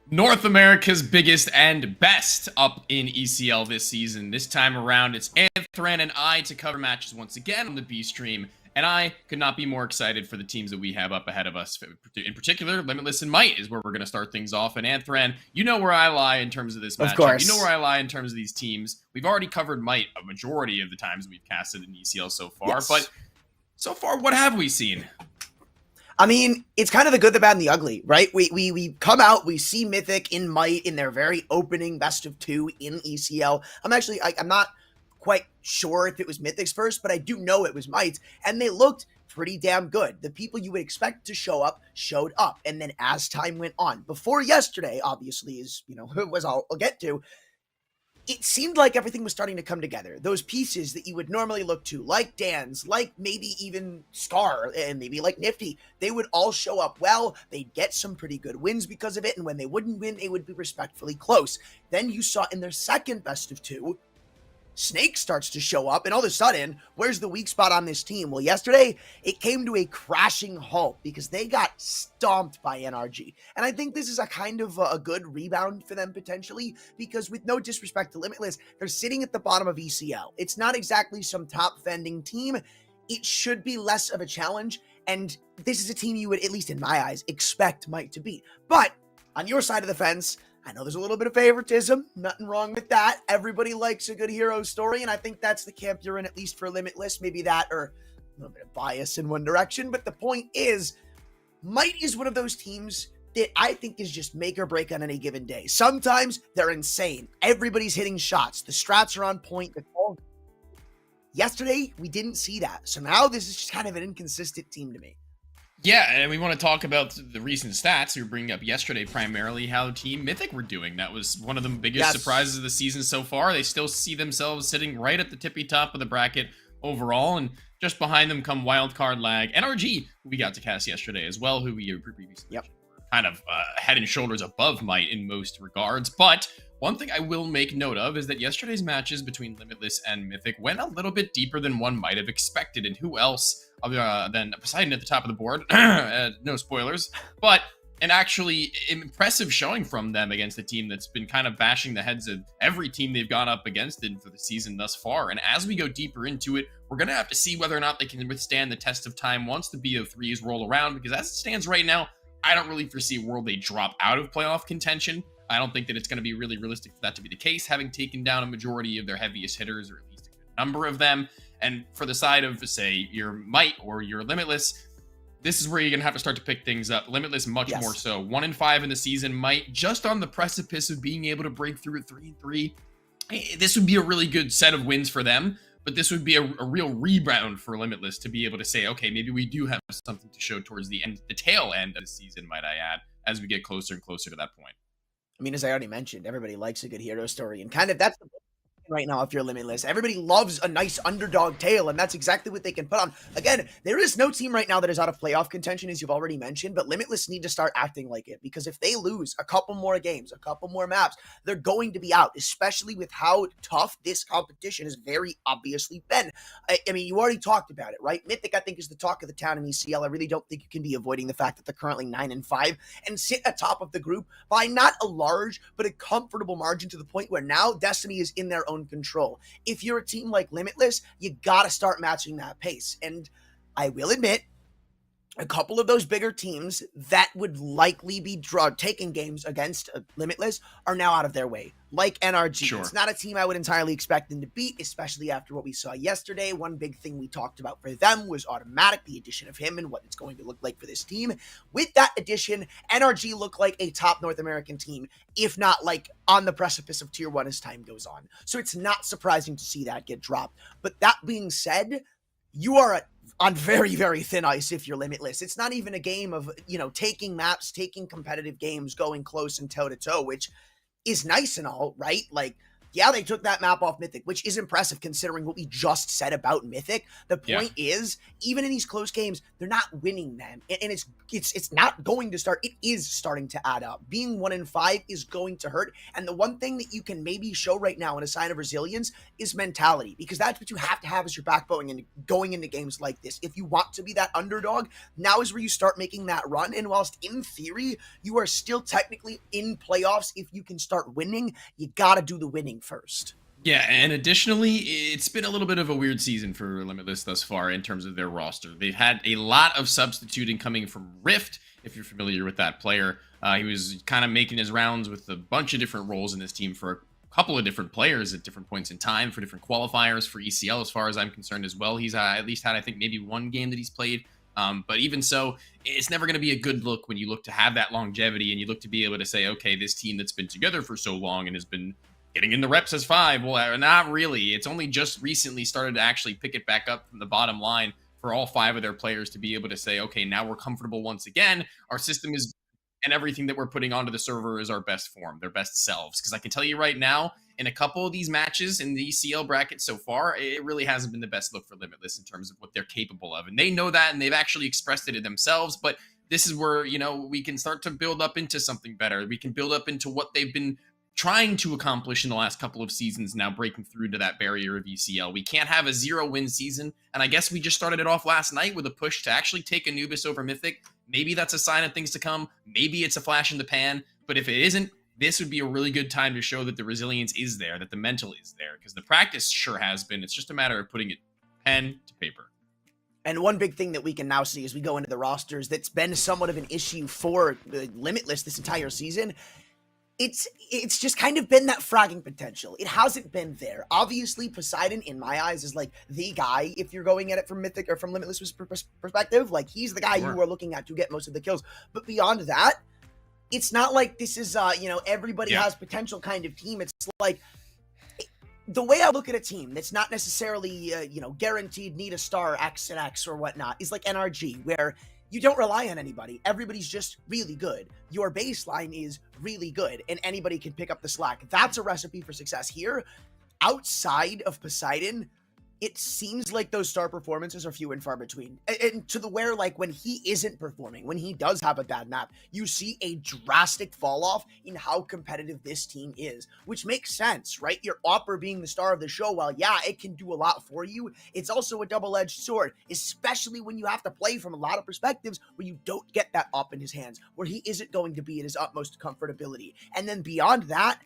North America's biggest and best up in ECL this season. This time around, it's Anthran and I to cover matches once again on the B stream. And I could not be more excited for the teams that we have up ahead of us. In particular, Limitless and Might is where we're going to start things off. And Anthran, you know where I lie in terms of this matchup. Of course. You know where I lie in terms of these teams. We've already covered Might a majority of the times we've casted in ECL so far. Yes. But so far, what have we seen? I mean, it's kind of the good, the bad, and the ugly, right? We come out, we see Mythic in Might in their very opening best of two in ECL. I'm not quite sure if it was Mythic's first, but I do know it was Might's, and they looked pretty damn good. The people you would expect to show up showed up, and then as time went on, before yesterday, obviously, is, was I'll get to, it seemed like everything was starting to come together. Those pieces that you would normally look to, like Dan's, like maybe even Scar, and maybe like Nifty, they would all show up well. They'd get some pretty good wins because of it, and when they wouldn't win, they would be respectfully close. Then you saw in their second best of two, Snake starts to show up, and all of a sudden, where's the weak spot on this team? Well, yesterday, it came to a crashing halt because they got stomped by NRG. And I think this is a kind of a good rebound for them potentially, because with no disrespect to Limitless, they're sitting at the bottom of ECL. It's not exactly some top-fending team. It should be less of a challenge, and this is a team you would, at least in my eyes, expect Might to beat. But on your side of the fence, I know there's a little bit of favoritism, nothing wrong with that. Everybody likes a good hero story, and I think that's the camp you're in, at least for Limitless. Maybe that, or a little bit of bias in one direction, but the point is, Might is one of those teams that I think is just make or break on any given day. Sometimes they're insane. Everybody's hitting shots. The strats are on point. Yesterday, we didn't see that. So now this is just kind of an inconsistent team to me. Yeah, and we want to talk about the recent stats. We were bringing up yesterday primarily how Team Mythic were doing. That was one of the biggest surprises of the season so far. They still see themselves sitting right at the tippy top of the bracket overall, and just behind them come Wildcard Lag, NRG, who we got to cast yesterday as well, who we previously kind of head and shoulders above Might in most regards. But one thing I will make note of is that yesterday's matches between Limitless and Mythic went a little bit deeper than one might have expected, and who else than Poseidon at the top of the board, no spoilers, but an actually impressive showing from them against a team that's been kind of bashing the heads of every team they've gone up against in for the season thus far. And as we go deeper into it, we're going to have to see whether or not they can withstand the test of time once the BO3s roll around, because as it stands right now, I don't really foresee a world they drop out of playoff contention. I don't think that it's going to be really realistic for that to be the case, having taken down a majority of their heaviest hitters, or at least a good number of them. And for the side of, say, your Might or your Limitless, this is where you're going to have to start to pick things up. Limitless much more so. 1-5 in the season. Might just on the precipice of being able to break through at 3-3. This would be a really good set of wins for them, but this would be a real rebound for Limitless to be able to say, okay, maybe we do have something to show towards the tail end of the season, might I add, as we get closer and closer to that point. I mean, as I already mentioned, everybody likes a good hero story, and kind of that's the right now if you're Limitless. Everybody loves a nice underdog tale, and that's exactly what they can put on. Again, there is no team right now that is out of playoff contention, as you've already mentioned, but Limitless need to start acting like it, because if they lose a couple more games, a couple more maps, they're going to be out, especially with how tough this competition has very obviously been. I mean, you already talked about it, right? Mythic, I think, is the talk of the town in ECL. I really don't think you can be avoiding the fact that they're currently 9-5 and sit atop of the group by not a large, but a comfortable margin, to the point where now Destiny is in their own control. If you're a team like Limitless, you gotta start matching that pace. And I will admit, a couple of those bigger teams that would likely be taking games against Limitless are now out of their way, like NRG. Sure. It's not a team I would entirely expect them to beat, especially after what we saw yesterday. One big thing we talked about for them was Automatic, the addition of him and what it's going to look like for this team. With that addition, NRG look like a top North American team, if not like on the precipice of tier 1 as time goes on. So it's not surprising to see that get dropped. But that being said, you are on very, very thin ice if you're Limitless. It's not even a game of, taking maps, taking competitive games, going close and toe-to-toe, which is nice and all, right? Like, Yeah, they took that map off Mythic, which is impressive considering what we just said about Mythic. The point is, even in these close games, they're not winning them, and it's not going to start. It is starting to add up. Being 1-5 is going to hurt, and the one thing that you can maybe show right now in a sign of resilience is mentality, because that's what you have to have as your backbone and going into games like this. If you want to be that underdog, now is where you start making that run. And whilst in theory you are still technically in playoffs, if you can start winning, you gotta do the winning first. Yeah, and additionally, it's been a little bit of a weird season for Limitless thus far in terms of their roster. They've had a lot of substituting coming from Rift, if you're familiar with that player. He was kind of making his rounds with a bunch of different roles in this team for a couple of different players at different points in time, for different qualifiers, for ECL as far as I'm concerned as well. He's at least had, I think, maybe one game that he's played. But even so, it's never going to be a good look when you look to have that longevity and you look to be able to say, okay, this team that's been together for so long and has been getting in the reps as 5. Well, not really. It's only just recently started to actually pick it back up from the bottom line for all 5 of their players to be able to say, okay, now we're comfortable once again. Our system is, and everything that we're putting onto the server is our best form, their best selves. Because I can tell you right now, in a couple of these matches in the ECL bracket so far, it really hasn't been the best look for Limitless in terms of what they're capable of. And they know that, and they've actually expressed it in themselves. But this is where, we can start to build up into something better. We can build up into what they've been trying to accomplish in the last couple of seasons, now breaking through to that barrier of ECL. We can't have a 0-win season, and I guess we just started it off last night with a push to actually take Anubis over Mythic. Maybe that's a sign of things to come. Maybe it's a flash in the pan, but if it isn't, this would be a really good time to show that the resilience is there, that the mental is there, because the practice sure has been. It's just a matter of putting it pen to paper. And one big thing that we can now see as we go into the rosters that's been somewhat of an issue for Limitless this entire season, it's just kind of been that fragging potential. It hasn't been there. Obviously, Poseidon, in my eyes, is like the guy if you're going at it from Mythic or from Limitless perspective. Like, he's the guy you are looking at to get most of the kills. But beyond that, it's not like this is, everybody has potential kind of team. It's like, the way I look at a team that's not necessarily, guaranteed need a star X and X or whatnot is like NRG, where you don't rely on anybody. Everybody's just really good. Your baseline is really good, and anybody can pick up the slack. That's a recipe for success. Here, outside of Poseidon, it seems like those star performances are few and far between. And to the where, like, when he isn't performing, when he does have a bad map, you see a drastic fall off in how competitive this team is, which makes sense, right? Your Opera being the star of the show, while, yeah, it can do a lot for you, it's also a double-edged sword, especially when you have to play from a lot of perspectives where you don't get that up in his hands, where he isn't going to be at his utmost comfortability. And then beyond that,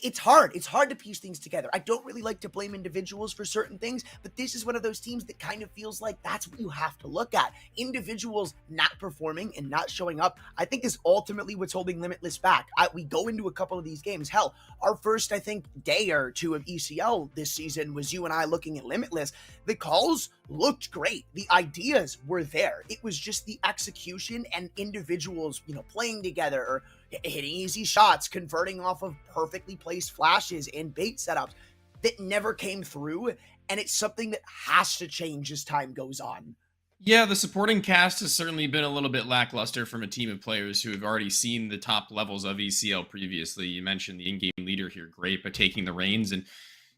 it's hard. It's hard to piece things together. I don't really like to blame individuals for certain things, but this is one of those teams that kind of feels like that's what you have to look at. Individuals not performing and not showing up, I think, is ultimately what's holding Limitless back. We go into a couple of these games. Hell, our first, I think, day or two of ECL this season was you and I looking at Limitless. The calls looked great. The ideas were there. It was just the execution and individuals, playing together or hitting easy shots, converting off of perfectly placed flashes and bait setups that never came through. And it's something that has to change as time goes on. Yeah, the supporting cast has certainly been a little bit lackluster from a team of players who have already seen the top levels of ECL previously. You mentioned the in-game leader here, Grape, taking the reins, and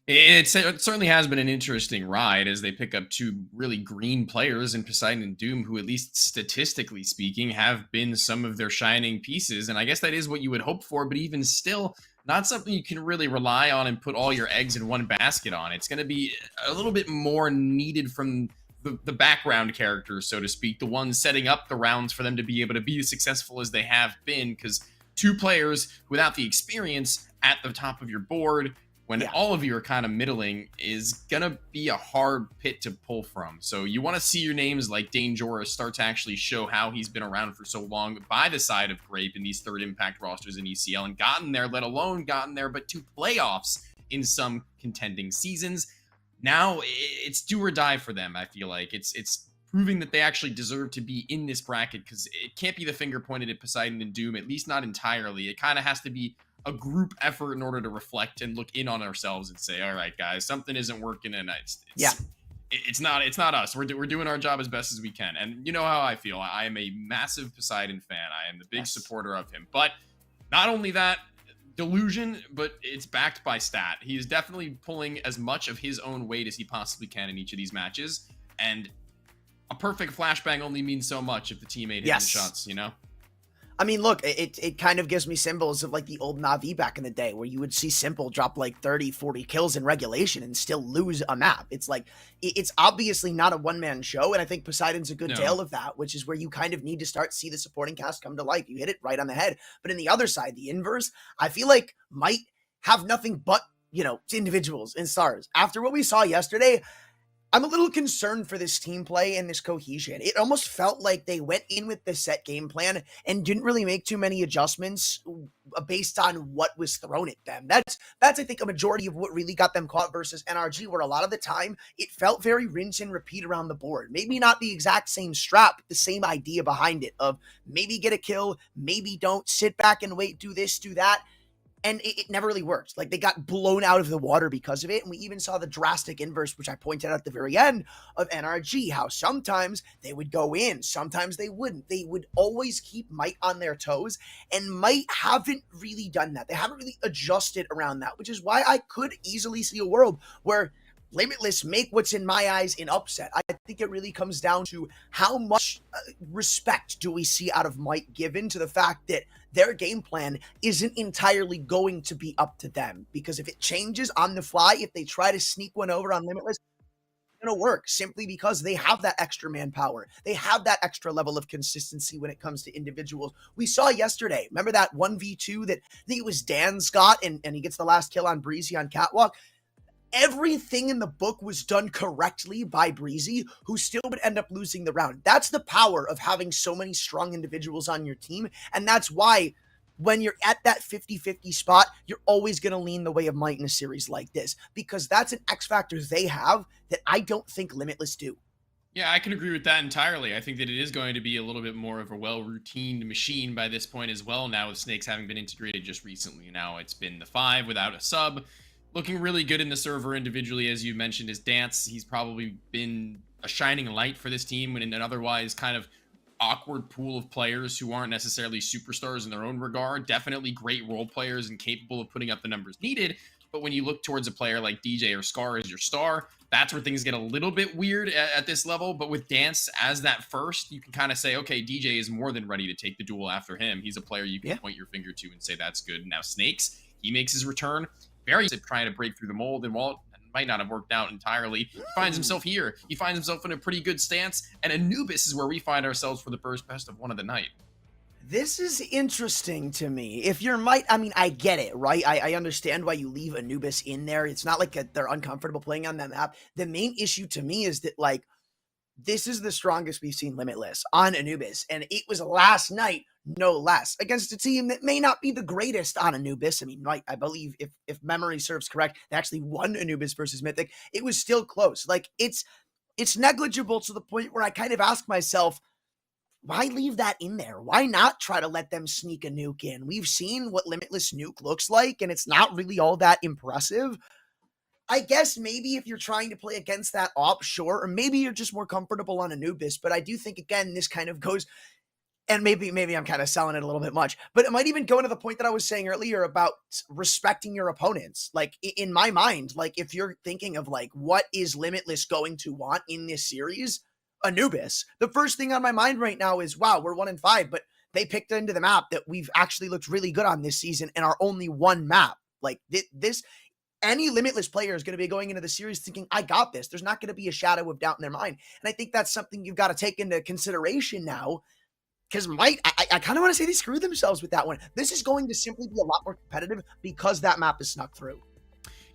it certainly has been an interesting ride as they pick up 2 really green players in Poseidon and Doom, who, at least statistically speaking, have been some of their shining pieces. And I guess that is what you would hope for, but even still, not something you can really rely on and put all your eggs in one basket on. It's going to be a little bit more needed from the background characters, so to speak, the ones setting up the rounds for them to be able to be as successful as they have been, because 2 players without the experience at the top of your board, when all of you are kind of middling, is gonna be a hard pit to pull from. So you want to see your names like Dangerous start to actually show how he's been around for so long by the side of Grape in these third impact rosters in ECL and gotten there, let alone gotten there, but to playoffs in some contending seasons. Now it's do or die for them. I feel like it's proving that they actually deserve to be in this bracket, because it can't be the finger pointed at Poseidon and Doom, at least not entirely. It kind of has to be a group effort in order to reflect and look in on ourselves and say, all right, guys, something isn't working, and it's not us. We're doing our job as best as we can. And you know how I feel. I am a massive Poseidon fan. I am the big supporter of him. But not only that, delusion, but it's backed by stat. He is definitely pulling as much of his own weight as he possibly can in each of these matches. And a perfect flashbang only means so much if the teammate hits the shots, you know? I mean, look, it kind of gives me symbols of like the old Na'Vi back in the day where you would see Simple drop like 30, 40 kills in regulation and still lose a map. It's like, it's obviously not a one-man show, and I think Poseidon's a good tale of that, which is where you kind of need to start see the supporting cast come to life. You hit it right on the head. But in the other side, the inverse, I feel like might have nothing but, you know, individuals and stars. After what we saw yesterday, I'm a little concerned for this team play and this cohesion. It almost felt like they went in with the set game plan and didn't really make too many adjustments based on what was thrown at them. That's I think a majority of what really got them caught versus NRG, where a lot of the time it felt very rinse and repeat around the board. Maybe not the exact same strap, but the same idea behind it of maybe get a kill, maybe don't, sit back and wait, do this, do that. And it never really worked. Like, they got blown out of the water because of it. And we even saw the drastic inverse, which I pointed out at the very end, of NRG, how sometimes they would go in, sometimes they wouldn't. They would always keep Might on their toes, and Might haven't really done that. They haven't really adjusted around that, which is why I could easily see a world where Limitless make what's in my eyes an upset. I think it really comes down to how much respect do we see out of Might given to the fact that their game plan isn't entirely going to be up to them. Because if it changes on the fly, if they try to sneak one over on Limitless, it's going to work simply because they have that extra manpower. They have that extra level of consistency when it comes to individuals. We saw yesterday, remember that 1v2 that I think it was Dan Scott and he gets the last kill on Breezy on Catwalk? Everything in the book was done correctly by Breezy, who still would end up losing the round. That's the power of having so many strong individuals on your team. And that's why when you're at that 50-50 spot, you're always going to lean the way of Might in a series like this, because that's an X factor they have that I don't think Limitless do. Yeah, I can agree with that entirely. I think that it is going to be a little bit more of a well-routined machine by this point as well, now with Snakes having been integrated just recently. Now it's been the 5 without a sub. Looking really good in the server individually, as you mentioned, is Dance. He's probably been a shining light for this team in an otherwise kind of awkward pool of players who aren't necessarily superstars in their own regard. Definitely great role players and capable of putting up the numbers needed. But when you look towards a player like DJ or Scar as your star, that's where things get a little bit weird at this level. But with Dance as that first, you can kind of say, okay, DJ is more than ready to take the duel after him. He's a player you can point your finger to and say that's good. Now Snakes, he makes his return. Very trying to break through the mold, and while it might not have worked out entirely, he finds himself here. He finds himself in a pretty good stance, and Anubis is where we find ourselves for the first best of one of the night. This is interesting to me. If you're Might, I mean, I get it, right? I understand why you leave Anubis in there. It's not like they're uncomfortable playing on that map. The main issue to me is that, like, this is the strongest we've seen Limitless on Anubis, and it was last night, no less, against a team that may not be the greatest on Anubis. I mean, I believe if memory serves correct, they actually won Anubis versus Mythic. It was still close. Like, it's negligible to the point where I kind of ask myself, why leave that in there? Why not try to let them sneak a nuke in? We've seen what Limitless nuke looks like, and it's not really all that impressive. I guess maybe if you're trying to play against that op, sure, or maybe you're just more comfortable on Anubis, but I do think, again, this kind of goes, and maybe I'm kind of selling it a little bit much, but it might even go into the point that I was saying earlier about respecting your opponents. Like, in my mind, like, if you're thinking of, like, what is Limitless going to want in this series? Anubis. The first thing on my mind right now is, wow, we're 1-5, but they picked into the map that we've actually looked really good on this season and our only one map. Like, this, any Limitless player is going to be going into the series thinking, I got this. There's not going to be a shadow of doubt in their mind. And I think that's something you've got to take into consideration now, because I kind of want to say they screwed themselves with that one. This is going to simply be a lot more competitive because that map is snuck through.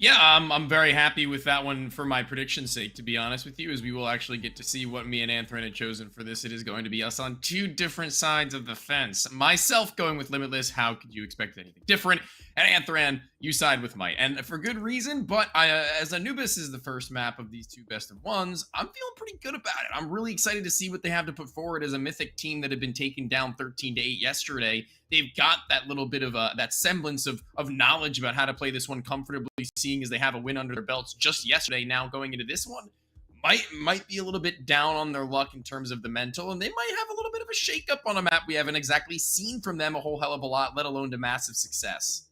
Yeah, I'm very happy with that one for my prediction's sake, to be honest with you, as we will actually get to see what me and Anthran had chosen for this. It is going to be us on two different sides of the fence. Myself going with Limitless, how could you expect anything different? And Anthran, you side with Might. And for good reason, but as Anubis is the first map of these two best of ones, I'm feeling pretty good about it. I'm really excited to see what they have to put forward as a Mythic team that had been taken down 13-8 yesterday. They've got that little bit of that semblance of knowledge about how to play this one comfortably, seeing as they have a win under their belts just yesterday. Now going into this one, might be a little bit down on their luck in terms of the mental, and they might have a little bit of a shakeup on a map we haven't exactly seen from them a whole hell of a lot, let alone to massive success.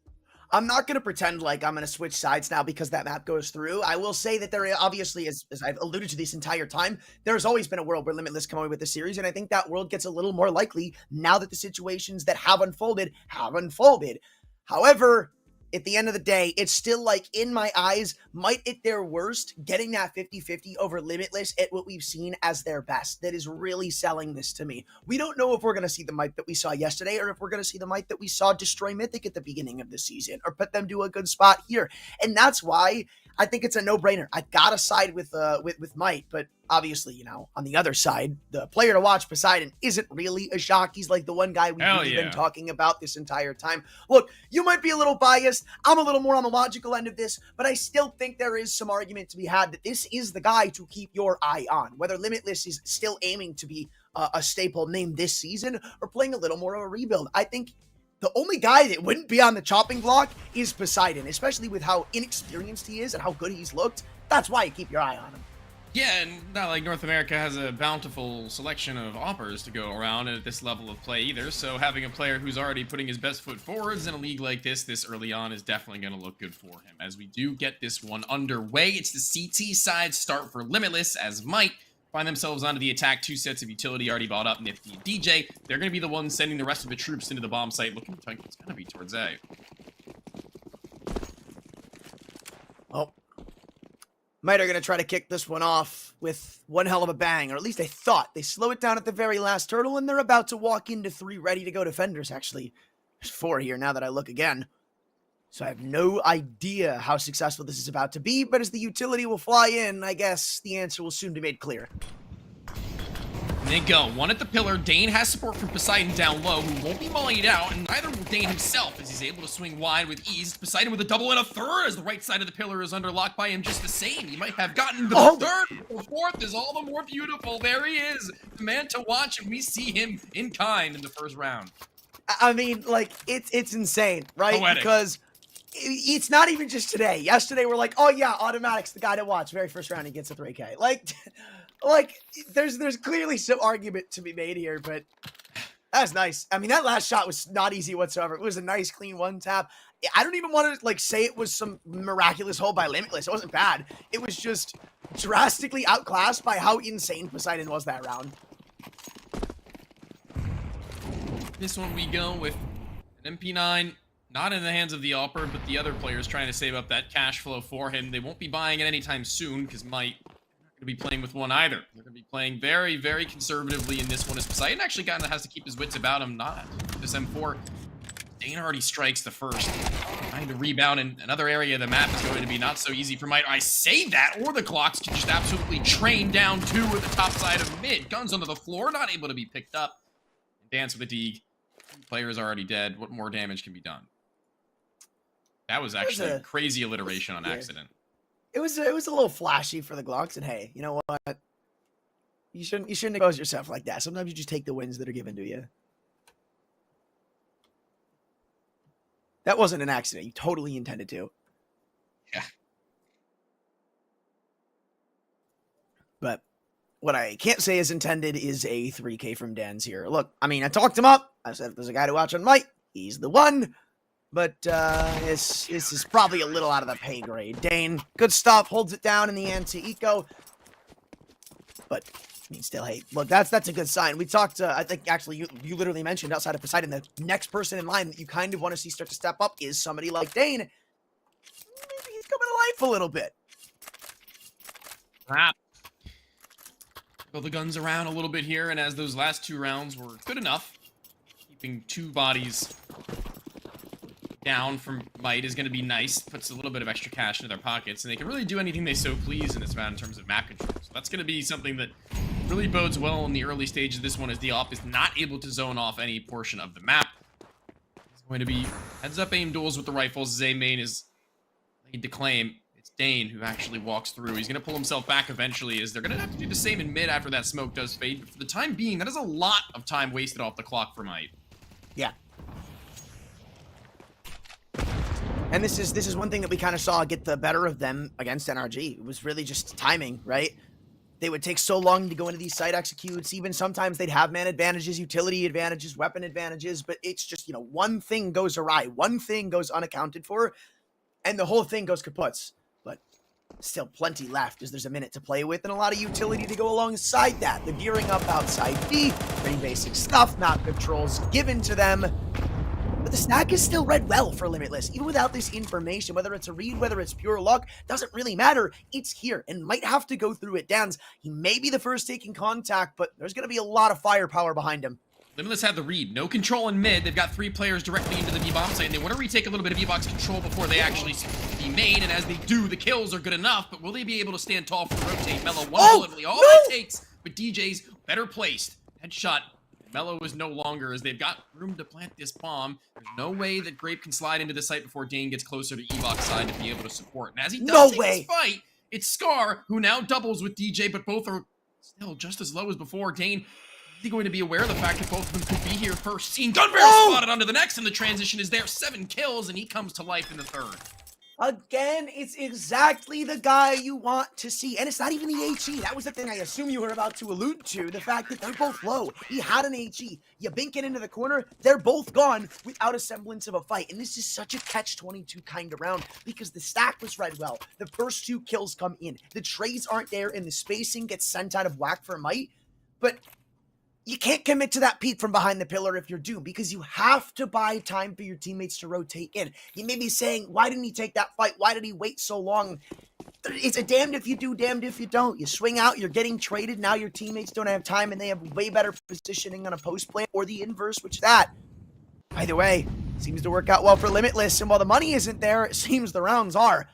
I'm not going to pretend like I'm going to switch sides now because that map goes through. I will say that there obviously, as I've alluded to this entire time, there's always been a world where Limitless come away with the series, and I think that world gets a little more likely now that the situations that have unfolded have unfolded. However, at the end of the day, it's still like, in my eyes, Might at their worst, getting that 50-50 over Limitless at what we've seen as their best. That is really selling this to me. We don't know if we're going to see the Might that we saw yesterday, or if we're going to see the Might that we saw destroy Mythic at the beginning of the season, or put them to a good spot here. And that's why I think it's a no-brainer. I gotta side with Might, but obviously, you know, on the other side, the player to watch, Poseidon, isn't really a shock. He's like the one guy we've really been talking about this entire time. Look, you might be a little biased. I'm a little more on the logical end of this, but I still think there is some argument to be had that this is the guy to keep your eye on. Whether Limitless is still aiming to be a staple name this season, or playing a little more of a rebuild, I think the only guy that wouldn't be on the chopping block is Poseidon, especially with how inexperienced he is and how good he's looked. That's why you keep your eye on him. Yeah, and not like North America has a bountiful selection of offers to go around at this level of play either, so having a player who's already putting his best foot forwards in a league like this early on is definitely going to look good for him. As we do get this one underway, it's the CT side start for Limitless, as Might find themselves onto the attack. 2 sets of utility already bought up, Nifty and DJ. They're going to be the ones sending the rest of the troops into the bomb site, looking like it's going to be towards A. Oh. Might are going to try to kick this one off with one hell of a bang, or at least they thought. They slow it down at the very last turtle, and they're about to walk into 3 ready-to-go defenders, actually. There's 4 here now that I look again. So I have no idea how successful this is about to be, but as the utility will fly in, I guess the answer will soon be made clear. And they go. 1 at the pillar. Dane has support from Poseidon down low, who won't be mollied out, and neither will Dane himself, as he's able to swing wide with ease. Poseidon with a double and a third, as the right side of the pillar is under lock by him just the same. He might have gotten the third. The 4th is all the more beautiful. There he is, the man to watch, and we see him in kind in the first round. I mean, like, it's insane, right? Poetic. Because it's not even just today. Yesterday, we're like, oh yeah, Automatic's the guy to watch. Very first round, he gets a 3K. Like, there's clearly some argument to be made here, but that's nice. I mean, that last shot was not easy whatsoever. It was a nice, clean 1-tap. I don't even want to, like, say it was some miraculous hold by Limitless. It wasn't bad. It was just drastically outclassed by how insane Poseidon was that round. This one we go with an MP9. Not in the hands of the Alper, but the other players trying to save up that cash flow for him. They won't be buying it anytime soon, because Might not going to be playing with one either. They're going to be playing very, very conservatively in this one, as Poseidon actually has to keep his wits about him, not this M4. Dane already strikes the first. Trying to rebound in another area of the map is going to be not so easy for Might. I say that, or the Clocks can just absolutely train down 2 at the top side of mid. Guns onto the floor, not able to be picked up. Dance with a Deeg. Player is already dead. What more damage can be done? That was actually a crazy alliteration on accident. It was a little flashy for the Glocks, and hey, you know what? You shouldn't expose yourself like that. Sometimes you just take the wins that are given to you. That wasn't an accident. You totally intended to. Yeah. But what I can't say is intended is a 3K from Dan's here. Look, I mean, I talked him up. I said if there's a guy to watch on Might, he's the one. But this is probably a little out of the pay grade. Dane, good stuff, holds it down in the anti-eco. But, I mean, still, hey, look, that's a good sign. We talked, I think, actually, you literally mentioned outside of Poseidon, the next person in line that you kind of want to see start to step up is somebody like Dane. Maybe he's coming to life a little bit. Throw the guns around a little bit here, and as those last 2 rounds were good enough, keeping 2 bodies down from Might is going to be nice. Puts a little bit of extra cash into their pockets, and they can really do anything they so please in this round in terms of map control. So that's going to be something that really bodes well in the early stages of this one, as the op is not able to zone off any portion of the map. It's going to be heads-up aim duels with the rifles. Zay main is laid to claim. It's Dane who actually walks through. He's going to pull himself back eventually, as they're going to have to do the same in mid after that smoke does fade. But for the time being, that is a lot of time wasted off the clock for Might. Yeah. And this is one thing that we kind of saw get the better of them against NRG. It was really just timing, right? They would take so long to go into these site executes. Even sometimes they'd have man advantages, utility advantages, weapon advantages, but it's just, one thing goes awry, one thing goes unaccounted for, and the whole thing goes kaputs. But still plenty left as there's a minute to play with and a lot of utility to go alongside that. They're gearing up outside B, pretty basic stuff, map controls given to them. But the stack is still read well for Limitless. Even without this information, whether it's a read, whether it's pure luck, doesn't really matter. It's here and might have to go through it. Dan's, he may be the first taking contact, but there's going to be a lot of firepower behind him. Limitless had the read. No control in mid. They've got 3 players directly into the B-bomb site, and they want to retake a little bit of B-box control before they actually be made, and as they do, the kills are good enough, but will they be able to stand tall for the rotate? Mellow, one bullet, really all it takes, but DJ's better placed. Headshot. Mellow is no longer, as they've got room to plant this bomb. There's no way that Grape can slide into the site before Dane gets closer to E-box side to be able to support. And as he does take this fight, it's Scar who now doubles with DJ, but both are still just as low as before. Dane, is he going to be aware of the fact that both of them could be here first? Seen gun barrel spotted onto the next, and the transition is there. 7 kills, and he comes to life in the third. Again, it's exactly the guy you want to see. And it's not even the HE. That was the thing I assume you were about to allude to. The fact that they're both low. He had an HE. You bink it into the corner, they're both gone without a semblance of a fight. And this is such a catch-22 kind of round because the stack was read well. The first 2 kills come in. The trades aren't there and the spacing gets sent out of whack for Might. But you can't commit to that peek from behind the pillar if you're doomed because you have to buy time for your teammates to rotate in. You may be saying, why didn't he take that fight? Why did he wait so long? It's a damned if you do, damned if you don't. You swing out, you're getting traded. Now your teammates don't have time and they have way better positioning on a post plan or the inverse, which that, either way, seems to work out well for Limitless. And while the money isn't there, it seems the rounds are.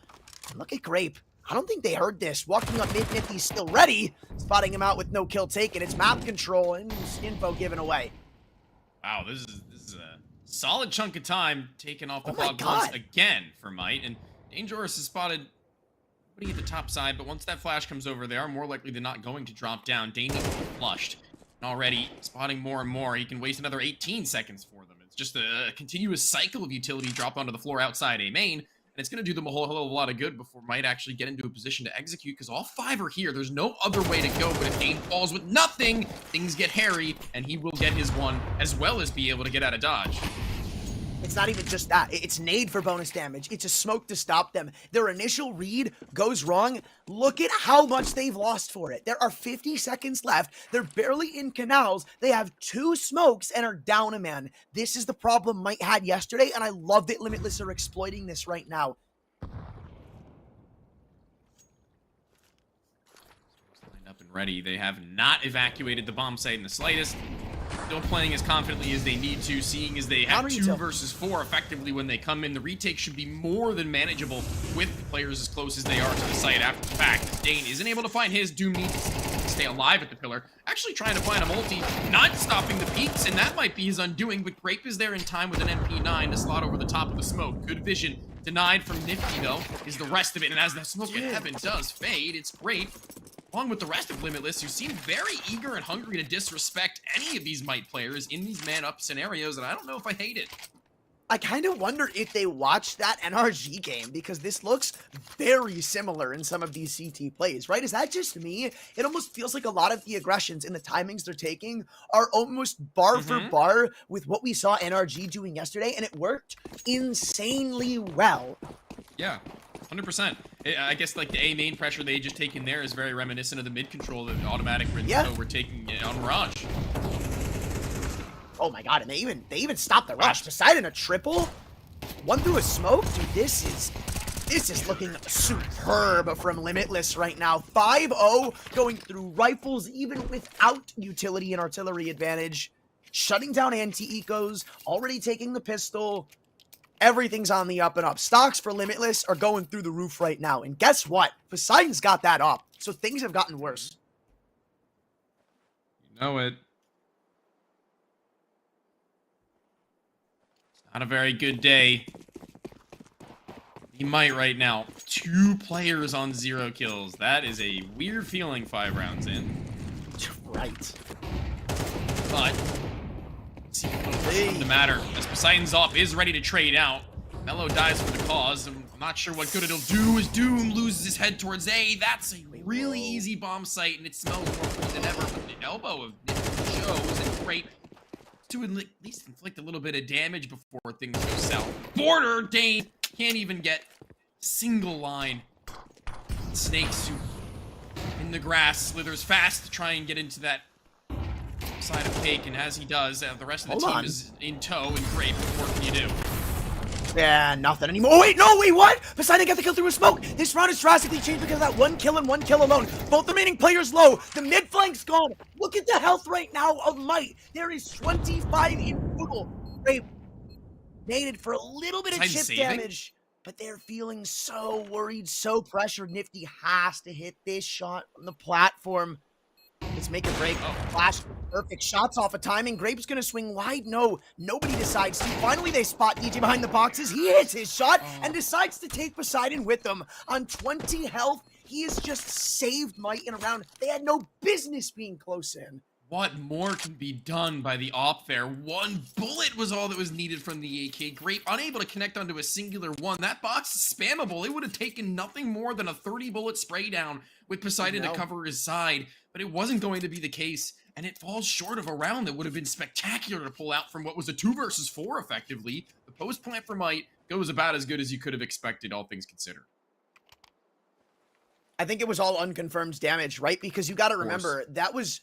And look at Grape. I don't think they heard this. Walking up mid, Nifty's still ready. Spotting him out with no kill taken. It's map control and info given away. Wow, this is a solid chunk of time taken off the clock once again for Might. And Dangerous is spotted putting at the top side, but once that flash comes over, they are more likely than not going to drop down. Dane needs to be flushed. And already spotting more and more. He can waste another 18 seconds for them. It's just a continuous cycle of utility drop onto the floor outside A main. And it's going to do them a whole hell of a lot of good before Might actually get into a position to execute because all 5 are here. There's no other way to go, but if Dane falls with nothing, things get hairy, and he will get his one as well as be able to get out of dodge. It's not even just that. It's nade for bonus damage. It's a smoke to stop them. Their initial read goes wrong. Look at how much they've lost for it. There are 50 seconds left. They're barely in canals. They have 2 smokes and are down a man. This is the problem Might had yesterday, and I love that Limitless are exploiting this right now. Lined up and ready. They have not evacuated the bomb site in the slightest. Still playing as confidently as they need to, seeing as they have 2 versus 4 effectively when they come in. The retake should be more than manageable with the players as close as they are to the site after the fact. Dane isn't able to find his. Doom needs to stay alive at the pillar. Actually trying to find a multi, not stopping the peaks, and that might be his undoing, but Grape is there in time with an MP9 to slot over the top of the smoke. Good vision. Denied from Nifty, though, is the rest of it, and as the smoke in heaven does fade, it's Grape, along with the rest of Limitless, who seem very eager and hungry to disrespect any of these Might players in these man-up scenarios, and I don't know if I hate it. I kind of wonder if they watched that NRG game, because this looks very similar in some of these CT plays, right? Is that just me? It almost feels like a lot of the aggressions and the timings they're taking are almost bar for bar with what we saw NRG doing yesterday, and it worked insanely well. Yeah. 100%. I guess like the A main pressure they just taken there is very reminiscent of the mid control that automatic we're taking on Mirage. Oh my god, and they even stopped the rush. Poseidon a triple? 1 through a smoke? Dude, this is looking superb from Limitless right now. 5-0 going through rifles even without utility and artillery advantage. Shutting down anti-ecos, already taking the pistol. Everything's on the up and up. Stocks for Limitless are going through the roof right now. And guess what? Poseidon's got that up. So things have gotten worse. You know it. It's not a very good day. He might right now. 2 players on 0 kills. That is a weird feeling 5 rounds in. Right. But see what the matter as Poseidon's off is ready to trade out. Mellow dies for the cause. I'm not sure what good it'll do as Doom loses his head towards A. That's a really easy bomb site, and it smells more food than ever. But the elbow of shows and great to at least inflict a little bit of damage before things go south. Border Dane can't even get single line. Snake soup in the grass, slithers fast to try and get into that side of cake, and as he does, the rest of the team is in tow, and great. What more can you do? Yeah, nothing anymore. Oh, wait, no, wait, what? Poseidon got the kill through a smoke. This round is drastically changed because of that one kill and one kill alone. Both the remaining players low. The mid flank's gone. Look at the health right now of Might. There is 25 in total. They needed for a little bit of chip damage, but they're feeling so worried, so pressured. Nifty has to hit this shot on the platform. Let's make a break. Flash, perfect shots off of timing. Grape's gonna swing wide. No, nobody decides to. Finally, they spot DJ behind the boxes. He hits his shot and decides to take Poseidon with him. On 20 health, he has just saved Might in a round they had no business being close in. What more can be done by the op there? One bullet was all that was needed from the AK. Grape unable to connect onto a singular one. That box is spammable. It would have taken nothing more than a 30-bullet spray down with Poseidon to cover his side, but it wasn't going to be the case, and it falls short of a round that would have been spectacular to pull out from what was a 2 versus 4 effectively. The post plant for Might goes about as good as you could have expected, all things considered. I think it was all unconfirmed damage, right? Because you got to remember that was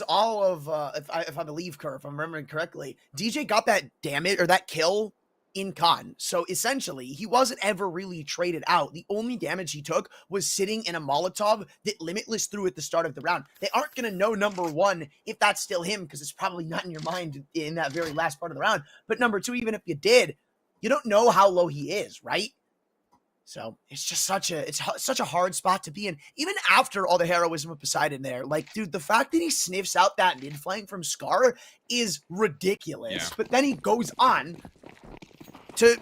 all of if I believe, if I'm remembering correctly, DJ got that damage or that kill in con. So essentially, he wasn't ever really traded out. The only damage he took was sitting in a Molotov that Limitless threw at the start of the round. They aren't going to know, number one, if that's still him, because it's probably not in your mind in that very last part of the round. But number two, even if you did, you don't know how low he is, right? So it's just such a hard spot to be in. Even after all the heroism of Poseidon there, like, dude, the fact that he sniffs out that mid flank from Scar is ridiculous. Yeah. But then he goes on to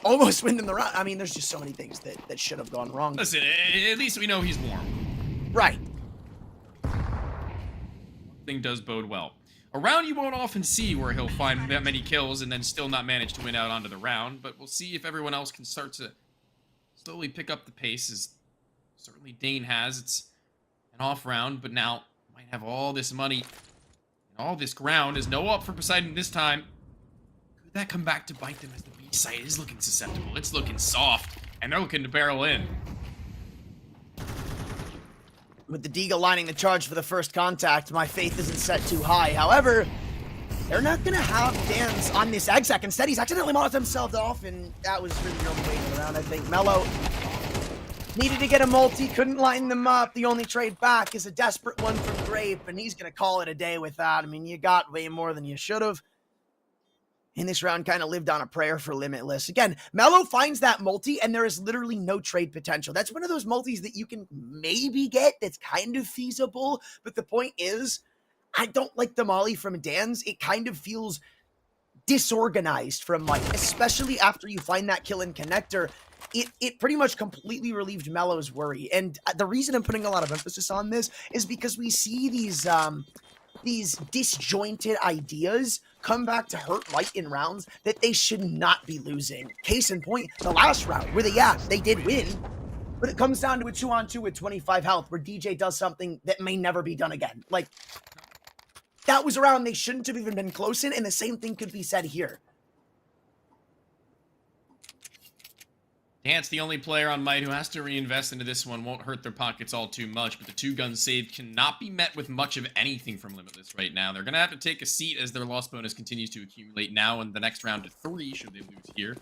almost win them the round. I mean, there's just so many things that should have gone wrong. Listen, at least we know he's warm. Right. Thing does bode well. A round you won't often see where he'll find that many kills and then still not manage to win out onto the round, but we'll see if everyone else can start to slowly pick up the pace, as certainly Dane has. It's an off round, but now might have all this money and all this ground. Is no up for Poseidon this time. Could that come back to bite them, as the B site is looking susceptible? It's looking soft, and they're looking to barrel in. With the Deagle lining the charge for the first contact, my faith isn't set too high. However, they're not going to have Dan's on this exec. Instead, he's accidentally molotov himself off, and that was really the only way to go around, I think. Mello needed to get a multi, couldn't line them up. The only trade back is a desperate one from Grape, and he's going to call it a day with that. I mean, you got way more than you should have. And this round kind of lived on a prayer for Limitless. Again, Mello finds that multi, and there is literally no trade potential. That's one of those multis that you can maybe get that's kind of feasible, but the point is, I don't like the molly from Dan's. It kind of feels disorganized from Mike, especially after you find that kill in connector. It pretty much completely relieved Mello's worry. And the reason I'm putting a lot of emphasis on this is because we see these disjointed ideas come back to hurt Mike in rounds that they should not be losing. Case in point, the last round where they did win, but it comes down to a 2-on-2 with 25 health where DJ does something that may never be done again. Like, that was a round they shouldn't have even been close in, and the same thing could be said here. Dance, the only player on Might who has to reinvest into this one, won't hurt their pockets all too much, but the 2-gun save cannot be met with much of anything from Limitless right now. They're going to have to take a seat as their loss bonus continues to accumulate now in the next round to 3, should they lose here.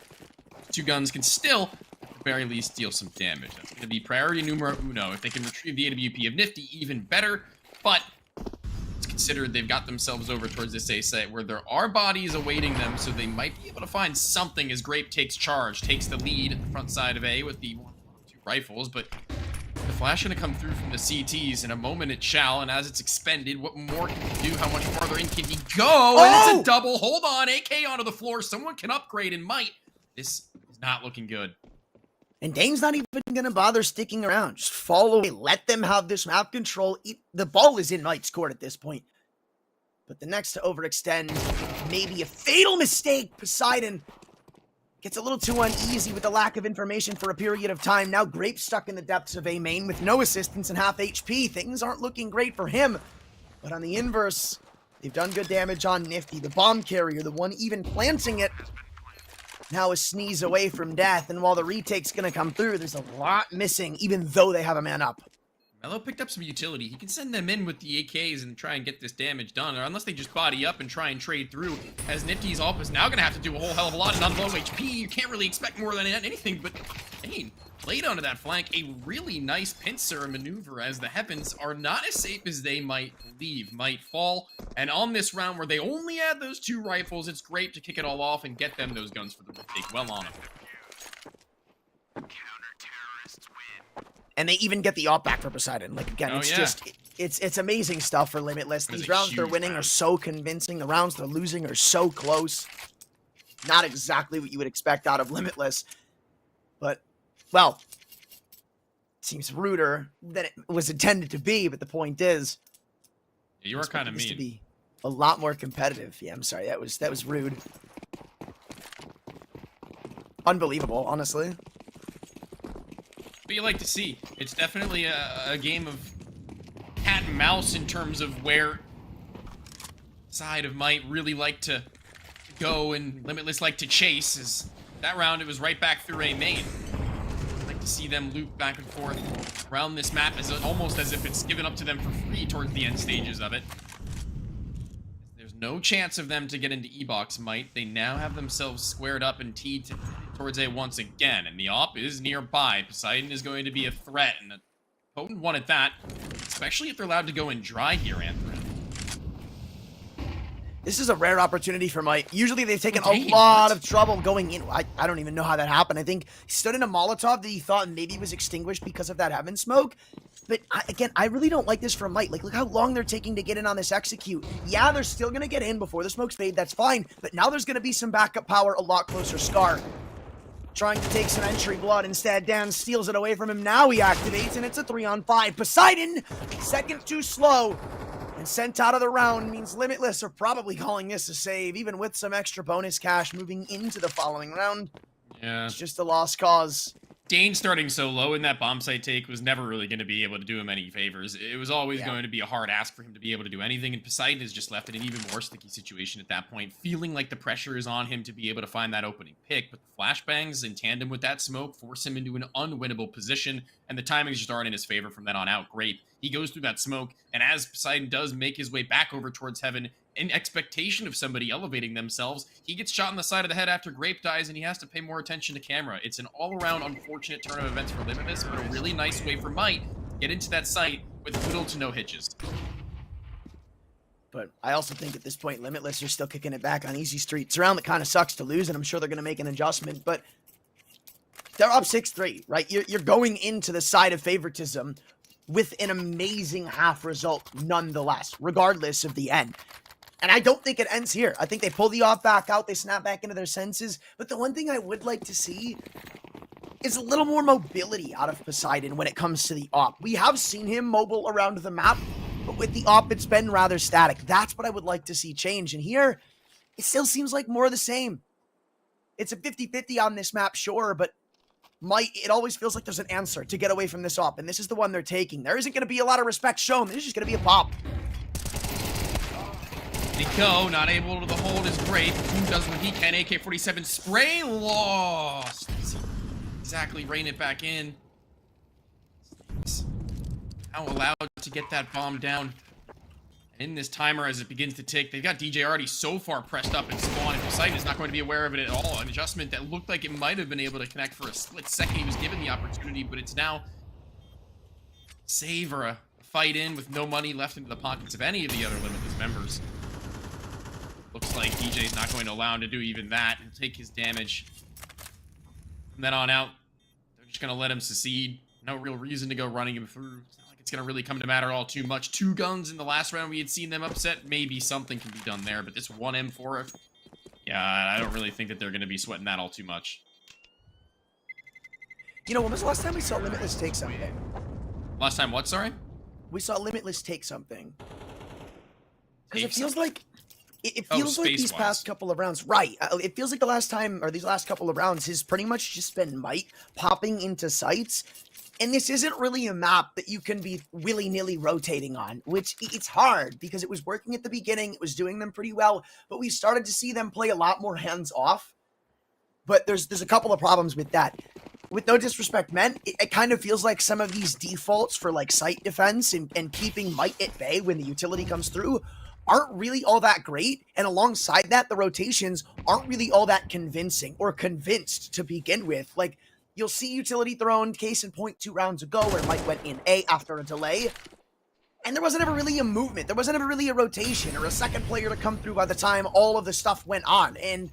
2 guns can still, at the very least, deal some damage. That's going to be priority numero uno. If they can retrieve the AWP of Nifty, even better, but considered they've got themselves over towards this A site where there are bodies awaiting them, so they might be able to find something as Grape takes charge, takes the lead at the front side of A with the 2 rifles, but the flash going to come through from the CTs in a moment it shall, and as it's expended, what more can he do? How much farther in can he go? And it's a double. Hold on, AK onto the floor. Someone can upgrade and Might. This is not looking good. And Dane's not even going to bother sticking around. Just fall away. Let them have this map control. The ball is in Might's court at this point. But the next to overextend, maybe a fatal mistake. Poseidon Gets a little too uneasy with the lack of information for a period of time. Now Grape stuck in the depths of A main with no assistance and half HP. Things aren't looking great for him. But on the inverse, they've done good damage on Nifty, the bomb carrier, the one even planting it. Now a sneeze away from death, and while the retake's gonna come through, there's a lot missing, even though they have a man up. Mello picked up some utility. He can send them in with the AKs and try and get this damage done, or unless they just body up and try and trade through, as Nifty's ult is now going to have to do a whole hell of a lot and on low HP. You can't really expect more than anything, but Dane played onto that flank. A really nice pincer maneuver, as the heavens are not as safe as they might believe, might fall. And on this round where they only had those 2 rifles, it's great to kick it all off and get them those guns for the retake. Well on them. And they even get the op back for Poseidon. Like, again, it's amazing stuff for Limitless. These rounds they're winning are so convincing. The rounds they're losing are so close. Not exactly what you would expect out of Limitless. But, well, it seems ruder than it was intended to be. But the point is, you are kind of mean. To be a lot more competitive. Yeah, I'm sorry. That was rude. Unbelievable, honestly. What you like to see. It's definitely a game of cat and mouse in terms of where side of Might really like to go and Limitless like to chase. As that round, it was right back through A main. I like to see them loop back and forth around this map as almost as if it's given up to them for free towards the end stages of it. There's no chance of them to get into E-Box Might. They now have themselves squared up and teed towards A once again, and the op is nearby. Poseidon is going to be a threat, and a potent one at that, especially if they're allowed to go in dry here, Anthony. This is a rare opportunity for Mike. Usually they've taken a lot of trouble going in. I don't even know how that happened. I think he stood in a Molotov that he thought maybe was extinguished because of that heaven smoke. But again, I really don't like this from Mike. Like, look how long they're taking to get in on this execute. Yeah, they're still going to get in before the smokes fade. That's fine. But now there's going to be some backup power a lot closer. Scar trying to take some entry blood. Instead, Dan steals it away from him. Now he activates, and it's a 3-on-5. Poseidon, second too slow, and sent out of the round means Limitless are probably calling this a save, even with some extra bonus cash moving into the following round. Yeah. It's just a lost cause. Dane starting so low in that bomb site take was never really going to be able to do him any favors. It was always going to be a hard ask for him to be able to do anything, and Poseidon has just left it in an even more sticky situation at that point, feeling like the pressure is on him to be able to find that opening pick, but the flashbangs in tandem with that smoke force him into an unwinnable position, and the timings just aren't in his favor from then on out. Great. He goes through that smoke, and as Poseidon does make his way back over towards heaven, in expectation of somebody elevating themselves, he gets shot in the side of the head after Grape dies, and he has to pay more attention to camera. It's an all-around unfortunate turn of events for Limitless, but a really nice way for Might to get into that site with little to no hitches. But I also think at this point, Limitless are still kicking it back on easy street. It's a round that kind of sucks to lose, and I'm sure they're going to make an adjustment, but they're up 6-3, right? You're going into the side of favoritism with an amazing half result nonetheless, regardless of the end. And I don't think it ends here. I think they pull the off back out, they snap back into their senses. But the one thing I would like to see is a little more mobility out of Poseidon when it comes to the op. We have seen him mobile around the map, but with the op, it's been rather static. That's what I would like to see change. And here, it still seems like more of the same. It's a 50-50 on this map, sure, but it always feels like there's an answer to get away from this op, and this is the one they're taking. There isn't going to be a lot of respect shown. This is just going to be a pop. Nico, not able to hold his Grape. Who does what he can? AK-47 spray lost. Exactly, rein it back in. How allowed to get that bomb down in this timer as it begins to tick. They've got DJ already so far pressed up and spawn, and Poseidon is not going to be aware of it at all. An adjustment that looked like it might have been able to connect for a split second. He was given the opportunity, but it's now save or a fight in with no money left into the pockets of any of the other Limitless members. Looks like DJ's not going to allow him to do even that. He'll take his damage. From then on out, they're just going to let him secede. No real reason to go running him through. It's not like it's going to really come to matter all too much. 2 guns in the last round we had seen them upset. Maybe something can be done there, but this 1 M4, yeah, I don't really think that they're going to be sweating that all too much. You know, when was the last time we saw Limitless take something? Last time what, sorry? We saw Limitless take something. Because it feels like It feels like these past couple of rounds, right? It feels like the last time, or these last couple of rounds, has pretty much just been Might popping into sites. And this isn't really a map that you can be willy-nilly rotating on, which it's hard because it was working at the beginning. It was doing them pretty well, but we started to see them play a lot more hands-off. But there's a couple of problems with that. With no disrespect meant, it kind of feels like some of these defaults for like site defense and keeping Might at bay when the utility comes through aren't really all that great, and alongside that, the rotations aren't really all that convincing or convinced to begin with. Like, you'll see utility thrown, case in point 2 rounds ago, where Mike went in A after a delay, and there wasn't ever really a movement. There wasn't ever really a rotation or a second player to come through by the time all of the stuff went on, and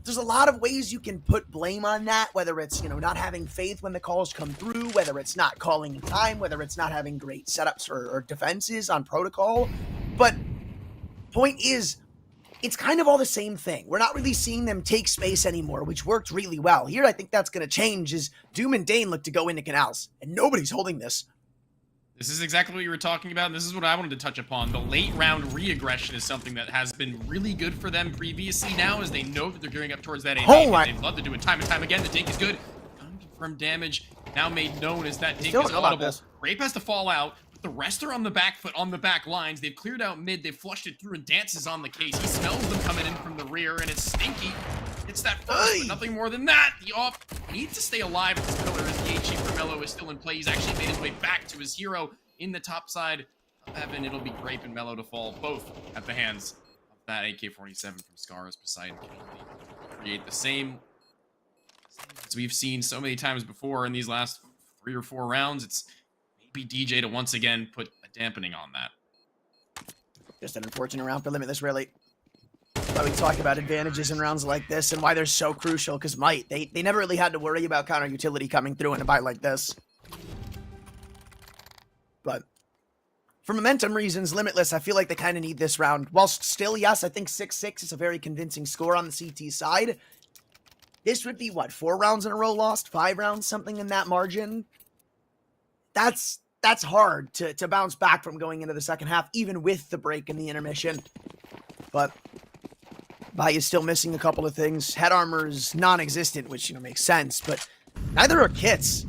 there's a lot of ways you can put blame on that, whether it's, not having faith when the calls come through, whether it's not calling in time, whether it's not having great setups or defenses on protocol, but point is, it's kind of all the same thing. We're not really seeing them take space anymore, which worked really well. Here, I think that's going to change as Doom and Dane look to go into canals, and nobody's holding this. This is exactly what you were talking about, and this is what I wanted to touch upon. The late round re-aggression is something that has been really good for them previously. Now, as they know that they're gearing up towards that A, they'd love to do it time and time again. The Dink is good. Unconfirmed damage now made known as that Dink is audible. Rape has to fall out. The rest are on the back foot, on the back lines. They've cleared out mid. They've flushed it through, and Dance is on the case. He smells them coming in from the rear, and it's Stinky. It's that first, but nothing more than that. The off needs to stay alive with this pillar as the HE for Mello is still in play. He's actually made his way back to his hero in the top side of Heaven. It'll be Grape and Mello to fall, both at the hands of that AK-47 from Scar, as Poseidon can only create the same as we've seen so many times before in these last 3 or 4 rounds. It's maybe DJ to once again put a dampening on that. Just an unfortunate round for Limitless, really. Why we talk about advantages in rounds like this and why they're so crucial, because Might, they never really had to worry about counter utility coming through in a fight like this. But for momentum reasons, Limitless, I feel like they kind of need this round. Whilst still, yes, I think 6-6 is a very convincing score on the CT side. This would be, what, 4 rounds in a row lost? 5 rounds, something in that margin? That's hard to bounce back from going into the second half, even with the break in the intermission. But Bai is still missing a couple of things. Head armor is non-existent, which, makes sense, but neither are kits.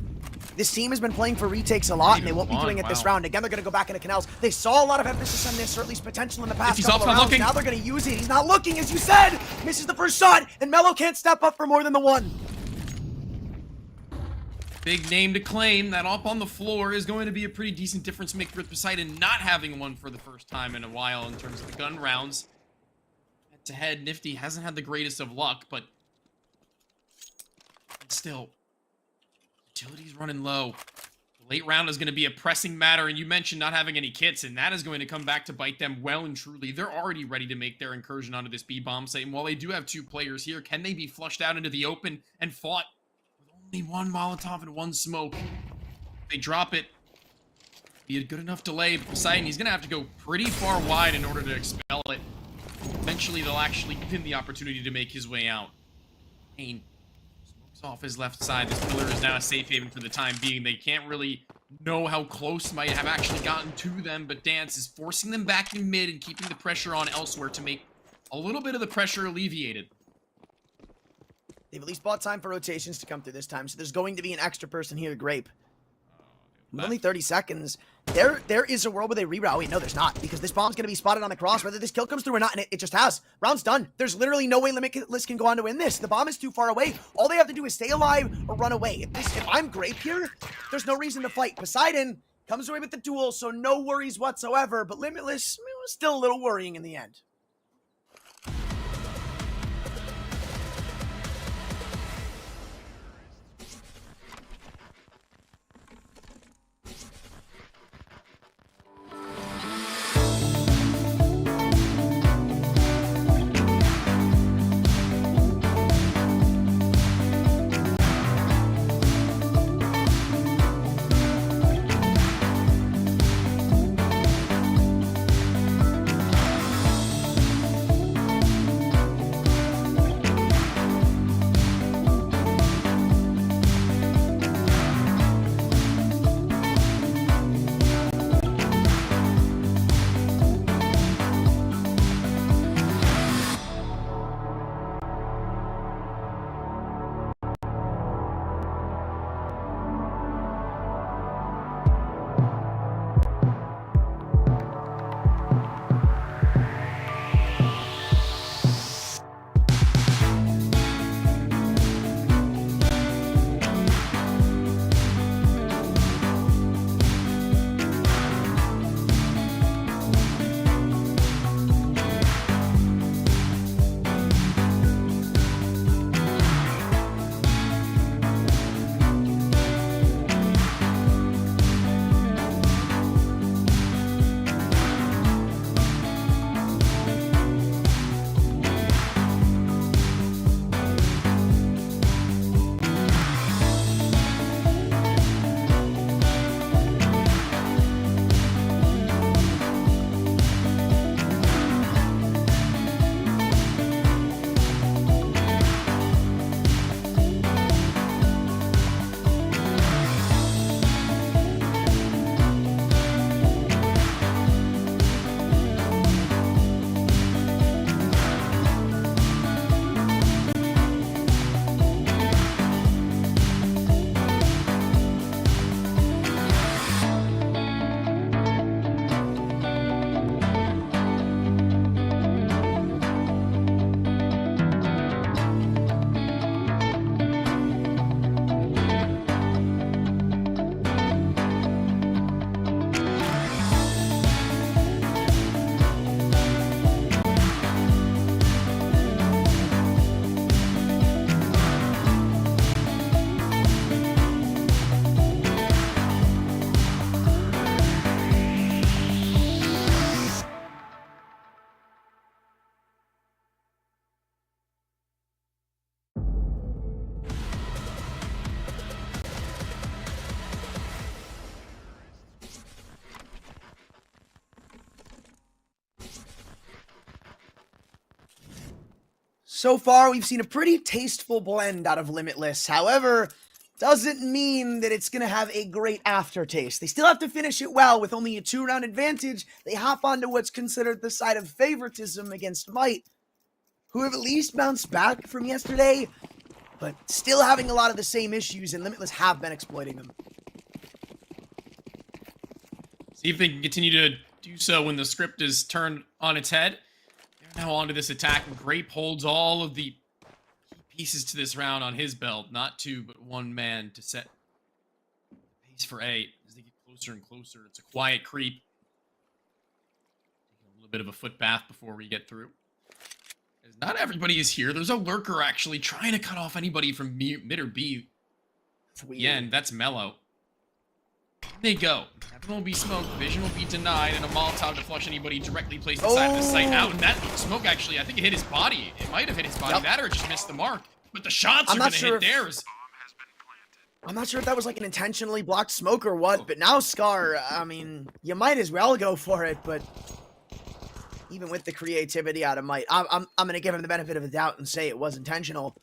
This team has been playing for retakes a lot, and they won't be doing it this round. Again, they're going to go back into canals. They saw a lot of emphasis on this, or at least potential in the past couple of rounds. Now they're going to use it. He's not looking, as you said. Misses the first shot, and Mello can't step up for more than the one. Big name to claim. That up on the floor is going to be a pretty decent difference maker with Poseidon not having one for the first time in a while in terms of the gun rounds. Head-to-head, Nifty hasn't had the greatest of luck, but still, utility's running low. The late round is going to be a pressing matter, and you mentioned not having any kits, and that is going to come back to bite them well and truly. They're already ready to make their incursion onto this B-bomb site, and while they do have 2 players here, can they be flushed out into the open and fought with only 1 Molotov and 1 smoke? If they drop it, be a good enough delay, but Poseidon, he's going to have to go pretty far wide in order to expel it. Eventually, they'll actually give him the opportunity to make his way out. Kane smokes off his left side. This pillar is now a safe haven for the time being. They can't really know how close might have actually gotten to them, but Dance is forcing them back in mid and keeping the pressure on elsewhere to make a little bit of the pressure alleviated. They've at least bought time for rotations to come through this time, so there's going to be an extra person here, Grape. Only 30 seconds. There is a world where they reroute. Wait, no, there's not, because this bomb's going to be spotted on the cross, whether this kill comes through or not, and it just has. Round's done. There's literally no way Limitless can go on to win this. The bomb is too far away. All they have to do is stay alive or run away. If I'm Grape here, there's no reason to fight. Poseidon comes away with the duel, so no worries whatsoever, but Limitless was still a little worrying in the end. So far, we've seen a pretty tasteful blend out of Limitless. However, doesn't mean that it's going to have a great aftertaste. They still have to finish it well with only a 2-round advantage. They hop onto what's considered the side of favoritism against Might, who have at least bounced back from yesterday, but still having a lot of the same issues, and Limitless have been exploiting them. See if they can continue to do so when the script is turned on its head. They're now onto this attack, and Grape holds all of the key pieces to this round on his belt. Not 2, but 1 man to set the pace for A as they get closer and closer. It's a quiet creep. A little bit of a footpath before we get through. As not everybody is here. There's a lurker actually trying to cut off anybody from mid or B. Yeah, and that's Mellow. They go. Heaven will be smoked, vision will be denied, and a Molotov to flush anybody directly placed inside of the site out. And that smoke actually, I think it hit his body. It might have hit his body, that or it just missed the mark. But the shots are going to hit theirs. I'm not sure if that was like an intentionally blocked smoke or what, but now Scar, I mean, you might as well go for it, but even with the creativity out of Might, I'm going to give him the benefit of the doubt and say it was intentional.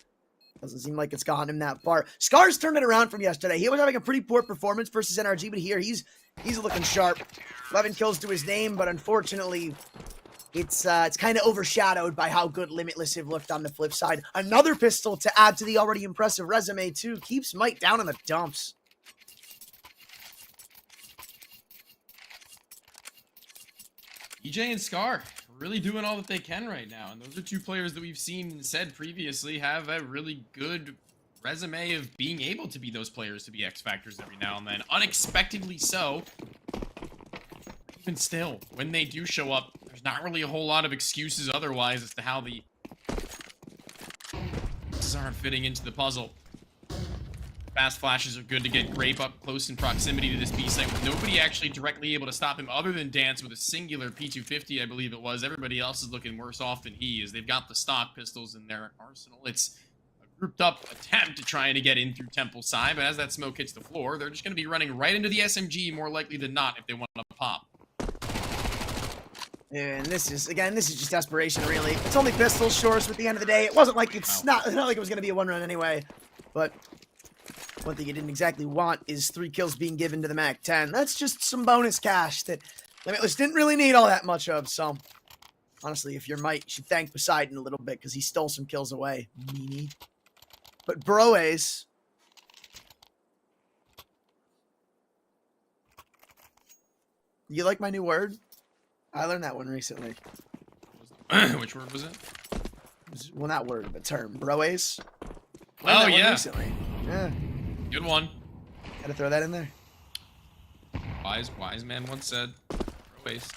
Doesn't seem like it's gotten him that far. Scar's turned it around from yesterday. He was having a pretty poor performance versus NRG, but here he's looking sharp. 11 kills to his name, but unfortunately, it's kind of overshadowed by how good Limitless have looked on the flip side. Another pistol to add to the already impressive resume, too. Keeps Might down in the dumps. EJ and Scar really doing all that they can right now, and those are 2 players that we've seen and said previously have a really good resume of being able to be those players to be X Factors every now and then. Unexpectedly so. Even still, when they do show up, there's not really a whole lot of excuses otherwise as to how the pieces aren't fitting into the puzzle. Fast flashes are good to get Grape up close in proximity to this B site with nobody actually directly able to stop him other than Dance with a singular P250, I believe it was. Everybody else is looking worse off than he is. They've got the stock pistols in their arsenal. It's a grouped up attempt to try to get in through Temple side, but as that smoke hits the floor, they're just going to be running right into the SMG more likely than not if they want to pop. And this is just desperation, really. It's only pistols, shorts, but at the end of the day, it wasn't like it's not like it was going to be a 1-run anyway, but one thing you didn't exactly want is 3 kills being given to the MAC-10. That's just some bonus cash that Limitless didn't really need all that much of, so honestly, if you're Might, you should thank Poseidon a little bit because he stole some kills away. Meanie. But Broace, you like my new word? I learned that one recently. Which word was it? Well, not word, but term. Broace. Oh, yeah. Recently. Yeah. Good one. Gotta throw that in there. Wise man once said, waste.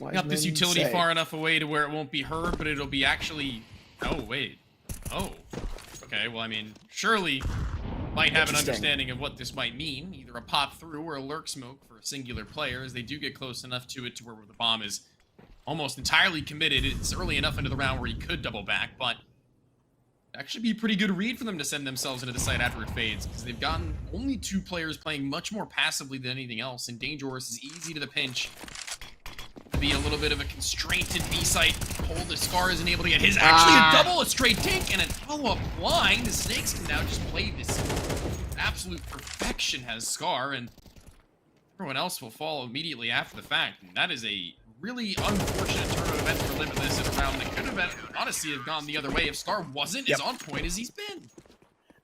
Wise Got this men utility say. far enough away to where it won't be heard, but it'll be actually... Oh, wait. Oh. Okay, well, I mean, surely might have an understanding of what this might mean. Either a pop through or a lurk smoke for a singular player, as they do get close enough to it to where the bomb is almost entirely committed. It's early enough into the round where he could double back, but... actually be a pretty good read for them to send themselves into the site after it fades, because they've gotten only 2 players playing much more passively than anything else, and Dangerous is easy to the pinch. To be a little bit of a constraint to B site. Hold the Scar isn't able to get his. Actually, a double, a straight dink, and a follow-up blind. The Snakes can now just play this absolute perfection, has Scar, and everyone else will follow immediately after the fact, and that is a really unfortunate turn of events for Limitless in a round that could have been, honestly, have gone the other way if Scar wasn't as on point as he's been.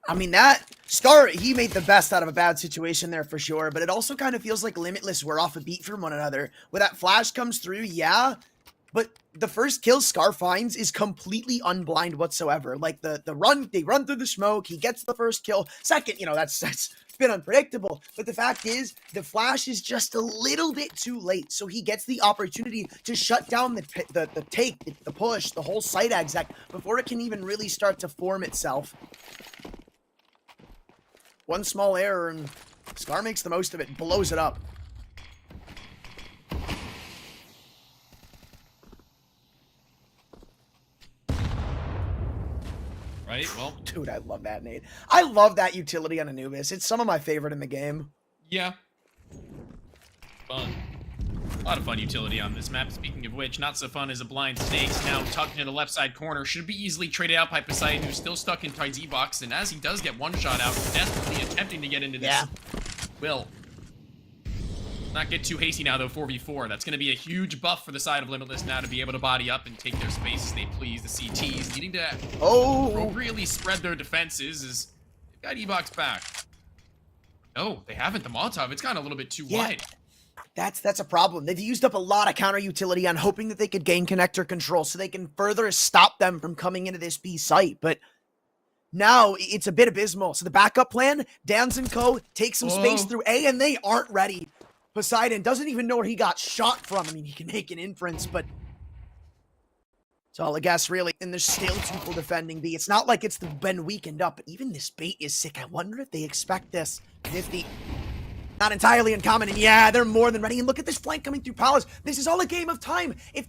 I mean, that Scar, he made the best out of a bad situation there for sure, but it also kind of feels like Limitless were off a beat from one another. When that flash comes through, yeah, but the first kill Scar finds is completely unblind whatsoever. Like the run, they run through the smoke, he gets the first kill. Second, you know, that's been unpredictable, but the fact is the flash is just a little bit too late, so he gets the opportunity to shut down the take, the push, the whole site exec before it can even really start to form itself. One small error and Scar makes the most of it, blows it up. Right, well... Dude, I love that nade. I love that utility on Anubis. It's some of my favorite in the game. Yeah. Fun. lot of fun utility on this map. Speaking of which, not so fun is a blind snakes now tucked into the left side corner. Should be easily traded out by Poseidon, who's still stuck in Tide's box. And as he does get one shot out, desperately attempting to get into this, will not get too hasty now though. 4v4. That's going to be a huge buff for the side of Limitless now to be able to body up and take their space as they please. The CTs needing to really spread their defenses as they've got E-Box back. No, they haven't. The Molotov, it's gotten a little bit too wide. That's a problem. They've used up a lot of counter utility on hoping that they could gain connector control so they can further stop them from coming into this B site. But now it's a bit abysmal. So the backup plan, Dans and Co. take some space through A, and they aren't ready. Poseidon doesn't even know where he got shot from. I mean, he can make an inference, but it's all a guess, really. And there's still people defending B. It's not like it's been weakened up, but even this bait is sick. I wonder if they expect this. Nifty. Not entirely uncommon, and yeah, they're more than ready. And look at this flank coming through Palace. This is all a game of time. If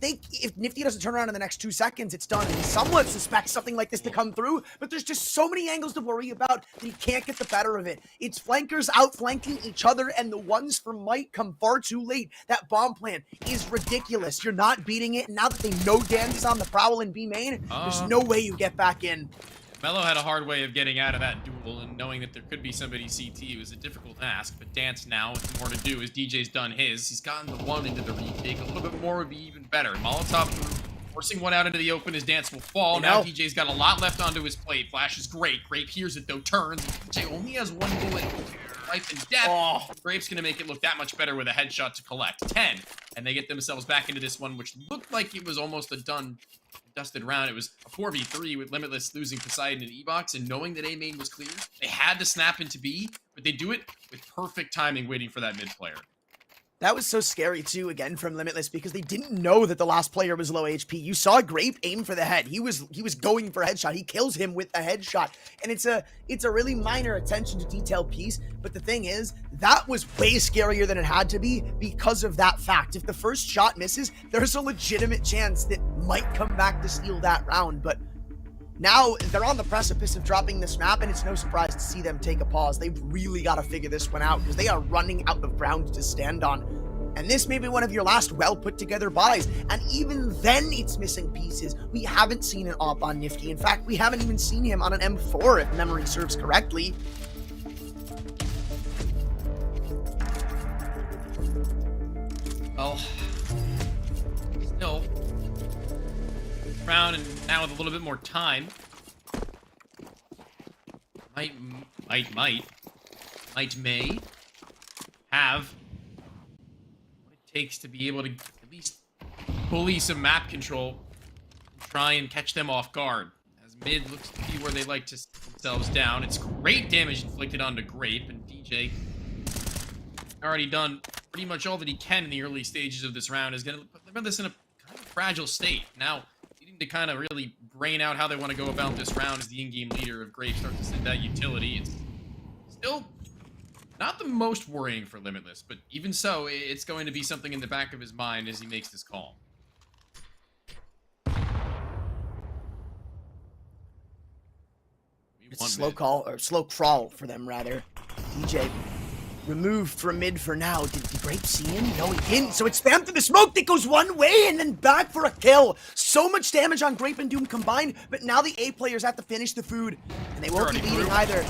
Nifty doesn't turn around in the next 2 seconds, it's done. And he somewhat suspects something like this to come through, but there's just so many angles to worry about that he can't get the better of it. It's flankers outflanking each other, and the ones from Might come far too late. That bomb plan is ridiculous. You're not beating it, and now that they know Dan is on the prowl in B main, there's no way you get back in. Mello had a hard way of getting out of that duel, and knowing that there could be somebody CT was a difficult task, but Dance now with more to do as DJ's done his. He's gotten the one into the retake. A little bit more would be even better. Molotov through, forcing one out into the open as Dance will fall. Now DJ's got a lot left onto his plate. Flash is great. Grape hears it though, turns. DJ only has one bullet. Life and death. Grape's gonna make it look that much better with a headshot to collect. 10. And they get themselves back into this one, which looked like it was almost a dusted round. It was a 4v3 with Limitless losing Poseidon and E-Box, and knowing that A main was clear, they had to snap into B, but they do it with perfect timing, waiting for that mid player. That was so scary too, again, from Limitless, because they didn't know that the last player was low HP. You saw Grape aim for the head. He was going for a headshot. He kills him with a headshot. And it's a really minor attention to detail piece, but the thing is, that was way scarier than it had to be because of that fact. If the first shot misses, there's a legitimate chance that might come back to steal that round, but now they're on the precipice of dropping this map, and it's no surprise to see them take a pause. They've really got to figure this one out because they are running out of ground to stand on. And this may be one of your last well put together buys, and even then it's missing pieces. We haven't seen an op on Nifty. In fact, we haven't even seen him on an M4 if memory serves correctly. Well, still round, and now with a little bit more time, may have what it takes to be able to at least bully some map control and try and catch them off guard. As mid looks to be where they like to sit themselves down. It's great damage inflicted onto Grape, and DJ already done pretty much all that he can in the early stages of this round. Is going to put this in a kind of fragile state. Now, needing to kind of really brain out how they want to go about this round as the in-game leader of Grape starts to send that utility. It's still not the most worrying for Limitless, but even so, it's going to be something in the back of his mind as he makes this call. It's a slow call, or slow crawl for them, rather. DJ removed from mid for now. Did Grape see him? No, he didn't. So it's spam through the smoke that goes one way and then back for a kill. So much damage on Grape and Doom combined, but now the A players have to finish the food, and they won't be leading either.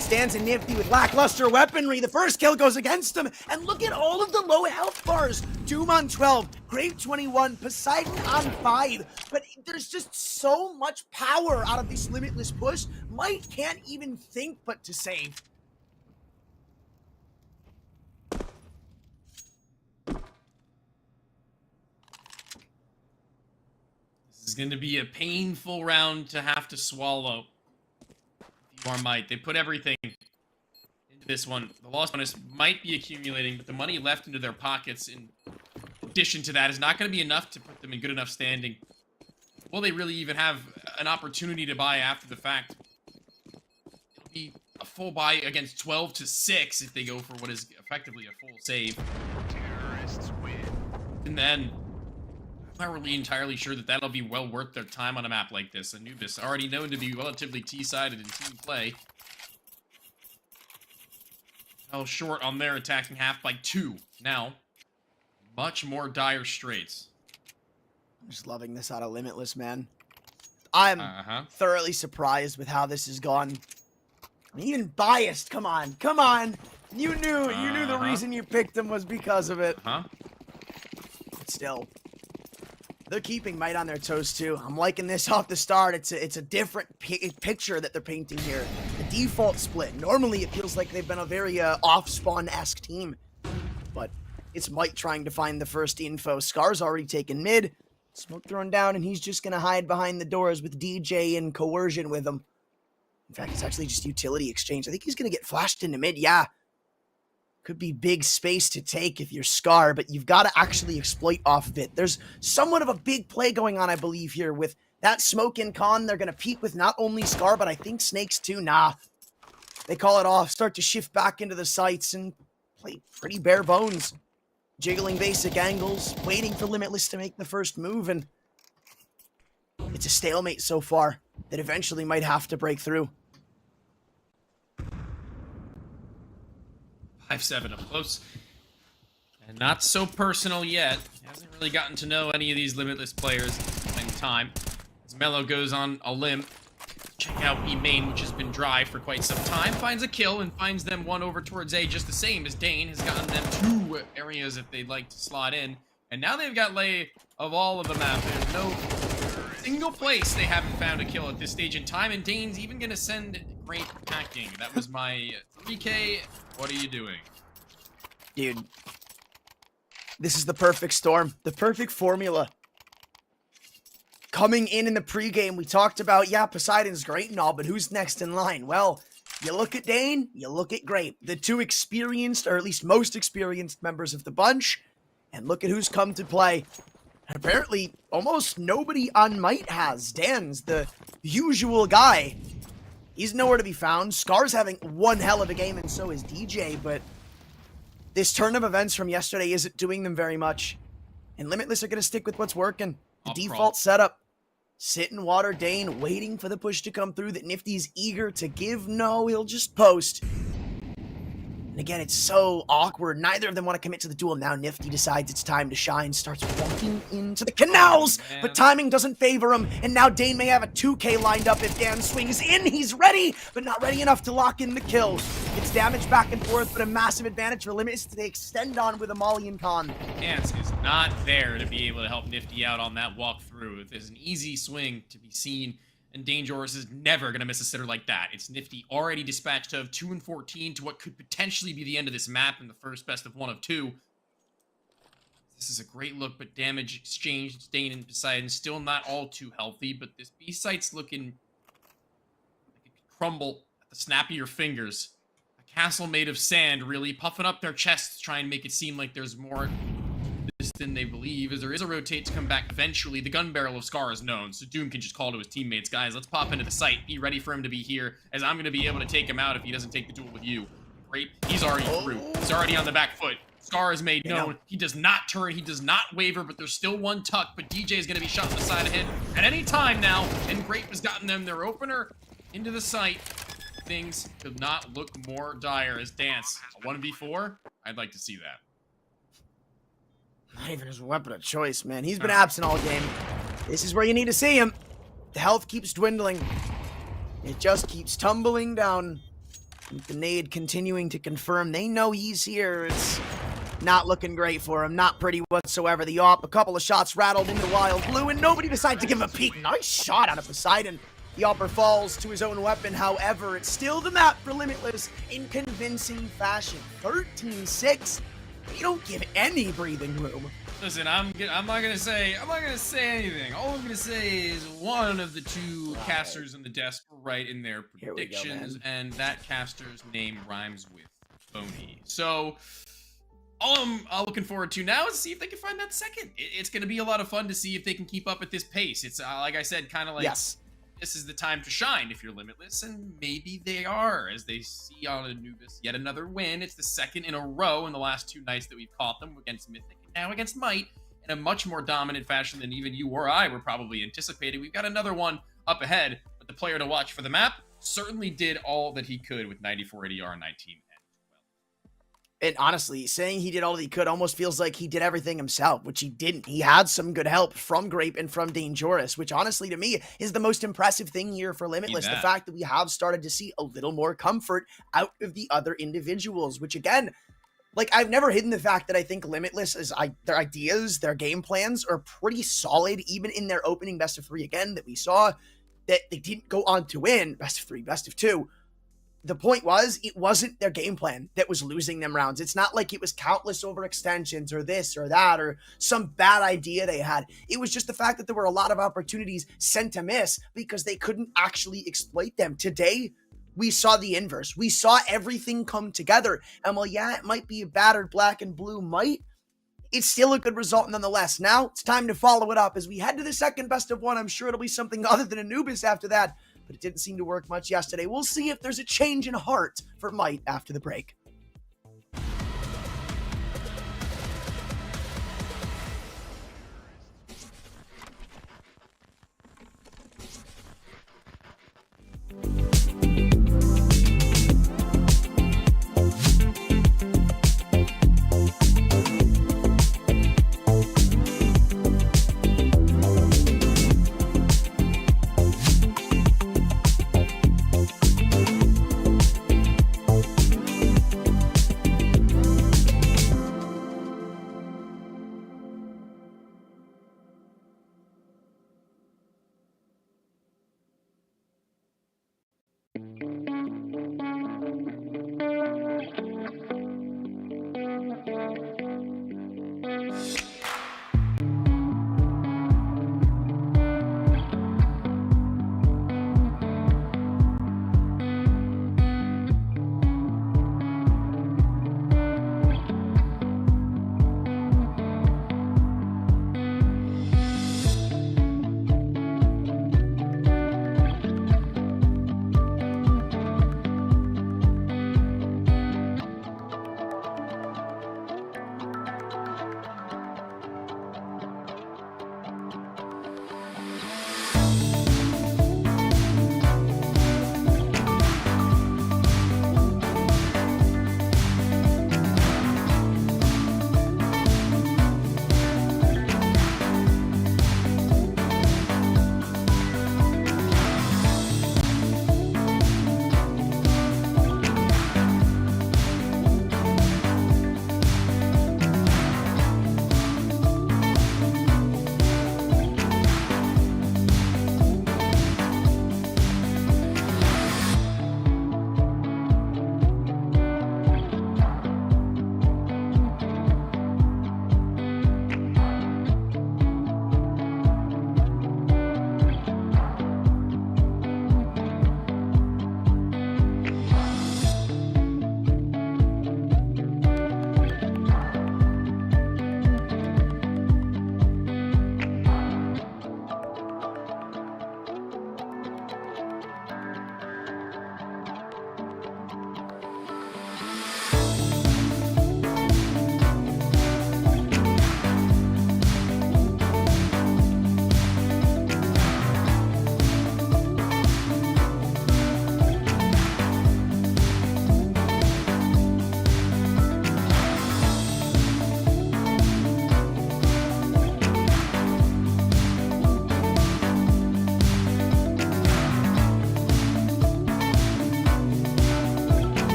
Stands in Nifty with lackluster weaponry. The first kill goes against him, and look at all of the low health bars. Doom on 12, Grape 21, Poseidon on 5, but there's just so much power out of this Limitless push. Might can't even think but to save. This is going to be a painful round to have to swallow. If you are Might, they put everything into this one. The loss bonus might be accumulating, but the money left into their pockets in addition to that is not going to be enough to put them in good enough standing. Will they really even have an opportunity to buy after the fact? It'll be a full buy against 12-6 if they go for what is effectively a full save. Terrorists win. And then I'm not really entirely sure that that'll be well worth their time on a map like this. Anubis, already known to be relatively T-sided in team play, fell short on their attacking half by 2. Now, much more dire straits. I'm just loving this out of Limitless, man. I'm thoroughly surprised with how this has gone. I mean, even biased. Come on, come on. You knew the reason you picked him was because of it. But still, they're keeping Might on their toes too. I'm liking this off the start. It's a different picture that they're painting here. The default split. Normally, it feels like they've been a very off-spawn-esque team, but it's Might trying to find the first info. Scar's already taken mid. Smoke thrown down, and he's just gonna hide behind the doors with DJ and coercion with him. In fact, it's actually just utility exchange. I think he's gonna get flashed into mid. Yeah. Could be big space to take if you're Scar, but you've got to actually exploit off of it. There's somewhat of a big play going on, I believe, here with that smoke in con. They're going to peek with not only Scar, but I think Snakes too. Nah. They call it off, start to shift back into the sights, and play pretty bare bones. Jiggling basic angles, waiting for Limitless to make the first move, and it's a stalemate so far that eventually might have to break through. 5-7 up close. And not so personal yet. Hasn't really gotten to know any of these Limitless players at the same time. As Mello goes on a limb. Check out B main, which has been dry for quite some time. Finds a kill and finds them one over towards A, just the same as Dane has gotten them 2 areas that they'd like to slot in. And now they've got lay of all of the map. There's no single place they haven't found a kill at this stage in time. And Dane's even going to send Great packing. That was my 3K. What are you doing? Dude, this is the perfect storm. The perfect formula. Coming in the pregame, we talked about, yeah, Poseidon's great and all, but who's next in line? Well, you look at Dane, you look at Grape. The 2 experienced, or at least most experienced members of the bunch. And look at who's come to play. Apparently, almost nobody on Might has. Dan's the usual guy. He's nowhere to be found. Scar's having one hell of a game, and so is DJ, but this turn of events from yesterday isn't doing them very much. And Limitless are going to stick with what's working. The default setup. Sit and water Dane, waiting for the push to come through that Nifty's eager to give. No, he'll just post. And again, it's so awkward. Neither of them want to commit to the duel. Now Nifty decides it's time to shine, starts walking into the canals, but timing doesn't favor him. And now Dane may have a 2K lined up if Dan swings in. He's ready, but not ready enough to lock in the kill. Gets damage back and forth, but a massive advantage for Limitless to extend on with a Molly and Con. Chance is not there to be able to help Nifty out on that walkthrough. There's an easy swing to be seen. And Dangerous is never going to miss a sitter like that. It's Nifty already dispatched of 2 and 14 to what could potentially be the end of this map in the first best of 1 of 2. This is a great look, but damage exchanged. Dane and Poseidon still not all too healthy, but this B site's looking like it could crumble at the snap of your fingers. A castle made of sand, really, puffing up their chests to try and make it seem like there's more than they believe, as there is a rotate to come back eventually. The gun barrel of Scar is known, so Doom can just call to his teammates, guys, let's pop into the site, be ready for him to be here, as I'm going to be able to take him out if he doesn't take the duel with you. Great, he's already through, he's already on the back foot. Scar is made known, he does not turn, he does not waver, but there's still one tuck, but DJ is going to be shot in the side of the head at any time now, and Grape has gotten them their opener into the site. Things could not look more dire as Dance. A 1v4? I'd like to see that. Not even his weapon of choice, man. He's been absent all game. This is where you need to see him. The health keeps dwindling. It just keeps tumbling down. With the nade continuing to confirm they know he's here. It's not looking great for him. Not pretty whatsoever. The AWP, a couple of shots rattled into Wild Blue, and nobody decides to give him a peek. Nice shot out of Poseidon. The AWPer falls to his own weapon. However, it's still the map for Limitless in convincing fashion. 13-6. You don't give any breathing room. Listen, I'm not gonna say anything. All I'm gonna say is one of the 2 casters on the desk were right in their predictions, and that caster's name rhymes with phony. So all I'm looking forward to now is see if they can find that second. It's gonna be a lot of fun to see if they can keep up at this pace. It's like I said, kind of like this is the time to shine if you're Limitless, and maybe they are, as they see on Anubis yet another win. It's the 2nd in a row in the last 2 nights that we've caught them against Mythic and now against Might in a much more dominant fashion than even you or I were probably anticipating. We've got another one up ahead, but the player to watch for the map certainly did all that he could with 94 ADR, 19 and 12. And honestly, saying he did all that he could almost feels like he did everything himself, which he didn't. He had some good help from Grape and from Dangerous, which honestly to me is the most impressive thing here for Limitless. The fact that we have started to see a little more comfort out of the other individuals, which again, like, I've never hidden the fact that I think Limitless is their ideas, their game plans are pretty solid, even in their opening best of 3 again that we saw that they didn't go on to win best of 3, best of 2. The point was, it wasn't their game plan that was losing them rounds. It's not like it was countless overextensions or this or that or some bad idea they had. It was just the fact that there were a lot of opportunities sent to miss because they couldn't actually exploit them. Today, we saw the inverse. We saw everything come together. And while, yeah, it might be a battered black and blue might, it's still a good result nonetheless. Now, it's time to follow it up. As we head to the second best of 1, I'm sure it'll be something other than Anubis after that. But it didn't seem to work much yesterday. We'll see if there's a change in heart for Might after the break.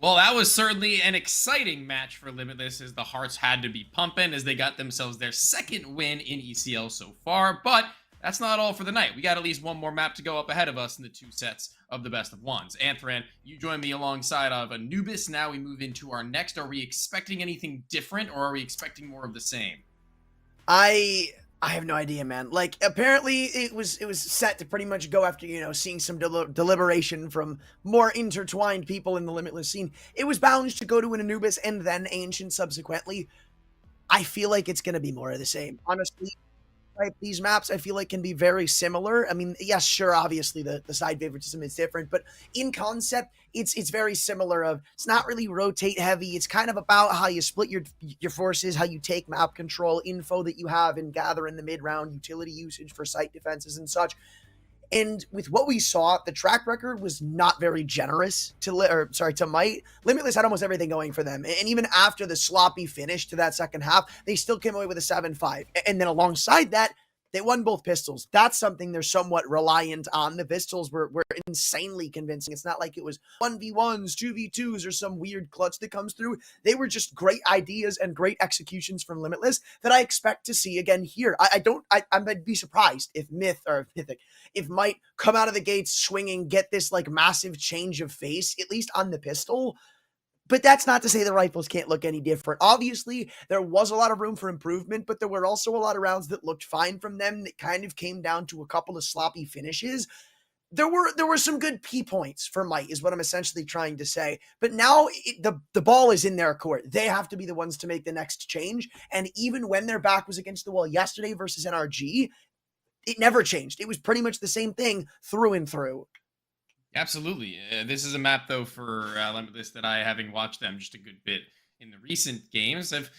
Well, that was certainly an exciting match for Limitless, as the hearts had to be pumping as they got themselves their second win in ECL so far. But that's not all for the night. We got at least one more map to go up ahead of us in the 2 sets of the best of ones. Anthran, you join me alongside of Anubis. Now we move into our next. Are we expecting anything different, or are we expecting more of the same? I have no idea, man. Like, apparently it was set to pretty much go after, you know, seeing some deliberation from more intertwined people in the Limitless scene. It was bound to go to an Anubis and then Ancient subsequently. I feel like it's going to be more of the same. Honestly, right, these maps I feel like can be very similar. I mean, yes, sure, obviously the side favoritism is different, but in concept, it's very similar. Of it's not really rotate heavy. It's kind of about how you split your forces, how you take map control, info that you have and gather in the mid round, utility usage for site defenses and such. And with what we saw, the track record was not very generous to Might. Limitless had almost everything going for them. And even after the sloppy finish to that second half, they still came away with a 7-5. And then alongside that, they won both pistols. That's something they're somewhat reliant on. The pistols were insanely convincing. It's not like it was 1v1s, 2v2s, or some weird clutch that comes through. They were just great ideas and great executions from Limitless that I expect to see again here. I'd be surprised if if Might come out of the gates swinging, get this like massive change of face, at least on the pistol. But that's not to say the rifles can't look any different. Obviously, there was a lot of room for improvement, but there were also a lot of rounds that looked fine from them that kind of came down to a couple of sloppy finishes. There were some good P points for Might, is what I'm essentially trying to say. But now the ball is in their court. They have to be the ones to make the next change. And even when their back was against the wall yesterday versus NRG, it never changed. It was pretty much the same thing through and through. Absolutely. This is a map, though, for Limitless that I, having watched them just a good bit in the recent games, have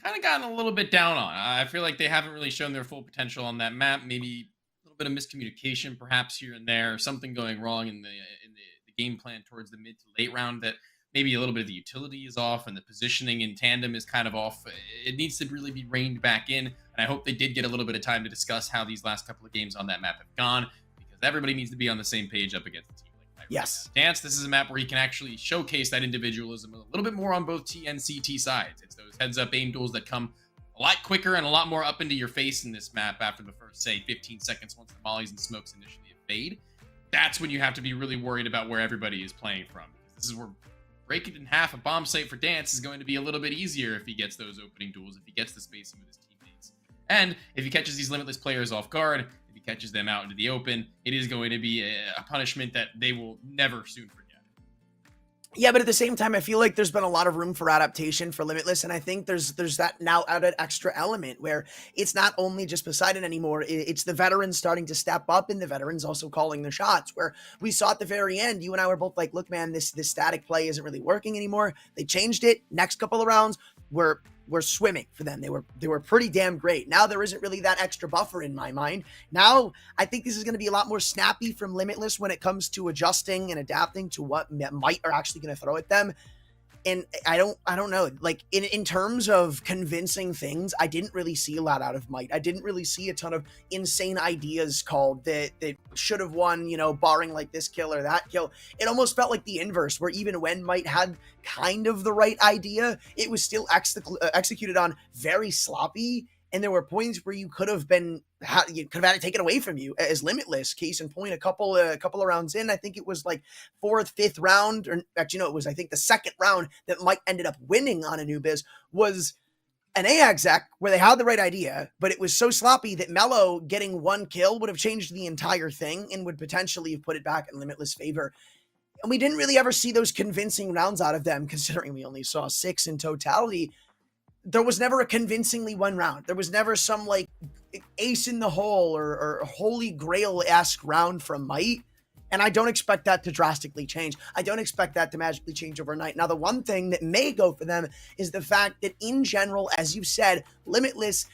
kind of gotten a little bit down on. I feel like they haven't really shown their full potential on that map. Maybe a little bit of miscommunication, perhaps here and there, or something going wrong in the game plan towards the mid to late round, that maybe a little bit of the utility is off and the positioning in tandem is kind of off. It needs to really be reined back in, and I hope they did get a little bit of time to discuss how these last couple of games on that map have gone, because everybody needs to be on the same page up against the team. Yes. Dance, this is a map where you can actually showcase that individualism a little bit more on both T and CT sides. It's those heads-up aim duels that come a lot quicker and a lot more up into your face in this map after the first, say, 15 seconds once the mollies and smokes initially evade. That's when you have to be really worried about where everybody is playing from. This is where breaking in half a bomb site for Dance is going to be a little bit easier if he gets those opening duels, if he gets the spacing with his teammates. And if he catches these Limitless players off guard, catches them out into the open, it is going to be a punishment that they will never soon forget. Yeah, but at the same time, I feel like there's been a lot of room for adaptation for Limitless, and I think there's that now added extra element where it's not only just Poseidon anymore, it's the veterans starting to step up, and the veterans also calling the shots, where we saw at the very end, you and I were both like, look, man, this static play isn't really working anymore. They changed it. Next couple of rounds, we're swimming for them. They were pretty damn great. Now there isn't really that extra buffer in my mind. Now I think this is going to be a lot more snappy from Limitless when it comes to adjusting and adapting to what Might are actually going to throw at them. And I don't know, like in terms of convincing things, I didn't really see a lot out of Might. I didn't really see a ton of insane ideas called that should have won, you know, barring like this kill or that kill. It almost felt like the inverse, where even when Might had kind of the right idea, it was still executed on very sloppy. And there were points where you could have had it taken away from you as Limitless. Case in point, a couple of rounds in, I think it was like 4th, 5th round, or actually no, it was I think the 2nd round that Mike ended up winning on Anubis was an AXEC where they had the right idea, but it was so sloppy that Mello getting 1 kill would have changed the entire thing and would potentially have put it back in Limitless' favor. And we didn't really ever see those convincing rounds out of them, considering we only saw 6 in totality. There was never a convincingly won round. There was never some like ace in the hole or holy grail-esque round from Might. And I don't expect that to drastically change. I don't expect that to magically change overnight. Now, the one thing that may go for them is the fact that in general, as you said, Limitless,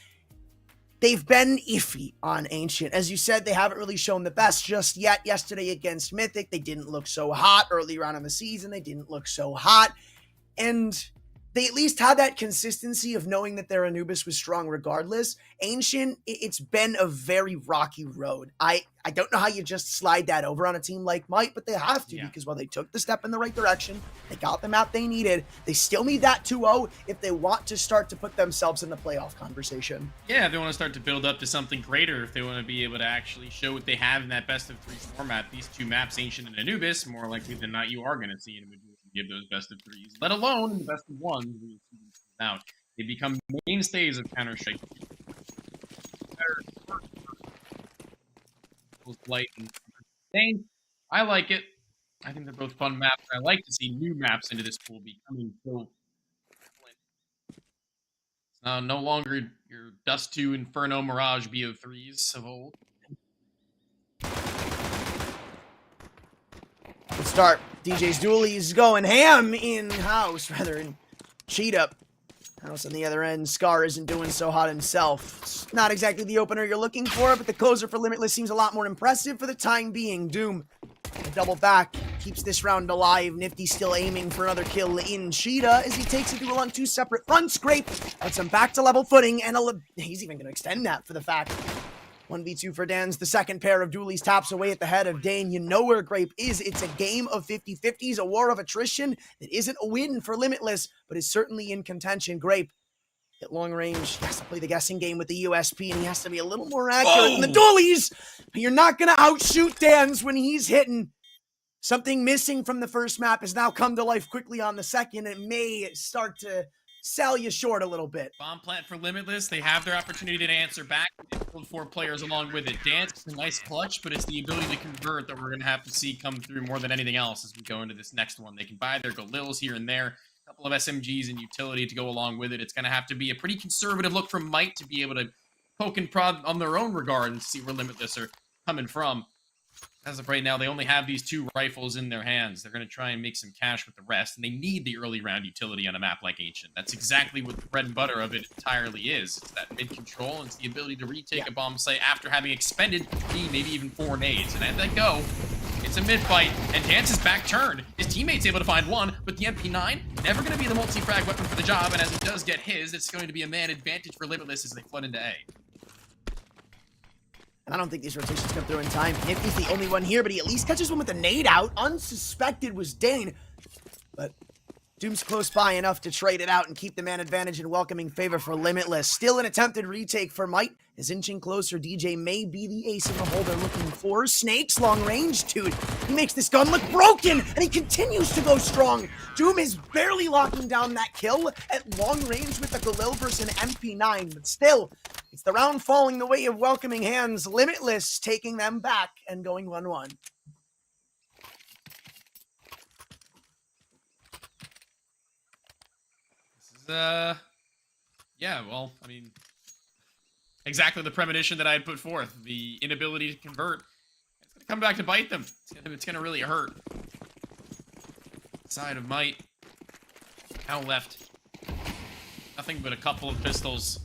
they've been iffy on Ancient. As you said, they haven't really shown the best just yet. Yesterday against Mythic, they didn't look so hot. Earlier on in the season, they didn't look so hot. And they at least had that consistency of knowing that their Anubis was strong regardless. Ancient, it's been a very rocky road. I don't know how you just slide that over on a team like Might, but they have to because while they took the step in the right direction, they got the map they needed, they still need that 2-0 if they want to start to put themselves in the playoff conversation. Yeah, if they want to start to build up to something greater, if they want to be able to actually show what they have in that best of 3 format, these 2 maps, Ancient and Anubis, more likely than not, you are going to see an individual give those best of 3s, let alone in the best of 1s. Out. They become mainstays of Counter-Strike. Light and Dane. I like it. I think they're both fun maps. I like to see new maps into this pool becoming so prevalent. It's now no longer your Dust 2 Inferno Mirage BO3s of old. Good start. DJ's Dooley's going ham in-house, rather in Cheetah. House on the other end, Scar isn't doing so hot himself. It's not exactly the opener you're looking for, but the closer for Limitless seems a lot more impressive for the time being. Doom, a double back, keeps this round alive. Nifty still aiming for another kill in Cheetah as he takes it duel on 2 separate fronts. Grape puts him back to level footing, and he's even going to extend that for the fact. 1v2 for Dan's the second pair of Dooley's taps away at the head of Dane. You know where Grape is. It's a game of 50-50s, a war of attrition that isn't a win for Limitless, but is certainly in contention. Grape at long range, he has to play the guessing game with the USP, and he has to be a little more accurate than the Dooley's. But you're not going to outshoot Dan's when he's hitting. Something missing from the first map has now come to life quickly on the second. It may start to sell you short a little bit. Bomb plant for Limitless. They have their opportunity to answer back. They pulled 4 players along with it. Dance is a nice clutch, but it's the ability to convert that we're going to have to see come through more than anything else as we go into this next one. They can buy their Galils here and there, a couple of SMGs and utility to go along with it. It's going to have to be a pretty conservative look from Might to be able to poke and prod on their own regard and see where Limitless are coming from. As of right now, they only have these 2 rifles in their hands. They're going to try and make some cash with the rest, and they need the early round utility on a map like Ancient. That's exactly what the bread and butter of it entirely is. It's that mid-control, and it's the ability to retake a bomb site after having expended 3, maybe even 4 nades. And as they go, it's a mid-fight, and Dance's back turned. His teammate's able to find 1, but the MP9, never going to be the multi-frag weapon for the job, and as he does get his, it's going to be a man advantage for Limitless as they flood into A. And I don't think these rotations come through in time. Nifty's the only one here, but he at least catches one with a nade out. Unsuspected was Dane. But Doom's close by enough to trade it out and keep the man advantage in welcoming favor for Limitless. Still an attempted retake for Might. Is inching closer. DJ may be the ace in the hole they're looking for. Snakes long range, dude. He makes this gun look broken, and he continues to go strong. Doom is barely locking down that kill at long range with the Galil versus an MP9, but still, it's the round falling the way of welcoming hands. Limitless taking them back and going 1-1. This is, yeah, well, I mean, exactly the premonition that I had put forth. The inability to convert. It's going to come back to bite them. It's going to really hurt. Side of Might. Now left. Nothing but a couple of pistols.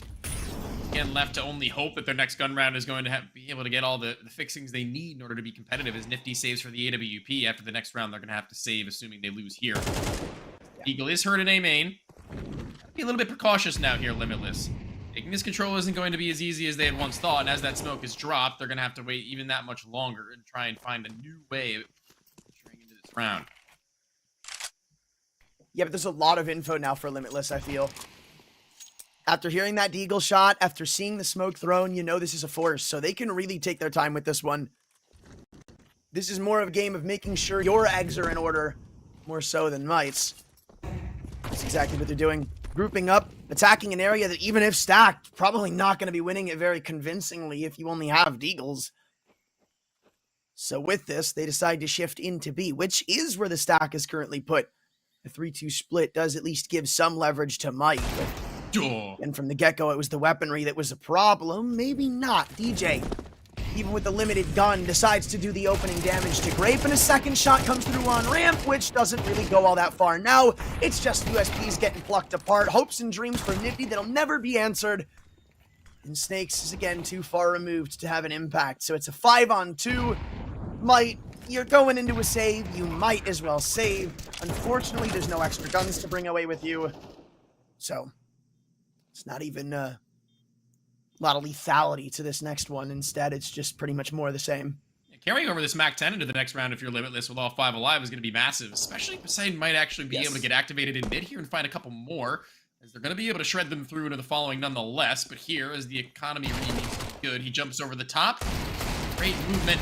Again, left to only hope that their next gun round is going to be able to get all the fixings they need in order to be competitive as Nifty saves for the AWP. After the next round, they're going to have to save, assuming they lose here. Eagle is hurt in A main. Be a little bit precautious now here, Limitless. Taking this control isn't going to be as easy as they had once thought, and as that smoke is dropped, they're going to have to wait even that much longer and try and find a new way of entering into this round. Yeah, but there's a lot of info now for Limitless, I feel. After hearing that Deagle shot, after seeing the smoke thrown, you know this is a force, so they can really take their time with this one. This is more of a game of making sure your eggs are in order, more so than Might's. That's exactly what they're doing. Grouping up, attacking an area that even if stacked, probably not going to be winning it very convincingly if you only have Deagles. So with this, they decide to shift into B, which is where the stack is currently put. The 3-2 split does at least give some leverage to Mike, but and from the get-go, it was the weaponry that was a problem. Maybe not. DJ, even with the limited gun, decides to do the opening damage to Grape, and a second shot comes through on ramp, which doesn't really go all that far. Now, it's just USPs getting plucked apart. Hopes and dreams for Nifty that'll never be answered. And Snakes is again too far removed to have an impact. So it's a 5-on-2. Might, you're going into a save. You might as well save. Unfortunately, there's no extra guns to bring away with you. So it's not even a lot of lethality to this next one. Instead, it's just pretty much more of the same. Carrying over this MAC 10 into the next round if you're Limitless with all 5 alive is going to be massive, especially Poseidon might actually be able to get activated in mid here and find a couple more, as they're going to be able to shred them through into the following nonetheless. But here, as the economy remains good, he jumps over the top. Great movement.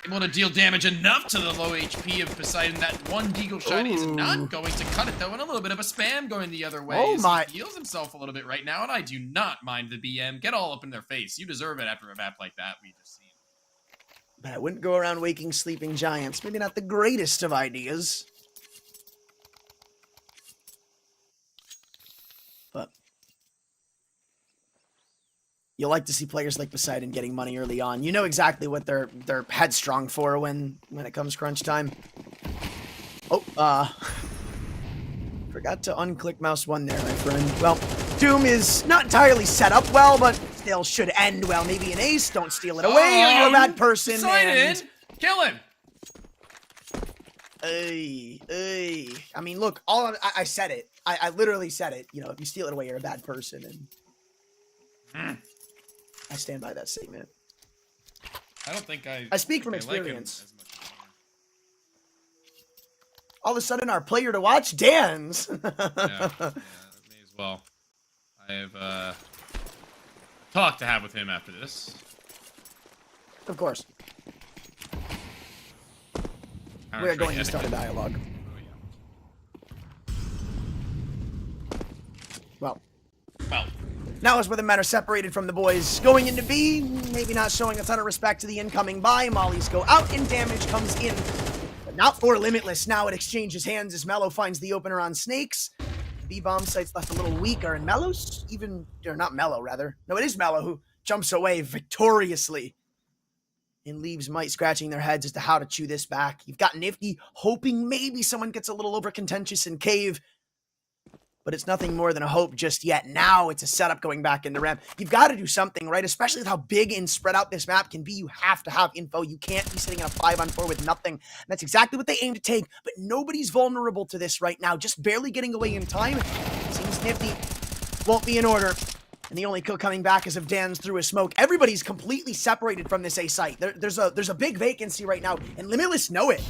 Able to deal damage enough to the low HP of Poseidon. That one Deagle shot is not going to cut it, though, and a little bit of a spam going the other way. Oh my. He heals himself a little bit right now, and I do not mind the BM. Get all up in their face. You deserve it after a map like that we just seen. But I wouldn't go around waking sleeping giants. Maybe not the greatest of ideas. But you'll like to see players like Poseidon getting money early on. You know exactly what they're headstrong for when it comes crunch time. Oh, forgot to unclick mouse 1 there, my friend. Well, Doom is not entirely set up well, but still should end well. Maybe an ace. Don't steal it away, or you're a bad person. Poseidon! Kill him! I mean, look, I said it. I literally said it. You know, if you steal it away, you're a bad person, and I stand by that statement. I don't think I speak from experience. All of a sudden, our player to watch, Dan's. Yeah, may as well. I have talk to have with him after this. Of course. We're going to start a dialogue. Oh, yeah. Well. Well. Now is where the men are separated from the boys. Going into B, maybe not showing a ton of respect to the incoming buy. Mollies go out and damage comes in. But not for Limitless. Now it exchanges hands as Mello finds the opener on Snakes. B-bomb site's left a little weaker, and Mello's even, or not Mello, rather. No, it is Mello who jumps away victoriously and leaves Might scratching their heads as to how to chew this back. You've got Nifty hoping maybe someone gets a little over contentious in Cave, but it's nothing more than a hope just yet. Now it's a setup going back into ramp. You've got to do something, right? Especially with how big and spread out this map can be. You have to have info. You can't be sitting in a 5-on-4 with nothing. And that's exactly what they aim to take, but nobody's vulnerable to this right now. Just barely getting away in time. Seems Nifty won't be in order. And the only kill coming back is of Dan's through a smoke. Everybody's completely separated from this A site. There's a big vacancy right now, and Limitless know it.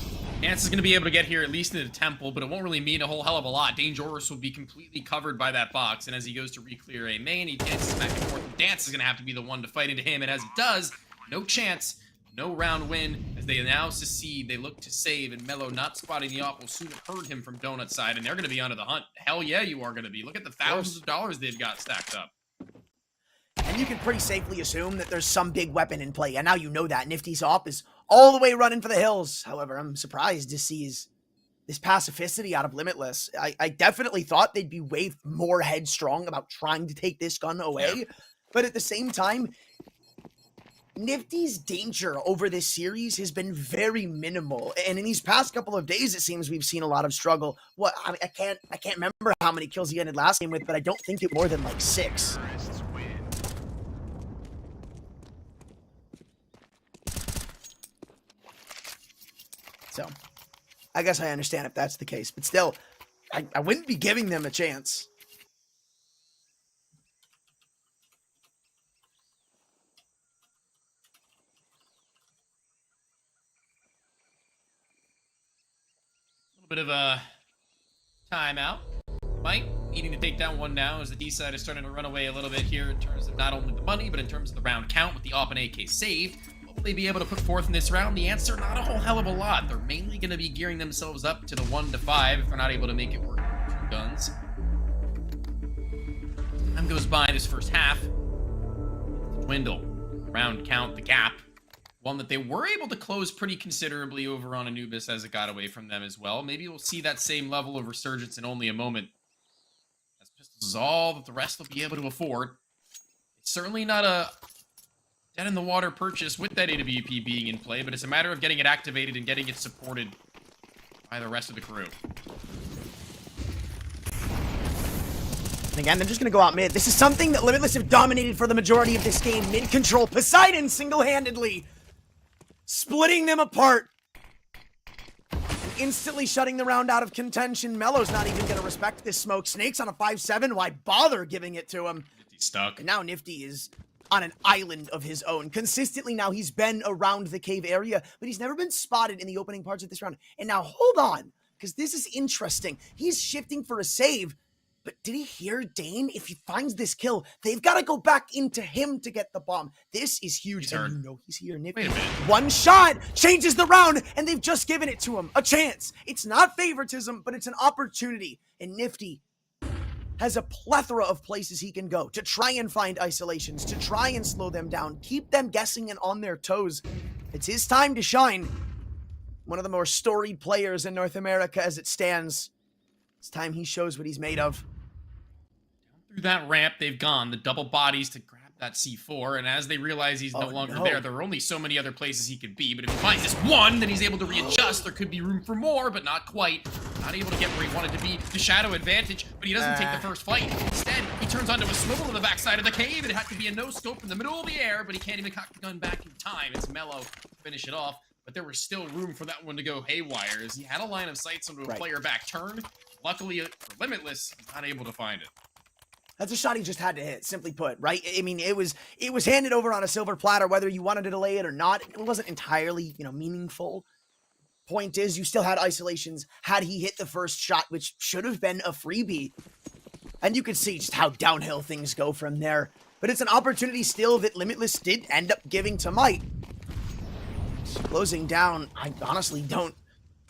Dance is going to be able to get here at least into the temple, but it won't really mean a whole hell of a lot. Dangerous will be completely covered by that box, and as he goes to re-clear a main, he dances back and forth. And Dance is going to have to be the one to fight into him, and as he does, no chance, no round win. As they now secede, they look to save, and Mello not spotting the op will soon have heard him from Donut side, and they're going to be onto the hunt. Hell yeah, you are going to be. Look at the thousands of dollars they've got stacked up. And you can pretty safely assume that there's some big weapon in play. And now you know that Nifty's op is all the way running for the hills. However, I'm surprised to see this pacificity out of Limitless. I definitely thought they'd be way more headstrong about trying to take this gun away. Yeah. But at the same time, Nifty's danger over this series has been very minimal. And in these past couple of days, it seems we've seen a lot of struggle. I can't remember how many kills he ended last game with, but I don't think it more than like 6. So, I guess I understand if that's the case, but still, I wouldn't be giving them a chance. A little bit of a timeout. Mike needing to take down one now as the D side is starting to run away a little bit here in terms of not only the money, but in terms of the round count with the op and AK saved. Will they be able to put forth in this round? The answer, not a whole hell of a lot. They're mainly going to be gearing themselves up to the 1 to 5 if they're not able to make it work with 2 guns. Time goes by this first half. Dwindle. Round count, the gap. One that they were able to close pretty considerably over on Anubis as it got away from them as well. Maybe we'll see that same level of resurgence in only a moment. As pistols is all that the rest will be able to afford. It's certainly not a dead in the water purchase with that AWP being in play, but it's a matter of getting it activated and getting it supported by the rest of the crew. And again, they're just going to go out mid. This is something that Limitless have dominated for the majority of this game. Mid control. Poseidon single-handedly splitting them apart. And instantly shutting the round out of contention. Melo's not even going to respect this smoke. Snake's on a 5-7. Why bother giving it to him? He's stuck. And now Nifty is on an island of his own. Consistently now he's been around the cave area, but he's never been spotted in the opening parts of this round. And now hold on, because this is interesting. He's shifting for a save, but did he hear Dane? If he finds this kill, they've got to go back into him to get the bomb. This is huge. And you know he's here, Nifty. Wait a minute. One shot changes the round, and they've just given it to him. A chance. It's not favoritism, but it's an opportunity. And Nifty has a plethora of places he can go to try and find isolations, to try and slow them down, keep them guessing and on their toes. It's his time to shine. One of the more storied players in North America as it stands. It's time he shows what he's made of. Through that ramp, they've gone. The double bodies to grab that C4, and as they realize he's no longer there are only so many other places he could be, but if he finds this one, then he's able to readjust. There could be room for more, but not quite. Not able to get where he wanted to be. The shadow advantage, but he doesn't take the first fight. Instead, he turns onto a swivel in the backside of the cave, and it had to be a no-scope in the middle of the air, but he can't even cock the gun back in time. It's Melo to finish it off, but there was still room for that one to go haywire, as he had a line of sight onto a player back turn. Luckily, for Limitless, he's not able to find it. That's a shot he just had to hit, simply put, right? I mean, it was handed over on a silver platter, whether you wanted to delay it or not. It wasn't entirely, meaningful. Point is, you still had isolations had he hit the first shot, which should have been a freebie. And you could see just how downhill things go from there. But it's an opportunity still that Limitless did end up giving to Might. Closing down, I honestly don't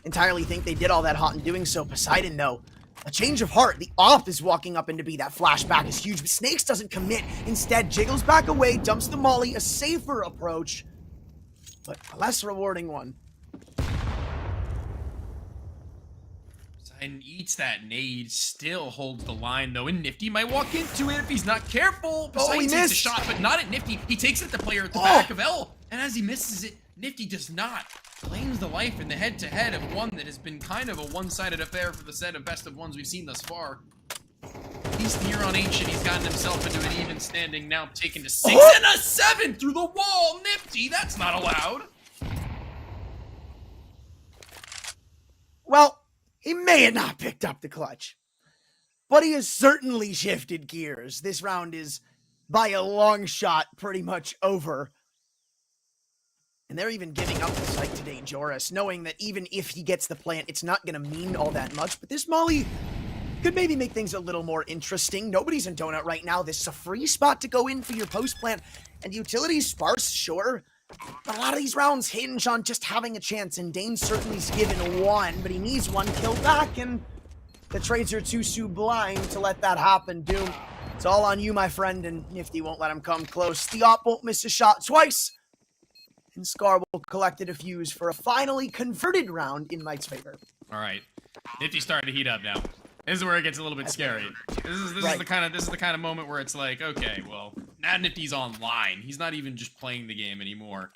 entirely think they did all that hot in doing so. Poseidon, though, a change of heart. The op is walking up into B. That flashback is huge, but Snakes doesn't commit. Instead, jiggles back away, dumps the molly, a safer approach, but a less rewarding one. And eats that nade, still holds the line though, and Nifty might walk into it if he's not careful. Poseidon he takes missed. a shot, but not at Nifty. He takes it at the player at the back of L, and as he misses it, Nifty does not. Claims the life in the head-to-head of one that has been kind of a one-sided affair for the set of best of ones we've seen thus far. He's here on Ancient, he's gotten himself into an even standing, now taken to 6 and a 7 through the wall. Nifty, that's not allowed. Well, he may have not picked up the clutch, but he has certainly shifted gears. This round is, by a long shot, pretty much over. And they're even giving up the site today, Joris, knowing that even if he gets the plant, it's not going to mean all that much. But this molly could maybe make things a little more interesting. Nobody's in Donut right now. This is a free spot to go in for your post plant. And utility's sparse, sure. But a lot of these rounds hinge on just having a chance. And Dane's certainly's given one, but he needs one kill back. And the trades are too sublime to let that happen, Doom. It's all on you, my friend, and Nifty won't let him come close. The op won't miss a shot twice. And Scar will collect a defuse for a finally converted round in Mike's favor. All right, Nifty's starting to heat up now. This is where it gets a little bit scary. This is the kind of moment where it's like, okay, well, now Nifty's online. He's not even just playing the game anymore.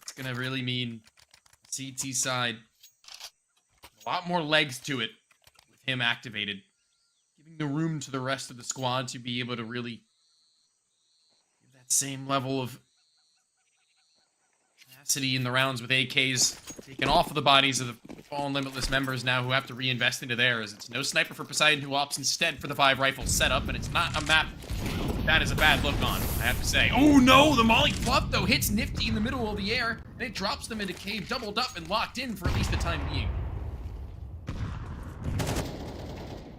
It's gonna really mean CT side a lot more legs to it with him activated, giving the room to the rest of the squad to be able to really give that same level of in the rounds with AKs taken off of the bodies of the fallen Limitless members now who have to reinvest into theirs. It's no sniper for Poseidon, who opts instead for the 5 rifle setup, and it's not a map that is a bad look on, I have to say. Oh no, the molly fluff though hits Nifty in the middle of the air, and it drops them into cave, doubled up and locked in for at least the time being.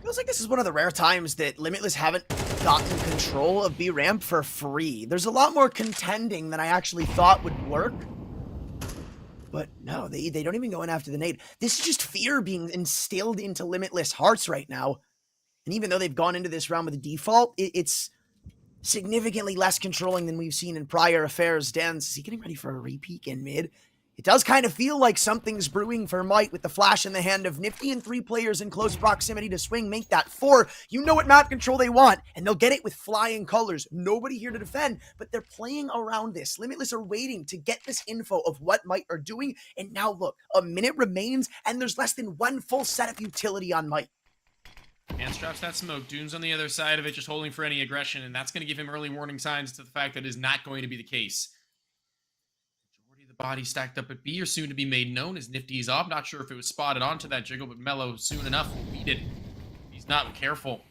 Feels like this is one of the rare times that Limitless haven't gotten control of B ramp for free. There's a lot more contending than I actually thought would work. But no, they don't even go in after the nade. This is just fear being instilled into Limitless hearts right now. And even though they've gone into this round with a default, it's significantly less controlling than we've seen in prior affairs. Dan's, is he getting ready for a repeat in mid? It does kind of feel like something's brewing for Might with the flash in the hand of Nifty and 3 players in close proximity to swing, make that 4. You know what map control they want, and they'll get it with flying colors. Nobody here to defend, but they're playing around this. Limitless are waiting to get this info of what Might are doing, and now look, a minute remains, and there's less than 1 full set of utility on Might. Mance drops that smoke. Doom's on the other side of it, just holding for any aggression, and that's going to give him early warning signs to the fact that it is not going to be the case. body stacked up at B are soon to be made known as Nifty's off. Not sure if it was spotted onto that jiggle, but Mello soon enough will beat it. He's not careful.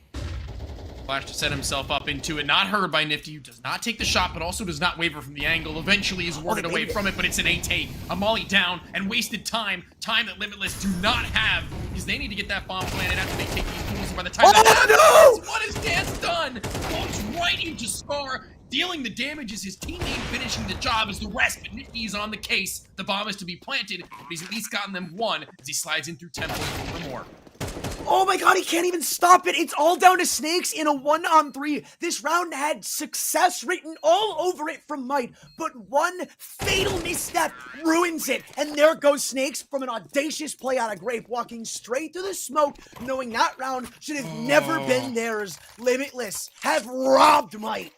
Flash to set himself up into it. Not heard by Nifty, who does not take the shot, but also does not waver from the angle. Eventually is warded away from it, but it's an 8-8. A molly down and wasted time. Time that Limitless do not have, because they need to get that bomb planted after they take these pools. By the time that happens, what has Dance done? Walks right into Scar, dealing the damage as his teammate finishing the job as the rest, but Nifty is on the case. The bomb is to be planted, but he's at least gotten them one as he slides in through tempo for more. Oh my god, he can't even stop it. It's all down to Snakes in a 1-on-3. This round had success written all over it from Might, but one fatal misstep ruins it. And there goes Snakes from an audacious play out of Grape, walking straight through the smoke, knowing that round should have never been theirs. Limitless have robbed Might.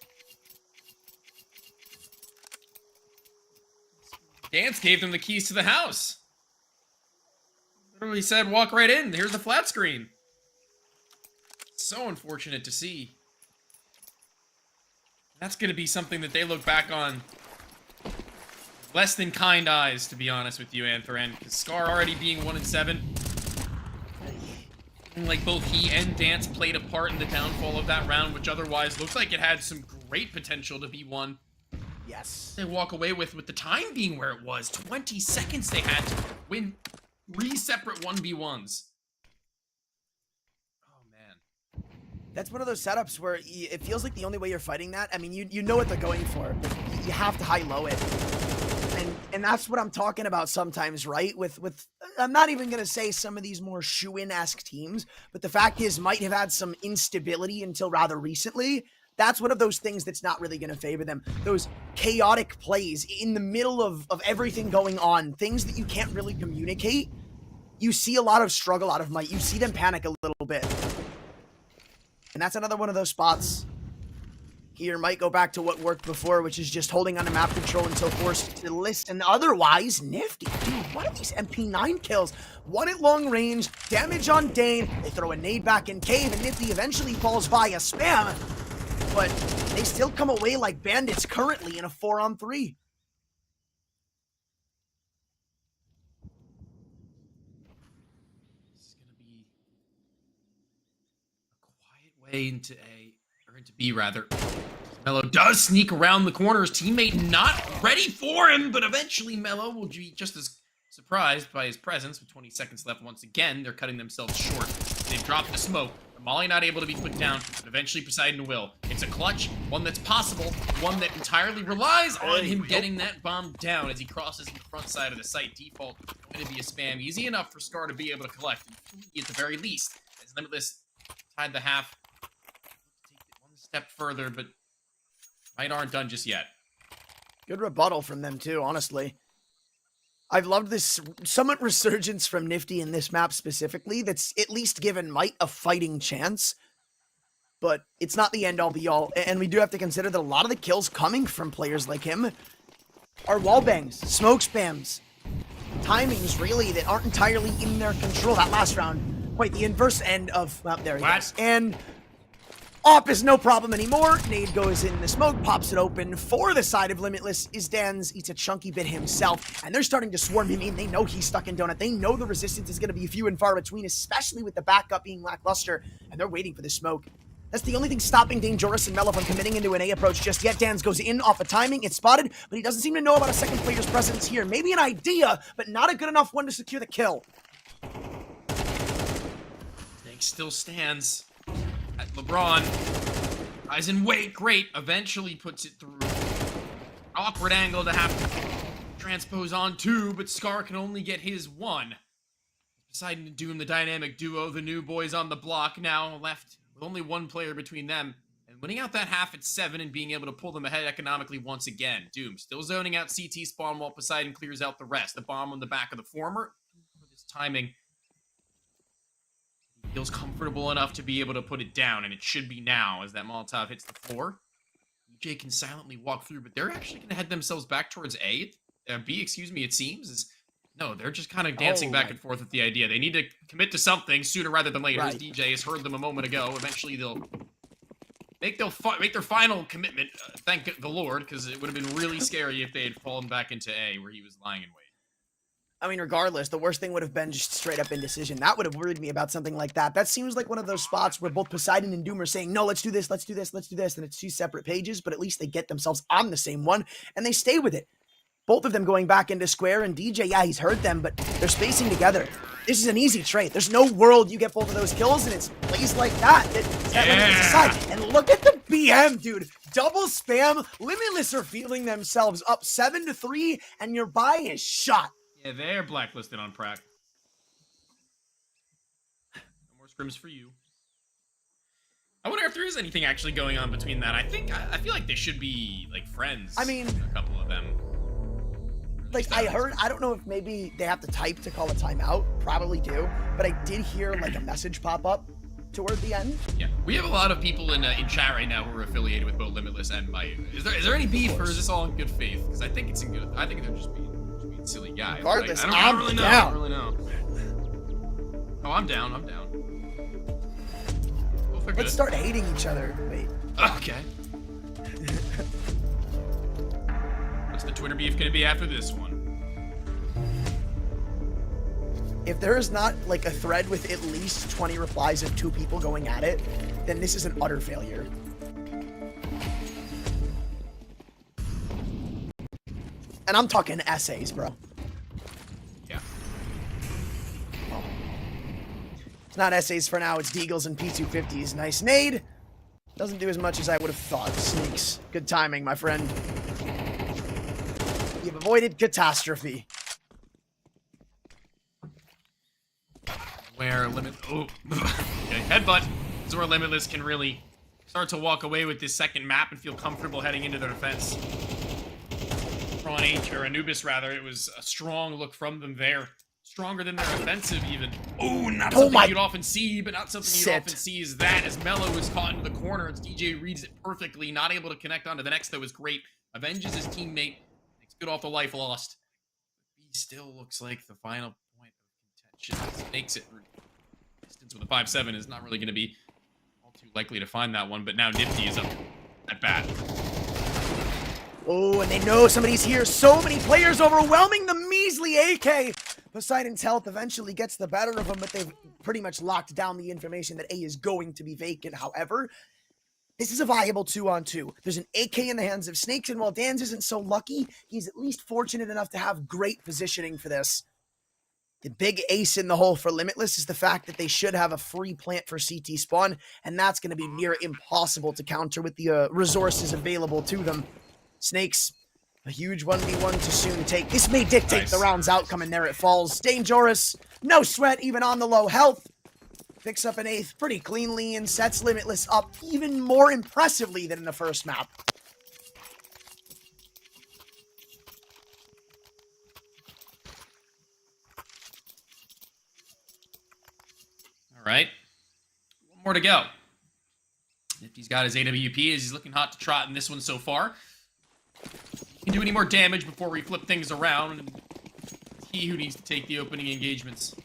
Dance gave them the keys to the house. Literally said, walk right in. Here's the flat screen. So unfortunate to see. That's going to be something that they look back on less than kind eyes, to be honest with you, Anthran. Because Scar already being 1-7. And like both he and Dance played a part in the downfall of that round, which otherwise looks like it had some great potential to be won. Yes. They walk away with the time being where it was. 20 seconds they had to win 3 separate 1v1s. Oh, man. That's one of those setups where it feels like the only way you're fighting that, I mean, you know what they're going for, but you have to high-low it. And that's what I'm talking about sometimes, right? With I'm not even going to say some of these more shoe-in-esque teams, but the fact is Might have had some instability until rather recently. That's one of those things that's not really going to favor them. Those chaotic plays in the middle of everything going on, things that you can't really communicate. You see a lot of struggle out of Might. You see them panic a little bit. And that's another one of those spots. Here might go back to what worked before, which is just holding on to map control until forced to listen. Otherwise, Nifty. Dude, what are these MP9 kills? One at long range, damage on Dane. They throw a nade back in Cave, and Nifty eventually falls via spam. But they still come away like bandits currently in a 4-on-3. This is going to be a quiet way into A, or into B rather. Mello does sneak around the corner. His teammate not ready for him, but eventually Mello will be just as surprised by his presence with 20 seconds left. Once again, they're cutting themselves short. They've dropped the smoke. Molly not able to be put down, but eventually Poseidon will. It's a clutch, one that's possible, one that entirely relies on him getting that bomb down as he crosses the front side of the site. Default going to be a spam. Easy enough for Scar to be able to collect, at the very least, as Limitless tied the half. Take it one step further, but Might aren't done just yet. Good rebuttal from them too, honestly. I've loved this somewhat resurgence from Nifty in this map specifically that's at least given Might a fighting chance. But it's not the end-all be-all, and we do have to consider that a lot of the kills coming from players like him are wallbangs, smoke spams, timings really that aren't entirely in their control. That last round, quite the inverse end of, well, there he goes. And Op is no problem anymore. Nade goes in the smoke, pops it open for the side of Limitless. Dan's eats a chunky bit himself, and they're starting to swarm him in. They know he's stuck in Donut. They know the resistance is going to be few and far between, especially with the backup being lackluster, and they're waiting for the smoke. That's the only thing stopping Dangerous and Mello from committing into an A approach just yet. Dan's goes in off of timing. It's spotted, but he doesn't seem to know about a second player's presence here. Maybe an idea, but not a good enough one to secure the kill. Snake still stands at LeBron. Eyes in wait, great. Eventually puts it through. Awkward angle to have to transpose on two, but Scar can only get his one. Deciding to doom the dynamic duo, the new boys on the block, now left with only one player between them, and winning out that half at 7 and being able to pull them ahead economically once again. Doom still zoning out CT spawn while Poseidon clears out the rest. The bomb on the back of the former. With his timing, he feels comfortable enough to be able to put it down, and it should be now as that Molotov hits the floor. EJ can silently walk through, but they're actually going to head themselves back towards B, excuse me, it seems. No, they're just kind of dancing back and forth with the idea. They need to commit to something sooner rather than later. As DJ has heard them a moment ago. Eventually they'll make their final commitment. Thank the Lord, because it would have been really scary if they had fallen back into A, where he was lying in wait. I mean, regardless, the worst thing would have been just straight up indecision. That would have worried me about something like that. That seems like one of those spots where both Poseidon and Doom are saying, no, let's do this, let's do this, let's do this. And it's two separate pages, but at least they get themselves on the same one and they stay with it. Both of them going back into square, and DJ, yeah, he's heard them, but they're spacing together. This is an easy trade. There's no world you get both of those kills, and it's plays like that. And look at the BM, dude. Double spam. Limitless are feeling themselves up 7-3, and your buy is shot. Yeah, they're blacklisted on Prac. No more scrims for you. I wonder if there is anything actually going on between that. I feel like they should be, like, friends. I mean, a couple of them. Like, I heard, I don't know if maybe they have to type to call a timeout. Probably do. But I did hear, like, a message pop up toward the end. Yeah. We have a lot of people in chat right now who are affiliated with both Limitless and Might. Is there any beef, or is this all in good faith? Because I think it's in good. I think they're just being silly guys. Regardless, I don't really know. I don't really know. Oh, I'm down. Both are good. Let's start hating each other. Wait. Okay. What's the Twitter beef gonna be after this one? If there is not, like, a thread with at least 20 replies of 2 people going at it, then this is an utter failure. And I'm talking essays, bro. Yeah. Oh. It's not essays for now, it's Deagles and P250s. Nice nade. Doesn't do as much as I would have thought. Sneaks. Good timing, my friend. You've avoided catastrophe. Where okay, headbutt. This is where Limitless can really start to walk away with this second map and feel comfortable heading into their defense. On H, or Anubis rather, it was a strong look from them there. Stronger than their offensive even. Oh, not something you'd often see, but not something you'd often see is that, as Mello is caught into the corner, as DJ reads it perfectly, not able to connect onto the next, though, is great. Avenges his teammate, makes good off the life lost. He still looks like the final point of contention. Makes it distance with a 5-7 is not really going to be all too likely to find that one, but now Nifty is up at bat. Oh, and they know somebody's here. So many players overwhelming the measly AK. Poseidon's health eventually gets the better of them, but they've pretty much locked down the information that A is going to be vacant. However, this is a viable 2-on-2. There's an AK in the hands of Snakes, and while Dan's isn't so lucky, he's at least fortunate enough to have great positioning for this. The big ace in the hole for Limitless is the fact that they should have a free plant for CT spawn, and that's going to be near impossible to counter with the resources available to them. Snakes, a huge 1v1 to soon take. This may dictate the round's outcome, and there it falls. Dangerous, no sweat, even on the low health. Picks up an 8th pretty cleanly and sets Limitless up even more impressively than in the first map. All right, one more to go. Nifty's got his AWP as he's looking hot to trot in this one so far. He can do any more damage before we flip things around, and it's he who needs to take the opening engagements.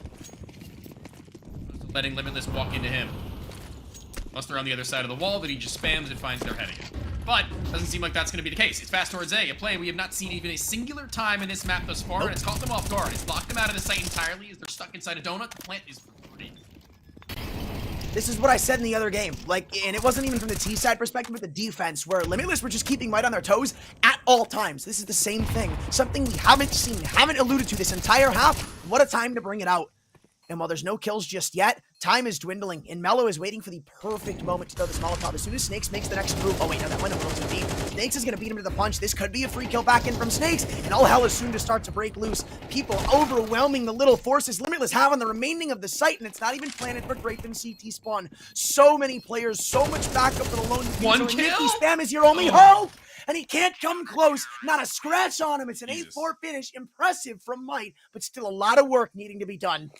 Letting Limitless walk into him. Unless they're on the other side of the wall that he just spams and finds their heading. But doesn't seem like that's going to be the case. It's fast towards A play we have not seen even a singular time in this map thus far, and it's caught them off guard. It's locked them out of the site entirely as they're stuck inside a donut. The plant is free. This is what I said in the other game. Like, and it wasn't even from the T side perspective, but the defense, where Limitless were just keeping Might on their toes at all times. This is the same thing. Something we haven't seen, haven't alluded to this entire half. What a time to bring it out. And while there's no kills just yet, time is dwindling, and Mello is waiting for the perfect moment to throw this Molotov. As soon as Snakes makes the next move, oh wait, no, that went a little too deep. Snakes is going to beat him to the punch. This could be a free kill back in from Snakes, and all hell is soon to start to break loose. People overwhelming the little forces Limitless have on the remaining of the site, and it's not even planted for Grape and CT spawn. So many players, so much backup for the lone One kill? Nifty spam is your only hope! And he can't come close. Not a scratch on him. It's an 8-4 finish. Impressive from Might, but still a lot of work needing to be done.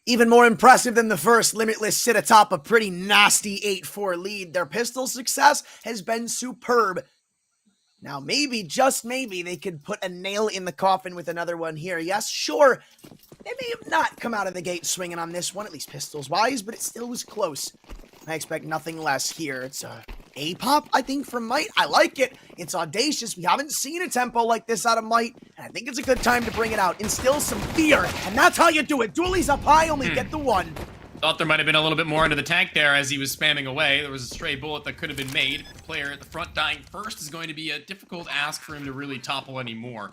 Even more impressive than the first, Limitless sit atop a pretty nasty 8-4 lead. Their pistol success has been superb. Now, maybe, just maybe, they could put a nail in the coffin with another one here. Yes, sure, they may have not come out of the gate swinging on this one, at least pistols-wise, but it still was close. I expect nothing less here. It's a pop, I think, from Might. I like it. It's audacious. We haven't seen a tempo like this out of Might, and I think it's a good time to bring it out. Instill some fear, and that's how you do it. Dualies up high, only get the one. Thought there might have been a little bit more into the tank there as he was spamming away. There was a stray bullet that could have been made. The player at the front dying first is going to be a difficult ask for him to really topple anymore.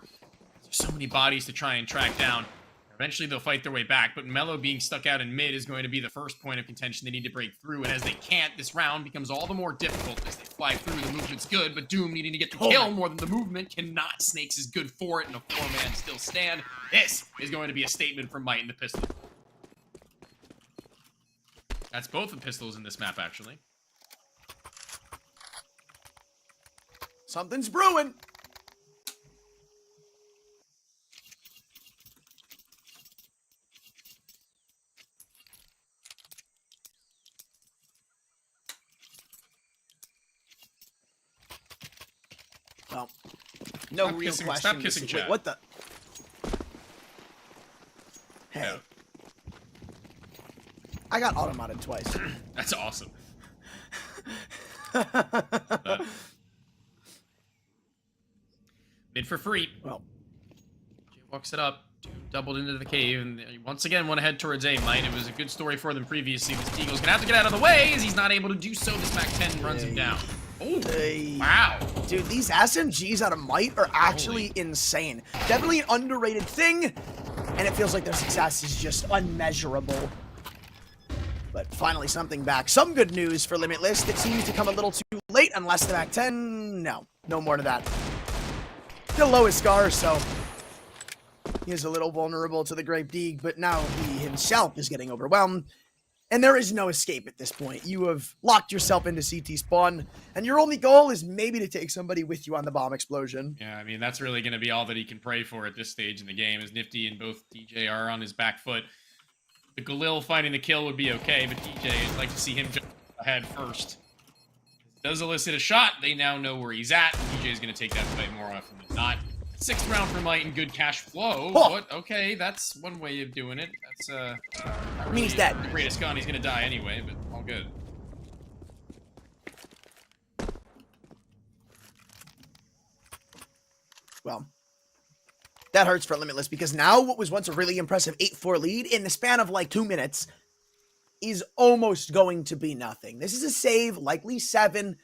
There's so many bodies to try and track down. Eventually they'll fight their way back, but Mello being stuck out in mid is going to be the first point of contention they need to break through, and as they can't, this round becomes all the more difficult as they fly through. The movement's good, but Doom needing to get the kill more than the movement cannot. Snakes is good for it, and a 4-man still stand. This is going to be a statement from Might in the pistol. That's both the pistols in this map, actually. Something's brewing. Well, no real question. Stop kissing chat. Wait, what the? Hey. Yeah. I got automated twice. That's awesome. Mid for free. Well, Jay walks it up. Doom doubled into the cave, and they once again went ahead towards A. Might. It was a good story for them previously. This Eagle's gonna have to get out of the way as he's not able to do so. This Mac-10 runs him down. Oh, wow. Dude, these SMGs out of Might are actually insane. Definitely an underrated thing, and it feels like their success is just unmeasurable. But finally something back. Some good news for Limitless that seems to come a little too late unless the Mac-10, no more to that. Still low as Scar, so he is a little vulnerable to the Grape Deeg, but now he himself is getting overwhelmed. And there is no escape at this point. You have locked yourself into CT spawn, and your only goal is maybe to take somebody with you on the bomb explosion. Yeah, I mean, that's really going to be all that he can pray for at this stage in the game, as Nifty and both DJ are on his back foot. The Galil finding the kill would be okay, but DJ, I'd like to see him jump ahead first. Does elicit a shot. They now know where he's at. DJ is going to take that fight more often than not. 6th round for Might and good cash flow. Oh. What? Okay, that's one way of doing it. That's not Means really that the greatest gun. He's gonna die anyway, but all good. Well, that hurts for Limitless because now what was once a really impressive 8-4 lead in the span of like 2 minutes is almost going to be nothing. This is a save, likely 7.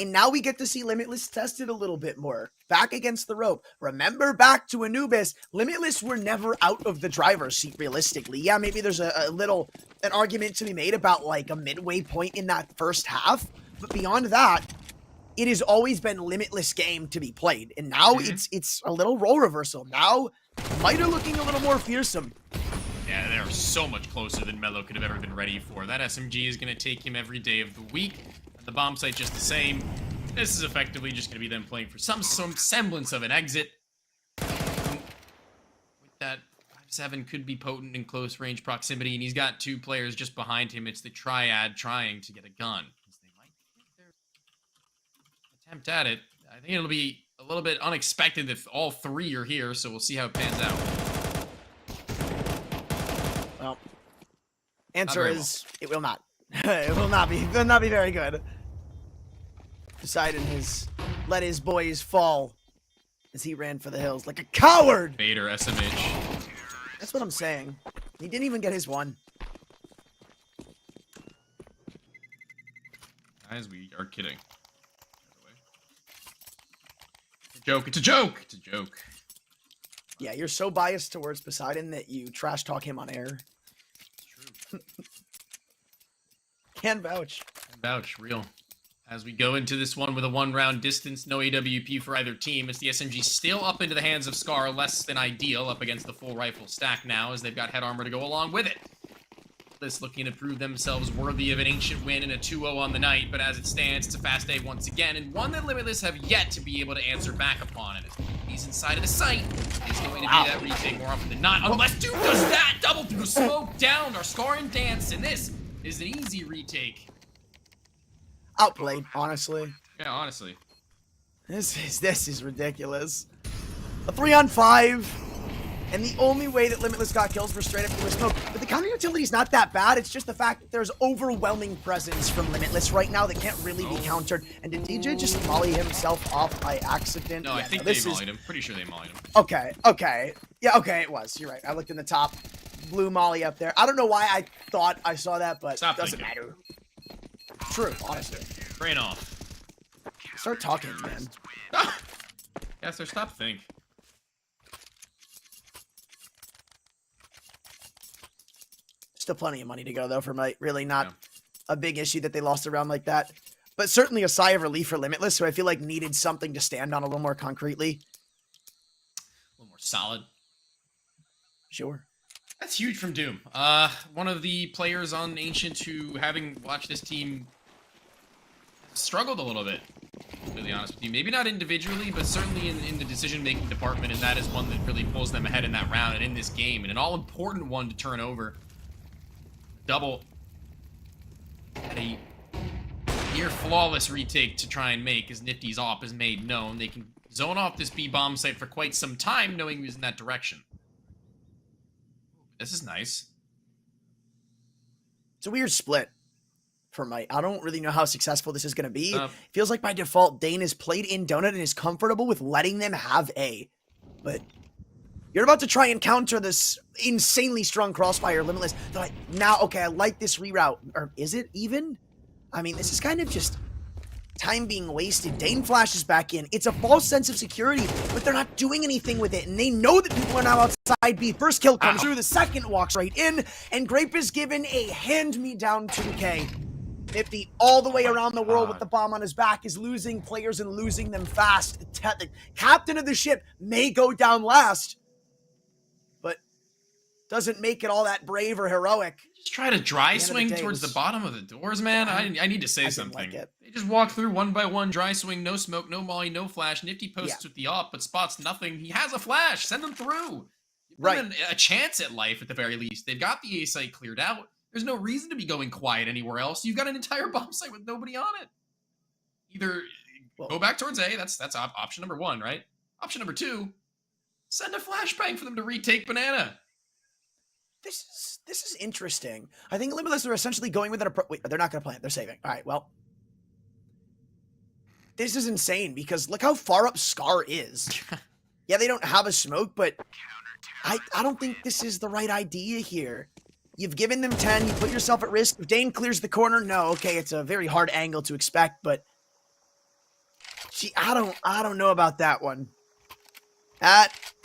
And now we get to see Limitless tested a little bit more. Back against the rope. Remember back to Anubis, Limitless were never out of the driver's seat realistically. Yeah, maybe there's an argument to be made about like a midway point in that first half. But beyond that, it has always been Limitless game to be played. And now it's a little role reversal. Now, Might are looking a little more fearsome. Yeah, they're so much closer than Mello could have ever been ready for. That SMG is going to take him every day of the week. The bomb site just the same. This is effectively just going to be them playing for some semblance of an exit. With that, 5-7 could be potent in close range proximity, and he's got 2 players just behind him. It's the triad trying to get a gun. They might take their attempt at it. I think it'll be a little bit unexpected if all 3 are here, so we'll see how it pans out. Well, answer is it will not. It will not be very good. Poseidon has let his boys fall as he ran for the hills like a coward. Vader, SMH. That's what I'm saying. He didn't even get his one. Guys, we are kidding. It's a joke. It's a joke. It's a joke. Yeah, you're so biased towards Poseidon that you trash talk him on air. True. Can vouch. Can vouch. Real. As we go into this one with a 1-round distance, no AWP for either team. It's the SMG still up into the hands of Scar, less than ideal, up against the full rifle stack now, as they've got head armor to go along with it. This looking to prove themselves worthy of an ancient win and a 2-0 on the night, but as it stands, it's a fast day once again, and one that Limitless have yet to be able to answer back upon. And it's He's inside of the site. He's going to do that retake more often than not. Unless Duke does that double through smoke down our scar and dance, and this is an easy retake. Outplayed, honestly. Yeah, honestly. This is ridiculous. A 3-on-5, and the only way that Limitless got kills were straight up through smoke. But the counter utility is not that bad. It's just the fact that there's overwhelming presence from Limitless right now that can't really be countered. And did DJ just molly himself off by accident? No, I think they mollied him. Pretty sure they mollied him. Okay. Yeah, okay, it was. You're right. I looked in the top. Blue molly up there. I don't know why I thought I saw that, but it doesn't matter. True, honestly. Brain off. Start talking, man. Yeah, sir, stop think. Still plenty of money to go, though, for Might. Really not a big issue that they lost a round like that. But certainly a sigh of relief for Limitless, who I feel like needed something to stand on a little more concretely. A little more solid. Sure. That's huge from Doom. One of the players on Ancient who, having watched this team, struggled a little bit, to be really honest with you. Maybe not individually, but certainly in the decision-making department, and that is one that really pulls them ahead in that round and in this game, and an all-important one to turn over. Double. A near-flawless retake to try and make as Nifty's op is made known. They can zone off this B-bomb site for quite some time, knowing he was in that direction. This is nice. It's a weird split for Might. I don't really know how successful this is going to be. Feels like by default, Dane has played in Donut and is comfortable with letting them have A. But you're about to try and counter this insanely strong crossfire Limitless. They're like, now, okay, I like this reroute. Or is it even? I mean, this is kind of just time being wasted. Dane flashes back in. It's a false sense of security, but they're not doing anything with it. And they know that people are now outside B. First kill comes through, the second walks right in, and Grape is given a hand-me-down 2K. Nifty all the way around the world with the bomb on his back is losing players and losing them fast. The captain of the ship may go down last, but doesn't make it all that brave or heroic. Just try to dry swing towards the bottom of the doors, man. I need to say something. They just walk through one by one, dry swing, no smoke, no molly, no flash. Nifty posts with the op, but spots nothing. He has a flash. Send them through. Give them a chance at life at the very least. They've got the A site cleared out. There's no reason to be going quiet anywhere else. You've got an entire bomb site with nobody on it. Either go back towards A. That's option number one, right? Option number two, send a flashbang for them to retake Banana. This is interesting. I think Limitless are essentially going with an approach. Wait, they're not going to plant. They're saving. All right, well. This is insane because look how far up Scar is. Yeah, they don't have a smoke, but I don't think this is the right idea here. You've given them 10. You put yourself at risk. If Dane clears the corner, no, okay, it's a very hard angle to expect, but I don't know about that one.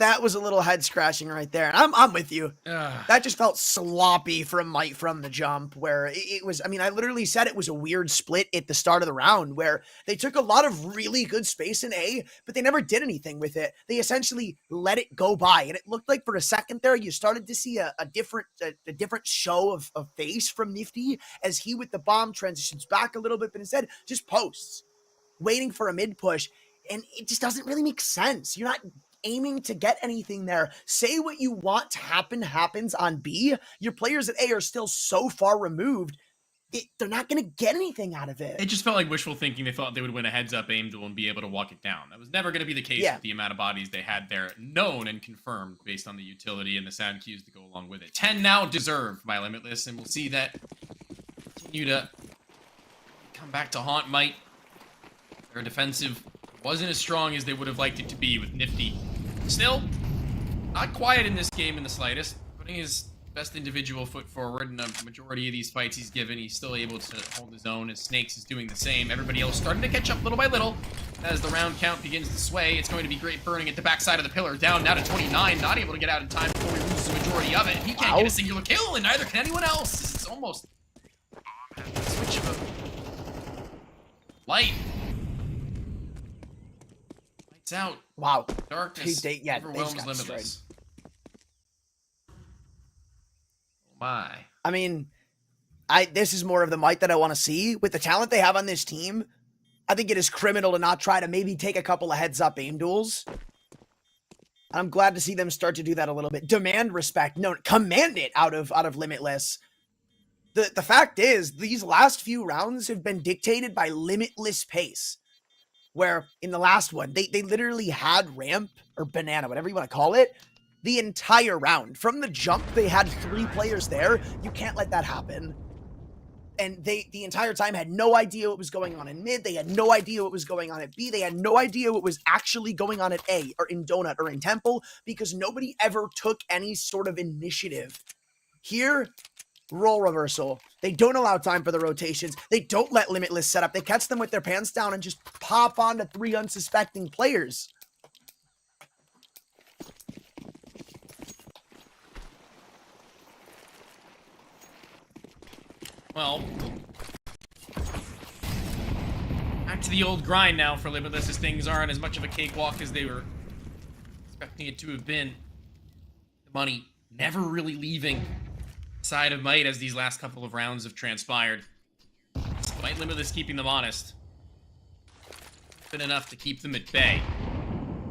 That was a little head scratching right there. And I'm with you. That just felt sloppy from Might from the jump, where it was, I mean, I literally said it was a weird split at the start of the round where they took a lot of really good space in A, but they never did anything with it. They essentially let it go by. And it looked like for a second there, you started to see a different show of face from Nifty as he with the bomb transitions back a little bit, but instead just posts, waiting for a mid push. And it just doesn't really make sense. You're not aiming to get anything there. Say what you want to happen happens on B. Your players at A are still so far removed, they're not going to get anything out of it. It just felt like wishful thinking. They thought they would win a heads-up aim duel and be able to walk it down. That was never going to be the case with the amount of bodies they had there, known and confirmed based on the utility and the sound cues to go along with it. 10 now deserved by Limitless, and we'll see that continue to come back to haunt Might. Their defensive wasn't as strong as they would have liked it to be with Nifty. Still, not quiet in this game in the slightest. Putting his best individual foot forward in a majority of these fights he's given. He's still able to hold his own as Snakes is doing the same. Everybody else starting to catch up little by little. As the round count begins to sway, it's going to be Great burning at the backside of the pillar. Down now to 29, not able to get out in time before he loses the majority of it. He can't get a singular kill, and neither can anyone else. It's almost a switch of a light. Lights out. Wow. Darkness overwhelms Limitless. Oh my. I mean, this is more of the Might that I want to see. With the talent they have on this team, I think it is criminal to not try to maybe take a couple of heads-up aim duels. And I'm glad to see them start to do that a little bit. Demand respect. No, command it out of Limitless. The fact is, these last few rounds have been dictated by limitless pace. Where in the last one, they literally had ramp or banana, whatever you want to call it, the entire round. From the jump, they had 3 players there. You can't let that happen. And they, the entire time, had no idea what was going on in mid. They had no idea what was going on at B. They had no idea what was actually going on at A, or in Donut, or in Temple, because nobody ever took any sort of initiative. Here, role reversal. They don't allow time for the rotations. They don't let Limitless set up. They catch them with their pants down and just pop onto 3 unsuspecting players. Well, back to the old grind now for Limitless, as things aren't as much of a cakewalk as they were expecting it to have been. The money never really leaving side of Might as these last couple of rounds have transpired. Despite Limitless keeping them honest, it's been enough to keep them at bay.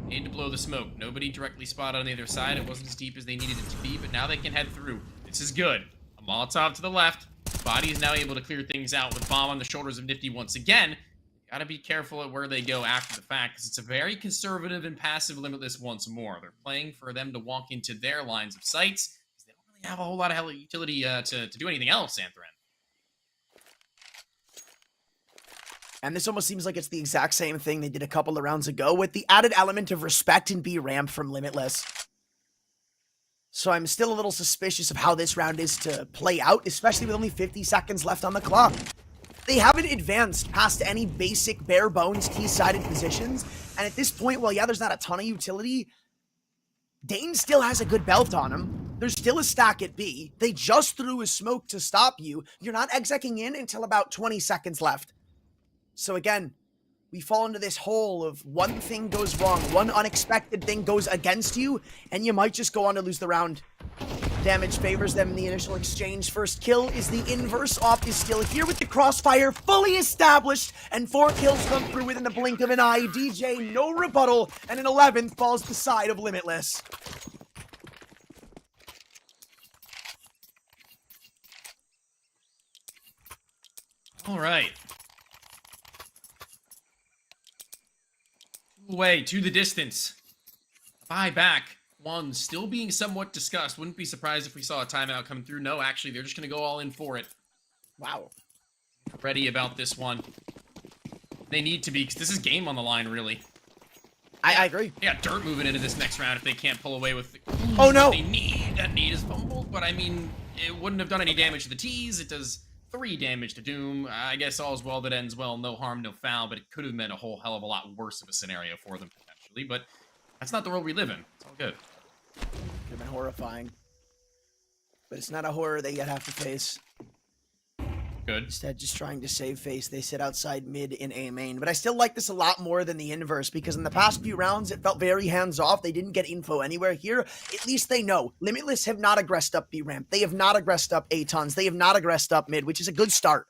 They need to blow the smoke. Nobody directly spotted on either side. It wasn't as deep as they needed it to be, but now they can head through. This is good. A Molotov to the left. Body is now able to clear things out with Bomb on the shoulders of Nifty once again. Gotta be careful at where they go after the fact, because it's a very conservative and passive Limitless once more. They're playing for them to walk into their lines of sights, because they don't really have a whole lot of utility to do anything else, Anthran. And this almost seems like it's the exact same thing they did a couple of rounds ago, with the added element of respect and B ramp from Limitless. So I'm still a little suspicious of how this round is to play out, especially with only 50 seconds left on the clock. They haven't advanced past any basic bare bones T-sided positions, and at this point, well, yeah, there's not a ton of utility. Dane still has a good belt on him. There's still a stack at B. They just threw a smoke to stop you. You're not execing in until about 20 seconds left. So again, we fall into this hole of one thing goes wrong, one unexpected thing goes against you, and you might just go on to lose the round. Damage favors them in the initial exchange. First kill is the inverse. Op is still here with the crossfire fully established, and 4 kills come through within the blink of an eye. DJ, no rebuttal, and an 11th falls to the side of Limitless. All right. Away to the distance. Buy back. One still being somewhat discussed. Wouldn't be surprised if we saw a timeout come through. No, actually, they're just going to go all in for it. Wow. Ready about this one. They need to be, because this is game on the line, really. I agree. They got dirt moving into this next round if they can't pull away with the... Oh, no! They need. That need is fumbled, but I mean, it wouldn't have done any damage to the T's. It does 3 damage to Doom. I guess all's well that ends well. No harm, no foul, but it could have meant a whole hell of a lot worse of a scenario for them, potentially. But that's not the world we live in. It's all good. Could have been horrifying. But it's not a horror they yet have to face. Good. Instead, just trying to save face, they sit outside mid in A main. But I still like this a lot more than the inverse, because in the past few rounds, it felt very hands-off. They didn't get info anywhere. Here, at least they know. Limitless have not aggressed up B ramp. They have not aggressed up A tons. They have not aggressed up mid, which is a good start.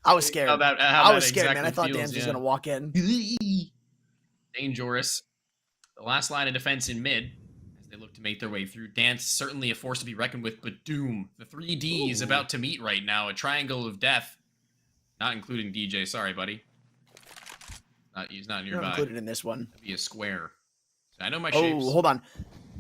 I was scared. I was scared, man. I thought Dan was going to walk in. Dangerous. The last line of defense in mid, as they look to make their way through. Dance, certainly a force to be reckoned with, but Doom, the 3D is about to meet right now. A triangle of death. Not including DJ. Sorry, buddy. He's not nearby. Not included in this one. That'd be a square. So I know my shapes. Oh, hold on.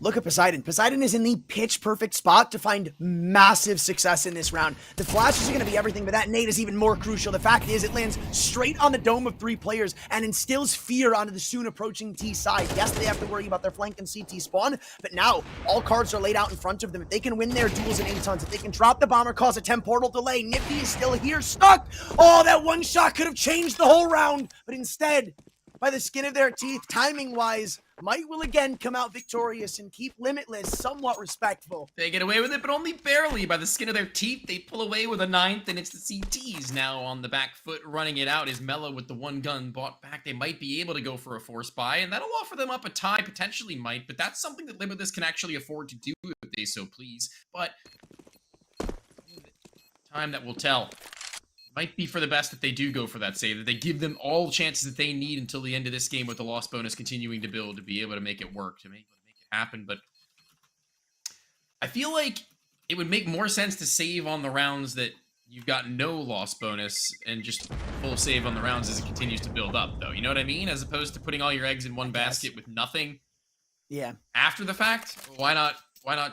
Look at Poseidon. Poseidon is in the pitch-perfect spot to find massive success in this round. The flashes are going to be everything, but that nade is even more crucial. The fact is, it lands straight on the dome of 3 players and instills fear onto the soon-approaching T side. Yes, they have to worry about their flank and CT spawn, but now all cards are laid out in front of them. If they can win their duels in 8 tons, if they can drop the bomb or cause a temporal delay, Nifty is still here, stuck! Oh, that one shot could have changed the whole round, but instead, by the skin of their teeth, timing-wise, Might will again come out victorious and keep Limitless somewhat respectful. They get away with it, but only barely. By the skin of their teeth, they pull away with a 9th, and it's the CTs now on the back foot running it out. Is Mello with the 1 gun bought back. They might be able to go for a force buy, and that'll offer them up a tie, potentially might, but that's something that Limitless can actually afford to do if they so please. But time that will tell. Might be for the best that they do go for that save, that they give them all the chances that they need until the end of this game with the loss bonus continuing to build to be able to make it work, to make it happen. But I feel like it would make more sense to save on the rounds that you've got no loss bonus and just full save on the rounds as it continues to build up, though. You know what I mean? As opposed to putting all your eggs in one basket with nothing. Yeah. After the fact, why not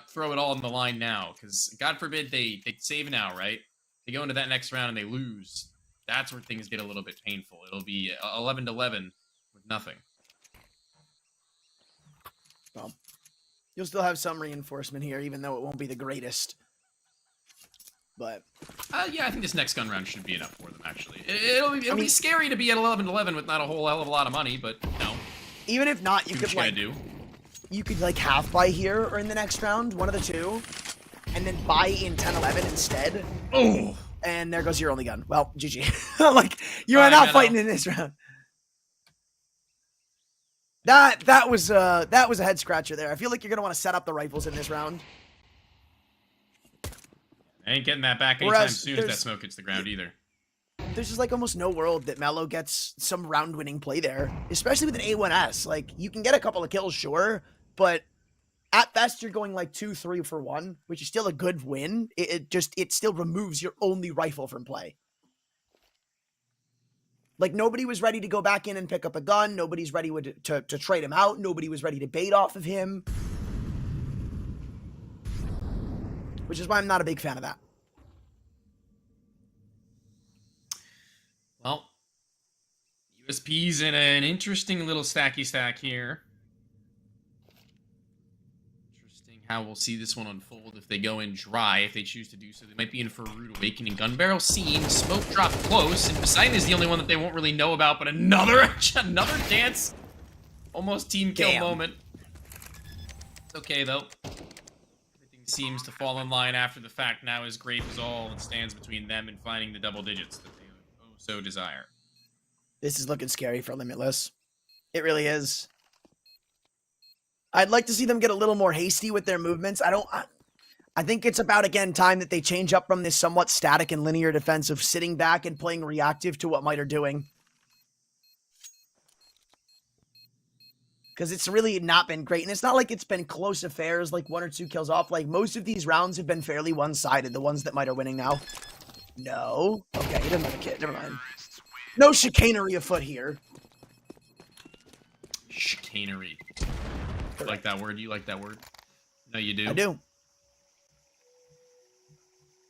throw it all on the line now? Because God forbid they save now, right? They go into that next round and they lose. That's where things get a little bit painful. It'll be 11-11 with nothing. Well, you'll still have some reinforcement here, even though it won't be the greatest. But yeah, I think this next gun round should be enough for them. Actually, it'll be scary to be at 11-11 with not a whole hell of a lot of money, but no. Even if not, you could you could like half buy here or in the next round, one of the two. And then buy in 10-11 instead. Oh! And there goes your only gun. Well, GG. Like, you are not fighting in this round. That was a head scratcher there. I feel like you're gonna want to set up the rifles in this round. I ain't getting that back anytime soon if that smoke hits the ground either. There's just like almost no world that Mello gets some round-winning play there, especially with an A1S. Like, you can get a couple of kills, sure, but at best, you're going like 2-3 for 1, which is still a good win. It still removes your only rifle from play. Like, nobody was ready to go back in and pick up a gun. Nobody's ready to trade him out. Nobody was ready to bait off of him. Which is why I'm not a big fan of that. Well, USP's in an interesting little stacky stack here. How we'll see this one unfold if they go in dry, if they choose to do so. They might be in for a rude awakening. Gun barrel seen, smoke drop close, and Poseidon is the only one that they won't really know about, but another dance. Almost team kill moment. It's okay, though. Everything seems to fall in line after the fact now as Grape is all that stands between them and finding the double digits that they so desire. This is looking scary for Limitless. It really is. I'd like to see them get a little more hasty with their movements. I think it's about, again, time that they change up from this somewhat static and linear defense of sitting back and playing reactive to what Might are doing. Because it's really not been great. And it's not like it's been close affairs, like 1 or 2 kills off. Like, most of these rounds have been fairly one-sided, the ones that Might are winning now. No. Okay, he doesn't have a kit. Never mind. No chicanery afoot here. Chicanery. You like that word? You like that word? No, you do? I do.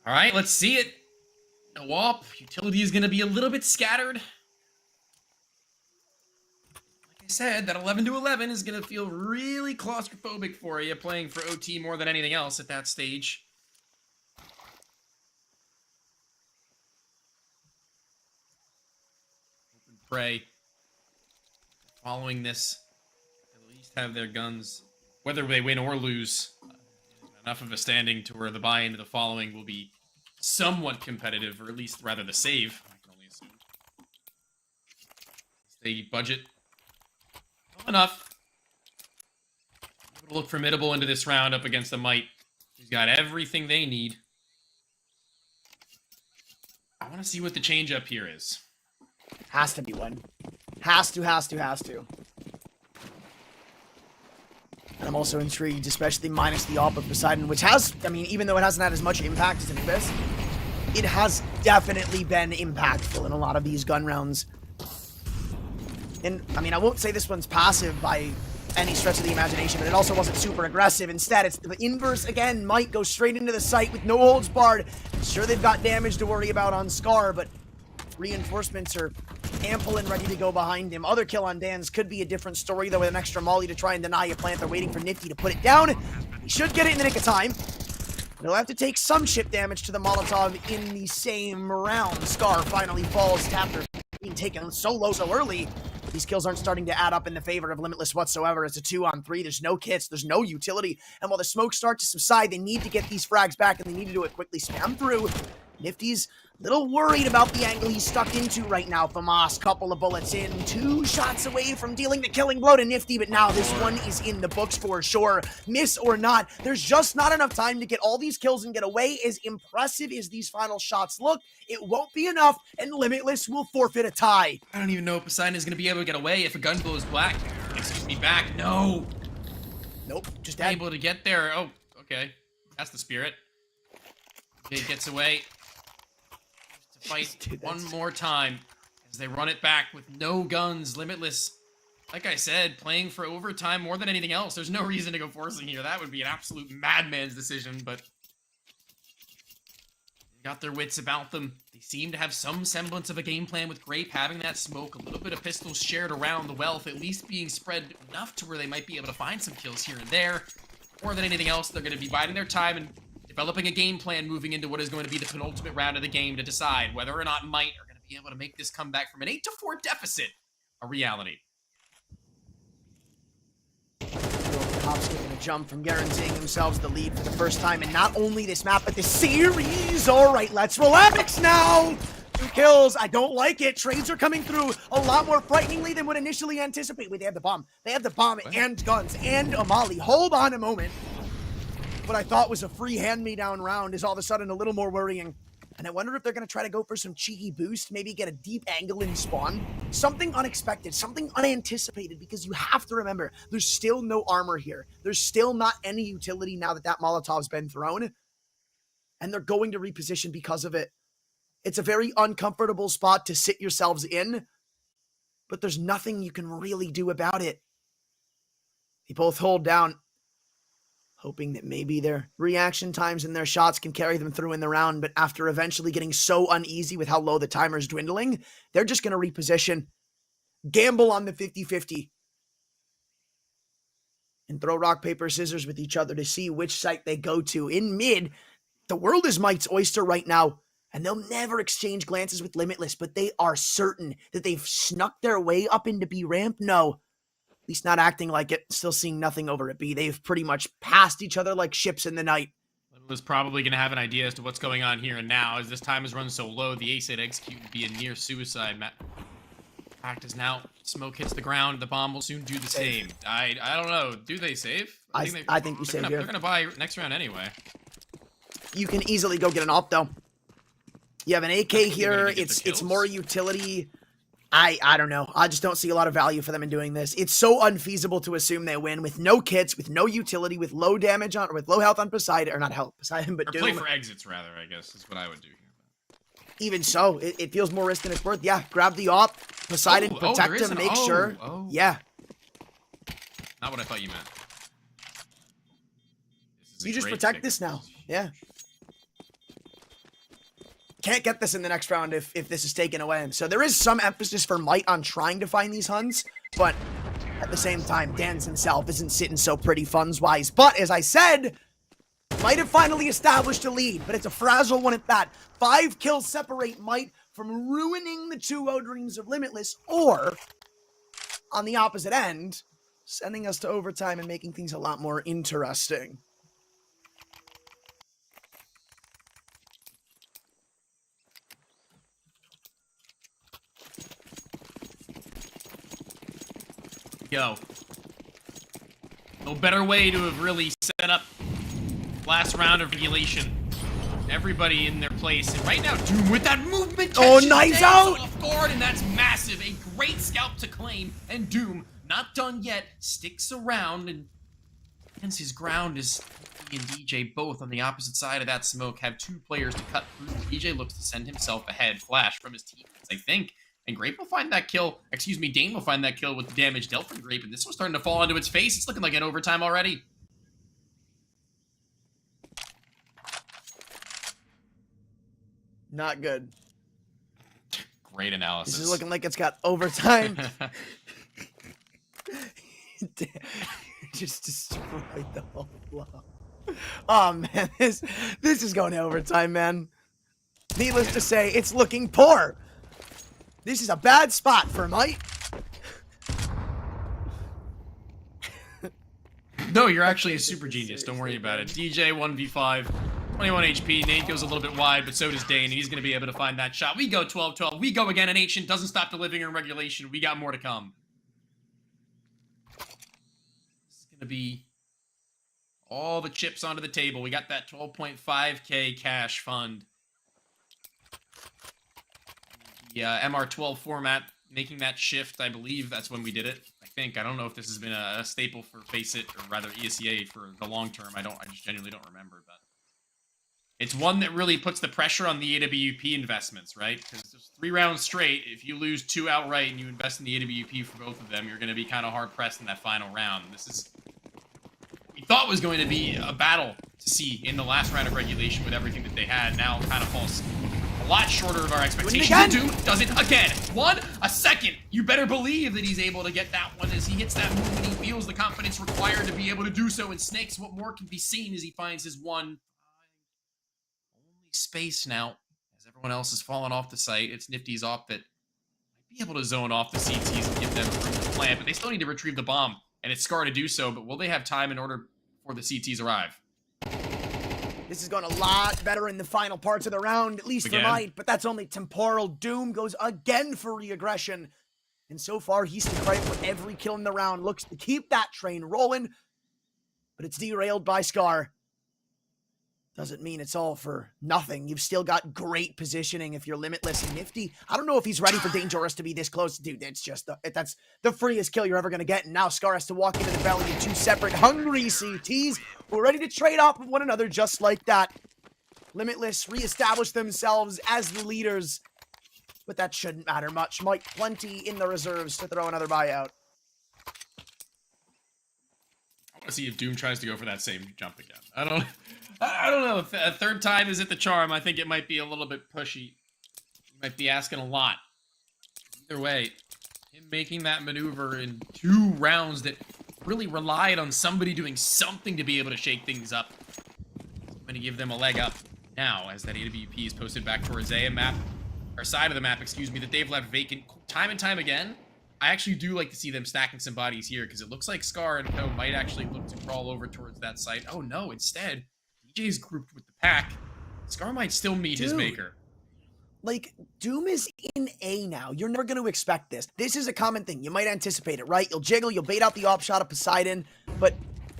All right, let's see it. No WAP. Utility is going to be a little bit scattered. Like I said, that 11-11 is going to feel really claustrophobic for you, playing for OT more than anything else at that stage. Hope and pray. Following this, have their guns, whether they win or lose, enough of a standing to where the buy into the following will be somewhat competitive, or at least rather the save, I can only assume. They budget well enough. It'll look formidable into this round up against the Might, who's got everything they need. I want to see what the change up here is. Has to be one. Has to. And I'm also intrigued, especially minus the AWP of Poseidon, which has, I mean, even though it hasn't had as much impact as Anubis, it has definitely been impactful in a lot of these gun rounds. And, I mean, I won't say this one's passive by any stretch of the imagination, but it also wasn't super aggressive. Instead, it's the inverse again. Might go straight into the site with no holds barred. Sure, they've got damage to worry about on Scar, but reinforcements are ample and ready to go behind him. Other kill on Dan's could be a different story, though, with an extra molly to try and deny a plant. They're waiting for Nifty to put it down. He should get it in the nick of time. He'll have to take some chip damage to the Molotov in the same round. Scar finally falls after being taken so low so early. These kills aren't starting to add up in the favor of Limitless whatsoever. It's a 2-on-3. There's no kits. There's no utility. And while the smoke starts to subside, they need to get these frags back, and they need to do it quickly. Spam through. Nifty's a little worried about the angle he's stuck into right now. Famas, couple of bullets in. 2 shots away from dealing the killing blow to Nifty, but now this one is in the books for sure. Miss or not, there's just not enough time to get all these kills and get away. As impressive as these final shots look, it won't be enough, and Limitless will forfeit a tie. I don't even know if Poseidon is going to be able to get away if a gun blows black. Excuse me, back. No. Nope, just Not dead. able to get there. Oh, okay. That's the spirit. Okay, gets away. To fight Dude, one more time as they run it back with no guns. Limitless, like I said, playing for overtime more than anything else. There's no reason to go forcing here. That would be an absolute madman's decision, but they got their wits about them. They seem to have some semblance of a game plan with Grape having that smoke, a little bit of pistols shared around the wealth, at least being spread enough to where they might be able to find some kills here and there. More than anything else, they're going to be biding their time and developing a game plan moving into what is going to be the penultimate round of the game to decide whether or not Might are going to be able to make this comeback from an 8-4 deficit a reality. Cops getting a jump from guaranteeing themselves the lead for the first time, and not only this map, but this series. All right, let's relax now. 2 kills. I don't like it. Trades are coming through a lot more frighteningly than would initially anticipate. Wait, they have the bomb. They have the bomb and guns and a molly. Hold on a moment. What I thought was a free hand-me-down round is all of a sudden a little more worrying. And I wonder if they're going to try to go for some cheeky boost, maybe get a deep angle in spawn. Something unexpected, something unanticipated, because you have to remember, there's still no armor here. There's still not any utility now that that Molotov's been thrown. And they're going to reposition because of it. It's a very uncomfortable spot to sit yourselves in, but there's nothing you can really do about it. They both hold down, hoping that maybe their reaction times and their shots can carry them through in the round, but after eventually getting so uneasy with how low the timer's dwindling, they're just going to reposition, gamble on the 50-50, and throw rock, paper, scissors with each other to see which site they go to. In mid, the world is Might's oyster right now, and they'll never exchange glances with Limitless, but they are certain that they've snuck their way up into B ramp. No. At least not acting like it, still seeing nothing over at B. They've pretty much passed each other like ships in the night. Was probably going to have an idea as to what's going on here and now. As this time has run so low, the ace at execute would be a near suicide. Fact is now, smoke hits the ground, the bomb will soon do the same. I don't know. Do they save? I think you save here. They're going to buy next round anyway. You can easily go get an op, though. You have an AK here. It's more utility. I don't know. I just don't see a lot of value for them in doing this. It's so unfeasible to assume they win with no kits, with no utility, with low damage on, or with low health on Poseidon, or not health, Poseidon, but or Doom. Play for exits, rather, I guess, is what I would do here. Even so, it feels more risk than it's worth. Yeah, grab the op, Poseidon, protect him, make sure. Yeah. Not what I thought you meant. You just protect this now. Yeah. Can't get this in the next round if this is taken away. So there is some emphasis for Might on trying to find these Huns, but at the same time, Dan's himself isn't sitting so pretty funds-wise. But as I said, Might have finally established a lead, but it's a fragile one at that. 5 kills separate Might from ruining the 2-0 dreams of Limitless, or, on the opposite end, sending us to overtime and making things a lot more interesting. Yo. No better way to have really set up last round of regulation. Everybody in their place. And right now, Doom with that movement. Oh, nice out! Off guard, and that's massive. A great scalp to claim. And Doom, not done yet, sticks around and hence his ground is he and DJ both on the opposite side of that smoke have 2 players to cut through. DJ looks to send himself ahead. Flash from his teammates, I think. And Grape will find that kill. Excuse me, Dane will find that kill with the damage dealt from Grape. And this one's starting to fall into its face. It's looking like an overtime already. Not good. Great analysis. This is looking like it's got overtime. Just destroyed the whole flow. Oh, man. This is going to overtime, man. Needless to say, it's looking poor. This is a bad spot for Might. No, you're actually a super genius. Don't worry about it. DJ 1v5, 21 HP. Nate goes a little bit wide, but so does Dane, and he's going to be able to find that shot. We go 12-12. We go again, and Ancient doesn't stop delivering in regulation. We got more to come. It's going to be all the chips onto the table. We got that 12.5k cash fund. The MR12 format, making that shift, I believe that's when we did it. I don't know if this has been a staple for FACEIT, or rather ESEA for the long term. I just genuinely don't remember, but it's one that really puts the pressure on the AWP investments, right? Because there's 3 rounds straight. If you lose 2 outright and you invest in the AWP for both of them, you're going to be kind of hard pressed in that final round. This is what we thought was going to be a battle to see in the last round of regulation with everything that they had. Now kind of falls a lot shorter of our expectations. Doom does it again. A second. You better believe that he's able to get that one as he hits that move and he feels the confidence required to be able to do so. And Snakes, what more can be seen as he finds his one only space now, as everyone else has fallen off the site. It's Nifty's off that might be able to zone off the CTs and give them room to plant, but they still need to retrieve the bomb, and it's Scar to do so. But will they have time in order before the CTs arrive? This is going a lot better in the final parts of the round, at least for Might, but that's only temporal. Doom goes again for reaggression, and so far he's to credit for every kill in the round. Looks to keep that train rolling, but it's derailed by Scar. Doesn't mean it's all for nothing. You've still got great positioning if you're Limitless and Nifty. I don't know if he's ready for Dangerous to be this close. Dude, it's just, that's the freest kill you're ever going to get. And now Scar has to walk into the belly of 2 separate hungry CTs who are ready to trade off with one another just like that. Limitless reestablish themselves as the leaders, but that shouldn't matter much. Mike, plenty in the reserves to throw another buyout. I want to see if Doom tries to go for that same jump again. I don't know if a third time is it the charm. I think it might be a little bit pushy. He might be asking a lot. Either way, him making that maneuver in 2 rounds that really relied on somebody doing something to be able to shake things up. I'm going to give them a leg up now as that AWP is posted back towards A map, or side of the map, excuse me, that they've left vacant time and time again. I actually do like to see them stacking some bodies here because it looks like Scar and Co might actually look to crawl over towards that site. Oh no, instead, DJ's grouped with the pack. Scar might still meet his maker. Like, Doom is in A now. You're never going to expect this. This is a common thing. You might anticipate it, right? You'll jiggle, you'll bait out the op shot of Poseidon, but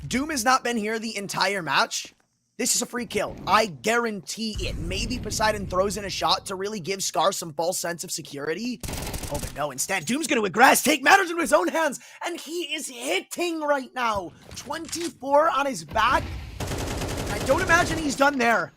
Doom has not been here the entire match. This is a free kill. I guarantee it. Maybe Poseidon throws in a shot to really give Scar some false sense of security. Oh, but no, instead, Doom's going to aggress, take matters into his own hands, and he is hitting right now. 24 on his back. I don't imagine he's done there.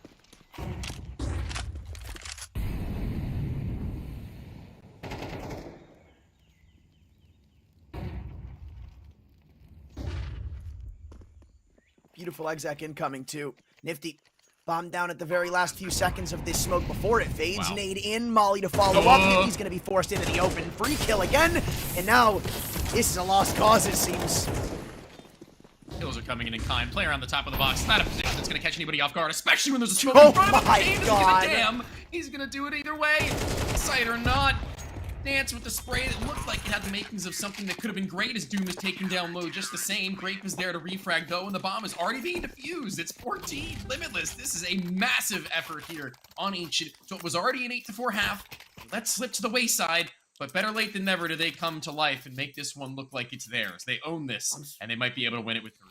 Beautiful exec incoming too. Nifty bomb down at the very last few seconds of this smoke before it fades. Wow. Nade in, Molly to follow up. Nifty's going to be forced into the open. Free kill again. And now this is a lost cause, it seems. Kills are coming in kind. Player on the top of the box. Not a position that's going to catch anybody off guard, especially when there's a smoke in front of him. Dane doesn't give a damn. He's going to do it either way. Sight or not. Dance with the spray that looked like it had the makings of something that could have been great as Doom is taking down low just the same. Grape is there to refrag though, and the bomb is already being defused. It's 14. Limitless. This is a massive effort here on Ancient. So it was already an 8-4 half. Let's slip to the wayside, but better late than never do they come to life and make this one look like it's theirs. They own this, and they might be able to win it with 3.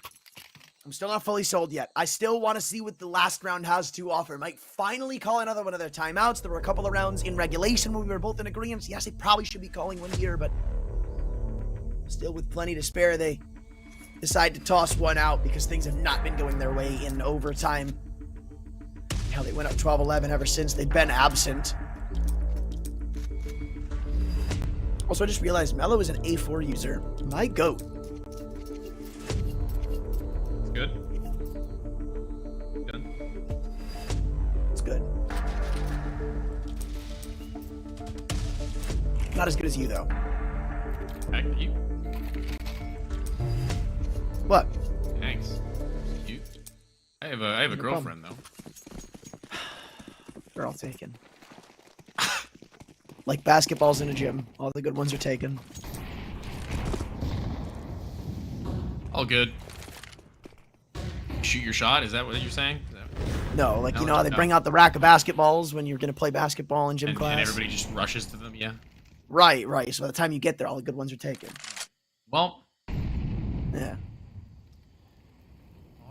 I'm still not fully sold yet. I still want to see what the last round has to offer. Might finally call another one of their timeouts. There were a couple of rounds in regulation when we were both in agreement. Yes, they probably should be calling one here, but still with plenty to spare, they decide to toss one out because things have not been going their way in overtime. Hell, they went up 12-11 ever since they've been absent. Also, I just realized Mello is an A4 user. My goat. Good. Good. It's good. Not as good as you, though. Back to you. What? Thanks. You. I have a girlfriend though. They're all taken. Like basketballs in a gym. All the good ones are taken. All good. shoot your shot. Is that what you're saying? No, like, No, you know how they no. bring out the rack of basketballs when you're going to play basketball in gym class? And everybody just rushes to them, yeah. Right. So by the time you get there, all the good ones are taken. Well, Yeah.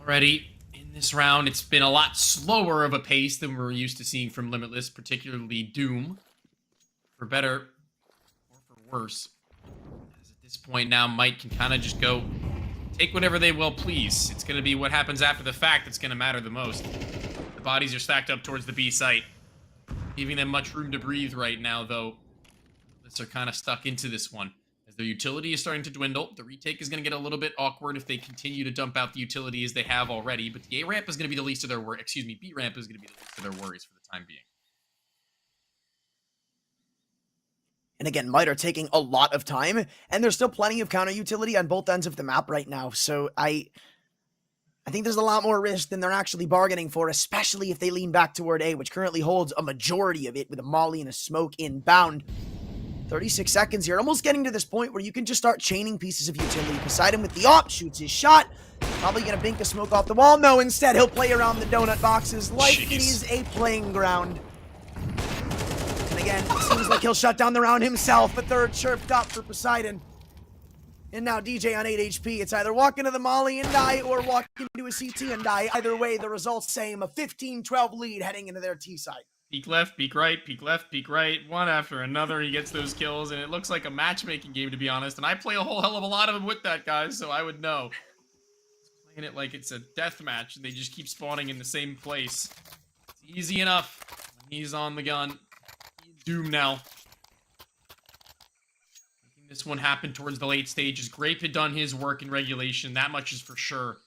already in this round, it's been a lot slower of a pace than we're used to seeing from Limitless, particularly Doom. For better or for worse. As at this point now, Mike can kind of just go take whatever they will please. It's going to be what happens after the fact that's going to matter the most. The bodies are stacked up towards the B site, giving them much room to breathe right now, though. They're kind of stuck into this one. As their utility is starting to dwindle, the retake is going to get a little bit awkward if they continue to dump out the utility as they have already, but the A ramp is going to be the least of their worries. Excuse me, B ramp is going to be the least of their worries for the time being. And again, Might are taking a lot of time, and there's still plenty of counter utility on both ends of the map right now. So I think there's a lot more risk than they're actually bargaining for, especially if they lean back toward A, which currently holds a majority of it with a molly and a smoke inbound. 36 seconds here, almost getting to this point where you can just start chaining pieces of utility. Poseidon with the op shoots his shot. Probably going to bink a smoke off the wall. No, instead he'll play around the donut boxes like it is a playing ground. And again, it seems like he'll shut down the round himself. A third chirped up for Poseidon. And now DJ on 8 HP. It's either walk into the molly and die or walk into a CT and die. Either way, the results same. A 15-12 lead heading into their T side. Peek left, peek right, peek left, peek right. One after another, he gets those kills, and it looks like a matchmaking game, to be honest. And I play a whole hell of a lot of them with that, guys, so I would know. Playing it like it's a death match, and they just keep spawning in the same place. It's easy enough when he's on the gun. Doom now. Making this one happen towards the late stages. Grape had done his work in regulation, that much is for sure.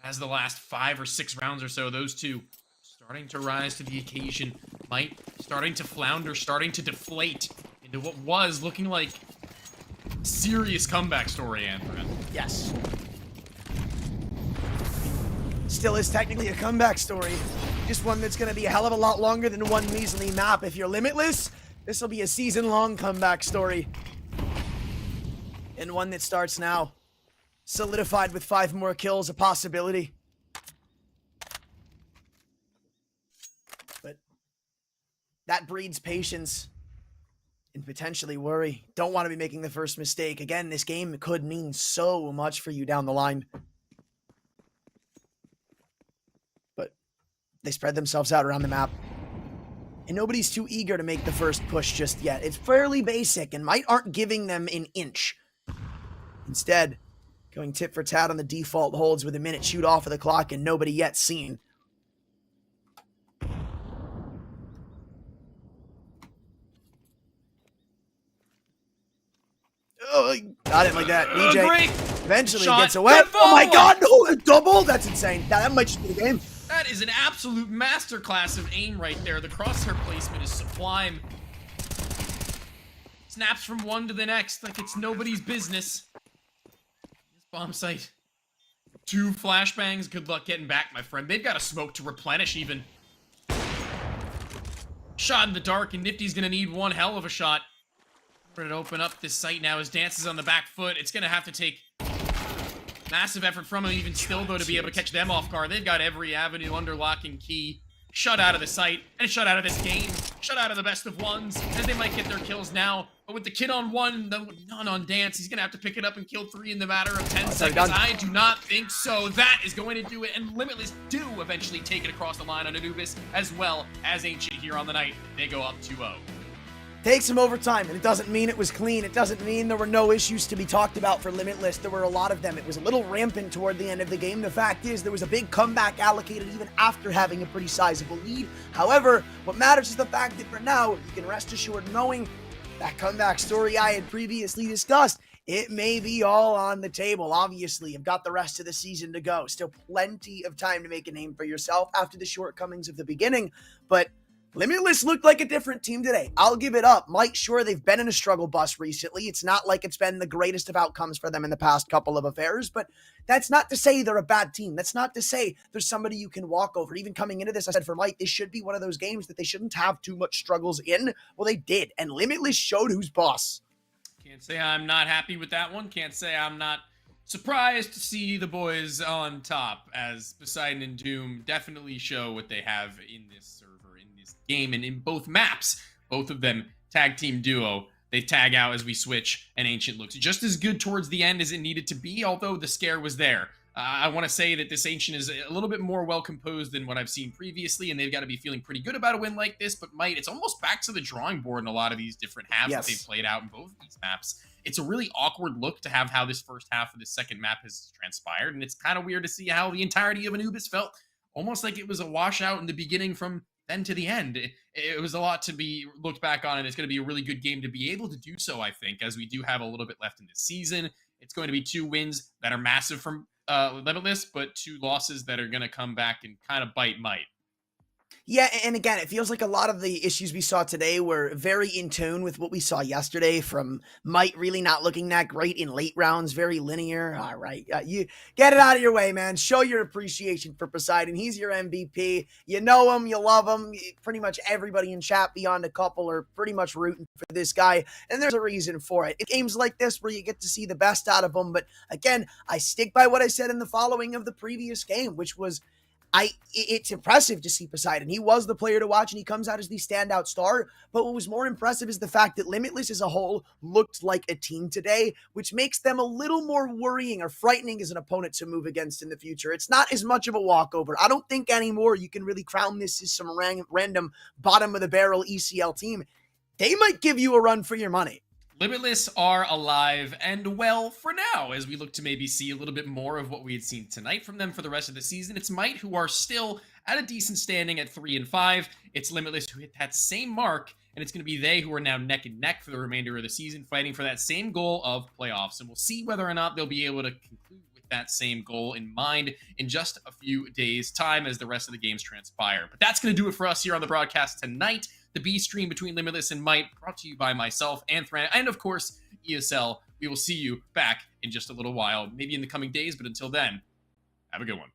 As the last 5 or 6 rounds or so, those two starting to rise to the occasion. Might starting to flounder, starting to deflate into what was looking like a serious comeback story, Andrea. Yes. Still is technically a comeback story. Just one that's going to be a hell of a lot longer than one measly map. If you're Limitless, this will be a season-long comeback story. And one that starts now. Solidified with 5 more kills, a possibility. But that breeds patience and potentially worry. Don't want to be making the first mistake. Again, this game could mean so much for you down the line. But they spread themselves out around the map. And nobody's too eager to make the first push just yet. It's fairly basic, and Might aren't giving them an inch. Instead, going tit for tat on the default holds with a minute shoot off of the clock and nobody yet seen. Oh, got it like that. DJ Great eventually shot. gets away. Good Oh my ball. god, no, a double? That's insane. That might just be the game. That is an absolute masterclass of aim right there. The crosshair placement is sublime. Snaps from one to the next like it's nobody's business. This bomb site. 2 flashbangs. Good luck getting back, my friend. They've got a smoke to replenish even. Shot in the dark, and Nifty's gonna need one hell of a shot. We're gonna open up this site now as Dance is on the back foot. It's gonna have to take massive effort from him, even still, though, to be able to catch them off guard. They've got every avenue under lock and key. Shut out of the site, and shut out of this game. Shut out of the best of ones, as they might get their kills now. But with the kid on 1, none on Dance, he's gonna have to pick it up and kill 3 in the matter of 10 seconds. I do not think so. That is going to do it, and Limitless do eventually take it across the line on Anubis, as well as Ancient here on the night. They go up 2-0. Takes some overtime, and it doesn't mean it was clean. It doesn't mean there were no issues to be talked about for Limitless. There were a lot of them. It was a little rampant toward the end of the game. The fact is, there was a big comeback allocated even after having a pretty sizable lead. However, what matters is the fact that for now, you can rest assured knowing that comeback story I had previously discussed, it may be all on the table. Obviously, you've got the rest of the season to go. Still plenty of time to make a name for yourself after the shortcomings of the beginning, but Limitless looked like a different team today. I'll give it up. Might, sure, they've been in a struggle bus recently. It's not like it's been the greatest of outcomes for them in the past couple of affairs, but that's not to say they're a bad team. That's not to say there's somebody you can walk over. Even coming into this, I said for Mike, this should be one of those games that they shouldn't have too much struggles in. Well, they did, and Limitless showed who's boss. Can't say I'm not happy with that one. Can't say I'm not Surprised to see the boys on top, as Poseidon and Doom definitely show what they have in this server, in this game, and in both maps. Both of them tag team duo. They tag out as we switch, and Ancient looks just as good towards the end as it needed to be, although the scare was there. I want to say that this Ancient is a little bit more well-composed than what I've seen previously, and they've got to be feeling pretty good about a win like this, but Might, it's almost back to the drawing board in a lot of these different halves that they've played out in both of these maps. It's a really awkward look to have how this first half of the second map has transpired, and it's kind of weird to see how the entirety of Anubis felt almost like it was a washout in the beginning from then to the end. It was a lot to be looked back on, and it's going to be a really good game to be able to do so, I think, as we do have a little bit left in this season. It's going to be 2 wins that are massive from Limitless, but 2 losses that are going to come back and kind of bite Might. Yeah, and again, it feels like a lot of the issues we saw today were very in tune with what we saw yesterday, from Might really not looking that great in late rounds, very linear. All right, you get it out of your way, man. Show your appreciation for Poseidon. He's your MVP. You know him, you love him. Pretty much everybody in chat beyond a couple are pretty much rooting for this guy, and there's a reason for it. It's games like this where you get to see the best out of him, but again, I stick by what I said in the following of the previous game, which was it's impressive to see Poseidon. He was the player to watch, and he comes out as the standout star. But what was more impressive is the fact that Limitless as a whole looked like a team today, which makes them a little more worrying or frightening as an opponent to move against in the future. It's not as much of a walkover. I don't think anymore you can really crown this as some random bottom-of-the-barrel ECL team. They might give you a run for your money. Limitless are alive and well for now, as we look to maybe see a little bit more of what we had seen tonight from them for the rest of the season. It's Might, who are still at a decent standing at 3-5. It's Limitless, who hit that same mark, and it's going to be they who are now neck and neck for the remainder of the season, fighting for that same goal of playoffs. And we'll see whether or not they'll be able to conclude with that same goal in mind in just a few days' time as the rest of the games transpire. But that's going to do it for us here on the broadcast tonight. The B stream between Limitless and Might, brought to you by myself, Anthran, and of course, ESL. We will see you back in just a little while, maybe in the coming days, but until then, have a good one.